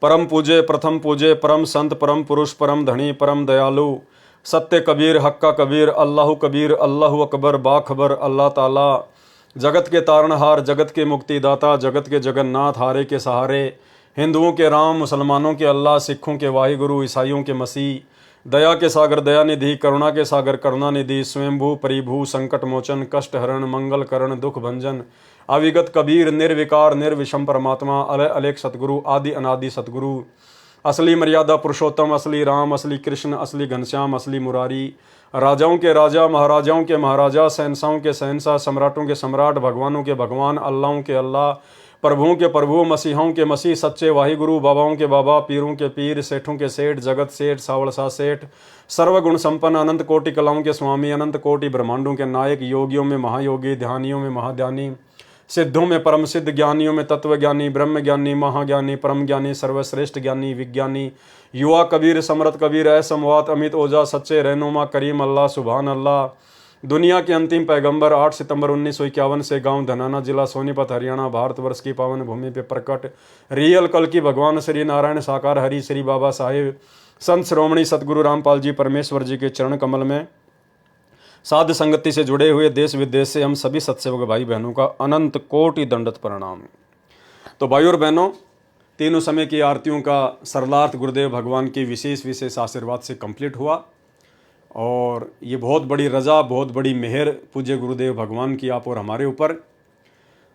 परम पूज्य, प्रथम पूज्य, परम संत, परम पुरुष, परम धनी, परम दयालु, सत्य कबीर, हक्का कबीर, अल्लाह अकबर, बाखबर, अल्लाह ताला, जगत के तारणहार, जगत के मुक्तिदाता, जगत के जगन्नाथ, हारे के सहारे, हिंदुओं के राम, मुसलमानों के अल्लाह, सिखों के वाहिगुरु, ईसाइयों के मसीह, दया के सागर दयानिधि, करुणा के सागर करुणानिधि, स्वयंभू परिभू, संकट मोचन, कष्ट हरण, मंगल करण, दुख भंजन, अविगत कबीर, निर्विकार निर्विषम परमात्मा, अलय अलेख सतगुरु, आदि अनादि सतगुरु, असली मर्यादा पुरुषोत्तम, असली राम, असली कृष्ण, असली घनश्याम, असली मुरारी, राजाओं के राजा, महाराजाओं के महाराजा, शहंशाहों के शहंशाह, सम्राटों के सम्राट, भगवानों के भगवान, अल्लाहों के अल्लाह, प्रभुओं के प्रभु, मसीहों के मसीह, सच्चे वाहिगुरु, बाबाओं के बाबा, पीरों के पीर, सेठों के सेठ, जगत सेठ, सावड़सा सेठ, सर्वगुण संपन्न, अनंत कोटि कलाओं के स्वामी, अनंत कोटि ब्रह्मांडों के नायक, योगियों में महायोगी, ध्यानियों में महाध्यानी, सिद्धों में परम सिद्ध, ज्ञानियों में तत्वज्ञानी, ब्रह्म ज्ञानी, महाज्ञानी, परम ज्ञानी, सर्वश्रेष्ठ ज्ञानी, विज्ञानी, युवा कबीर, समरत कबीर, समवात, अमित ओझा, सच्चे रहनुमा, करीम अल्लाह, सुभान अल्लाह, दुनिया के अंतिम पैगंबर, 8 सितंबर 1951 से गांव धनाना, जिला सोनीपत, हरियाणा, भारतवर्ष की पावन भूमि पे प्रकट रियल कल की भगवान श्री नारायण साकार हरि श्री बाबा साहेब संत श्रोमणी सतगुरु रामपाल जी परमेश्वर जी के चरण कमल में साध संगति से जुड़े हुए देश विदेश से हम सभी सत्सेवक भाई बहनों का अनंत कोटि दंडत प्रणाम। तो भाई और बहनों, तीनों समय की आरतियों का सरलार्थ गुरुदेव भगवान की विशेष आशीर्वाद से कंप्लीट हुआ और ये बहुत बड़ी रजा, बहुत बड़ी मेहर पूज्य गुरुदेव भगवान की आप और हमारे ऊपर।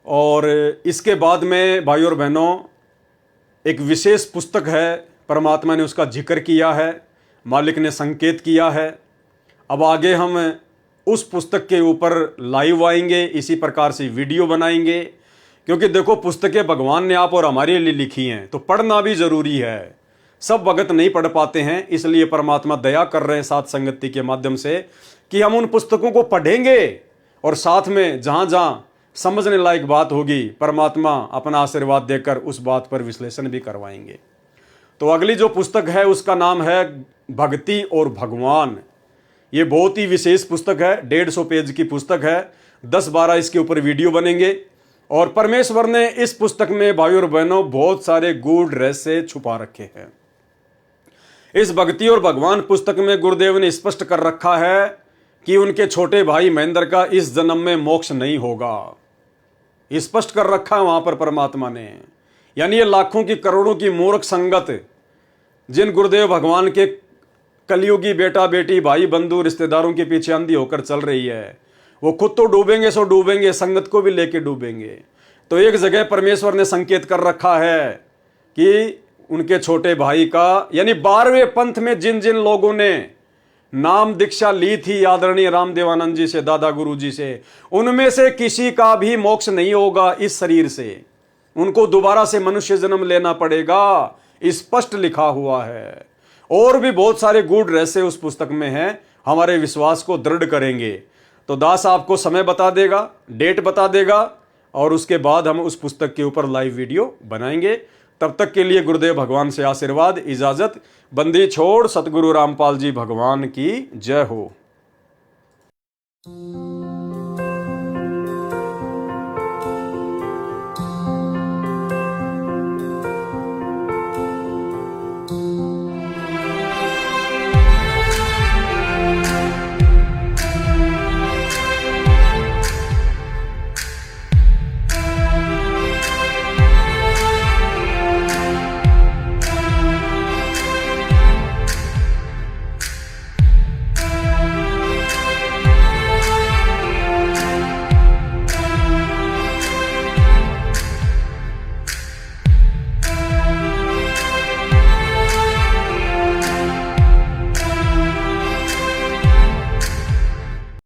और इसके बाद में भाई और बहनों एक विशेष पुस्तक है, परमात्मा ने उसका जिक्र किया है, मालिक ने संकेत किया है। अब आगे हम उस पुस्तक के ऊपर लाइव आएंगे, इसी प्रकार से वीडियो बनाएंगे, क्योंकि देखो पुस्तकें भगवान ने आप और हमारे लिए लिखी हैं तो पढ़ना भी जरूरी है। सब भगत नहीं पढ़ पाते हैं, इसलिए परमात्मा दया कर रहे हैं साथ संगति के माध्यम से कि हम उन पुस्तकों को पढ़ेंगे और साथ में जहां जहां समझने लायक बात होगी परमात्मा अपना आशीर्वाद देकर उस बात पर विश्लेषण भी करवाएंगे। तो अगली जो पुस्तक है उसका नाम है भक्ति और भगवान। ये बहुत ही विशेष पुस्तक है, 150 पेज की पुस्तक है, 10-12 इसके ऊपर वीडियो बनेंगे। और परमेश्वर ने इस पुस्तक में भाई और बहनों बहुत सारे गूढ़ रहस्य छुपा रखे हैं। इस भक्ति और भगवान पुस्तक में गुरुदेव ने स्पष्ट कर रखा है कि उनके छोटे भाई महेंद्र का इस जन्म में मोक्ष नहीं होगा। स्पष्ट कर रखा है वहां पर परमात्मा ने। यानी ये लाखों की करोड़ों की मूर्ख संगत जिन गुरुदेव भगवान के कलयुगी बेटा बेटी भाई बंधु रिश्तेदारों के पीछे अंधी होकर चल रही है, वो खुद तो डूबेंगे सो डूबेंगे, संगत को भी लेके डूबेंगे। तो एक जगह परमेश्वर ने संकेत कर रखा है कि उनके छोटे भाई का, यानी 12वें पंथ में जिन जिन लोगों ने नाम दीक्षा ली थी आदरणीय रामदेवानंद जी से, दादा गुरु जी से, उनमें से किसी का भी मोक्ष नहीं होगा इस शरीर से। उनको दोबारा से मनुष्य जन्म लेना पड़ेगा, स्पष्ट लिखा हुआ है। और भी बहुत सारे गूढ़ रहस्य उस पुस्तक में हैं, हमारे विश्वास को दृढ़ करेंगे। तो दास आपको समय बता देगा, डेट बता देगा और उसके बाद हम उस पुस्तक के ऊपर लाइव वीडियो बनाएंगे। तब तक के लिए गुरुदेव भगवान से आशीर्वाद, इजाजत, बंदी छोड़। सतगुरु रामपाल जी भगवान की जय हो।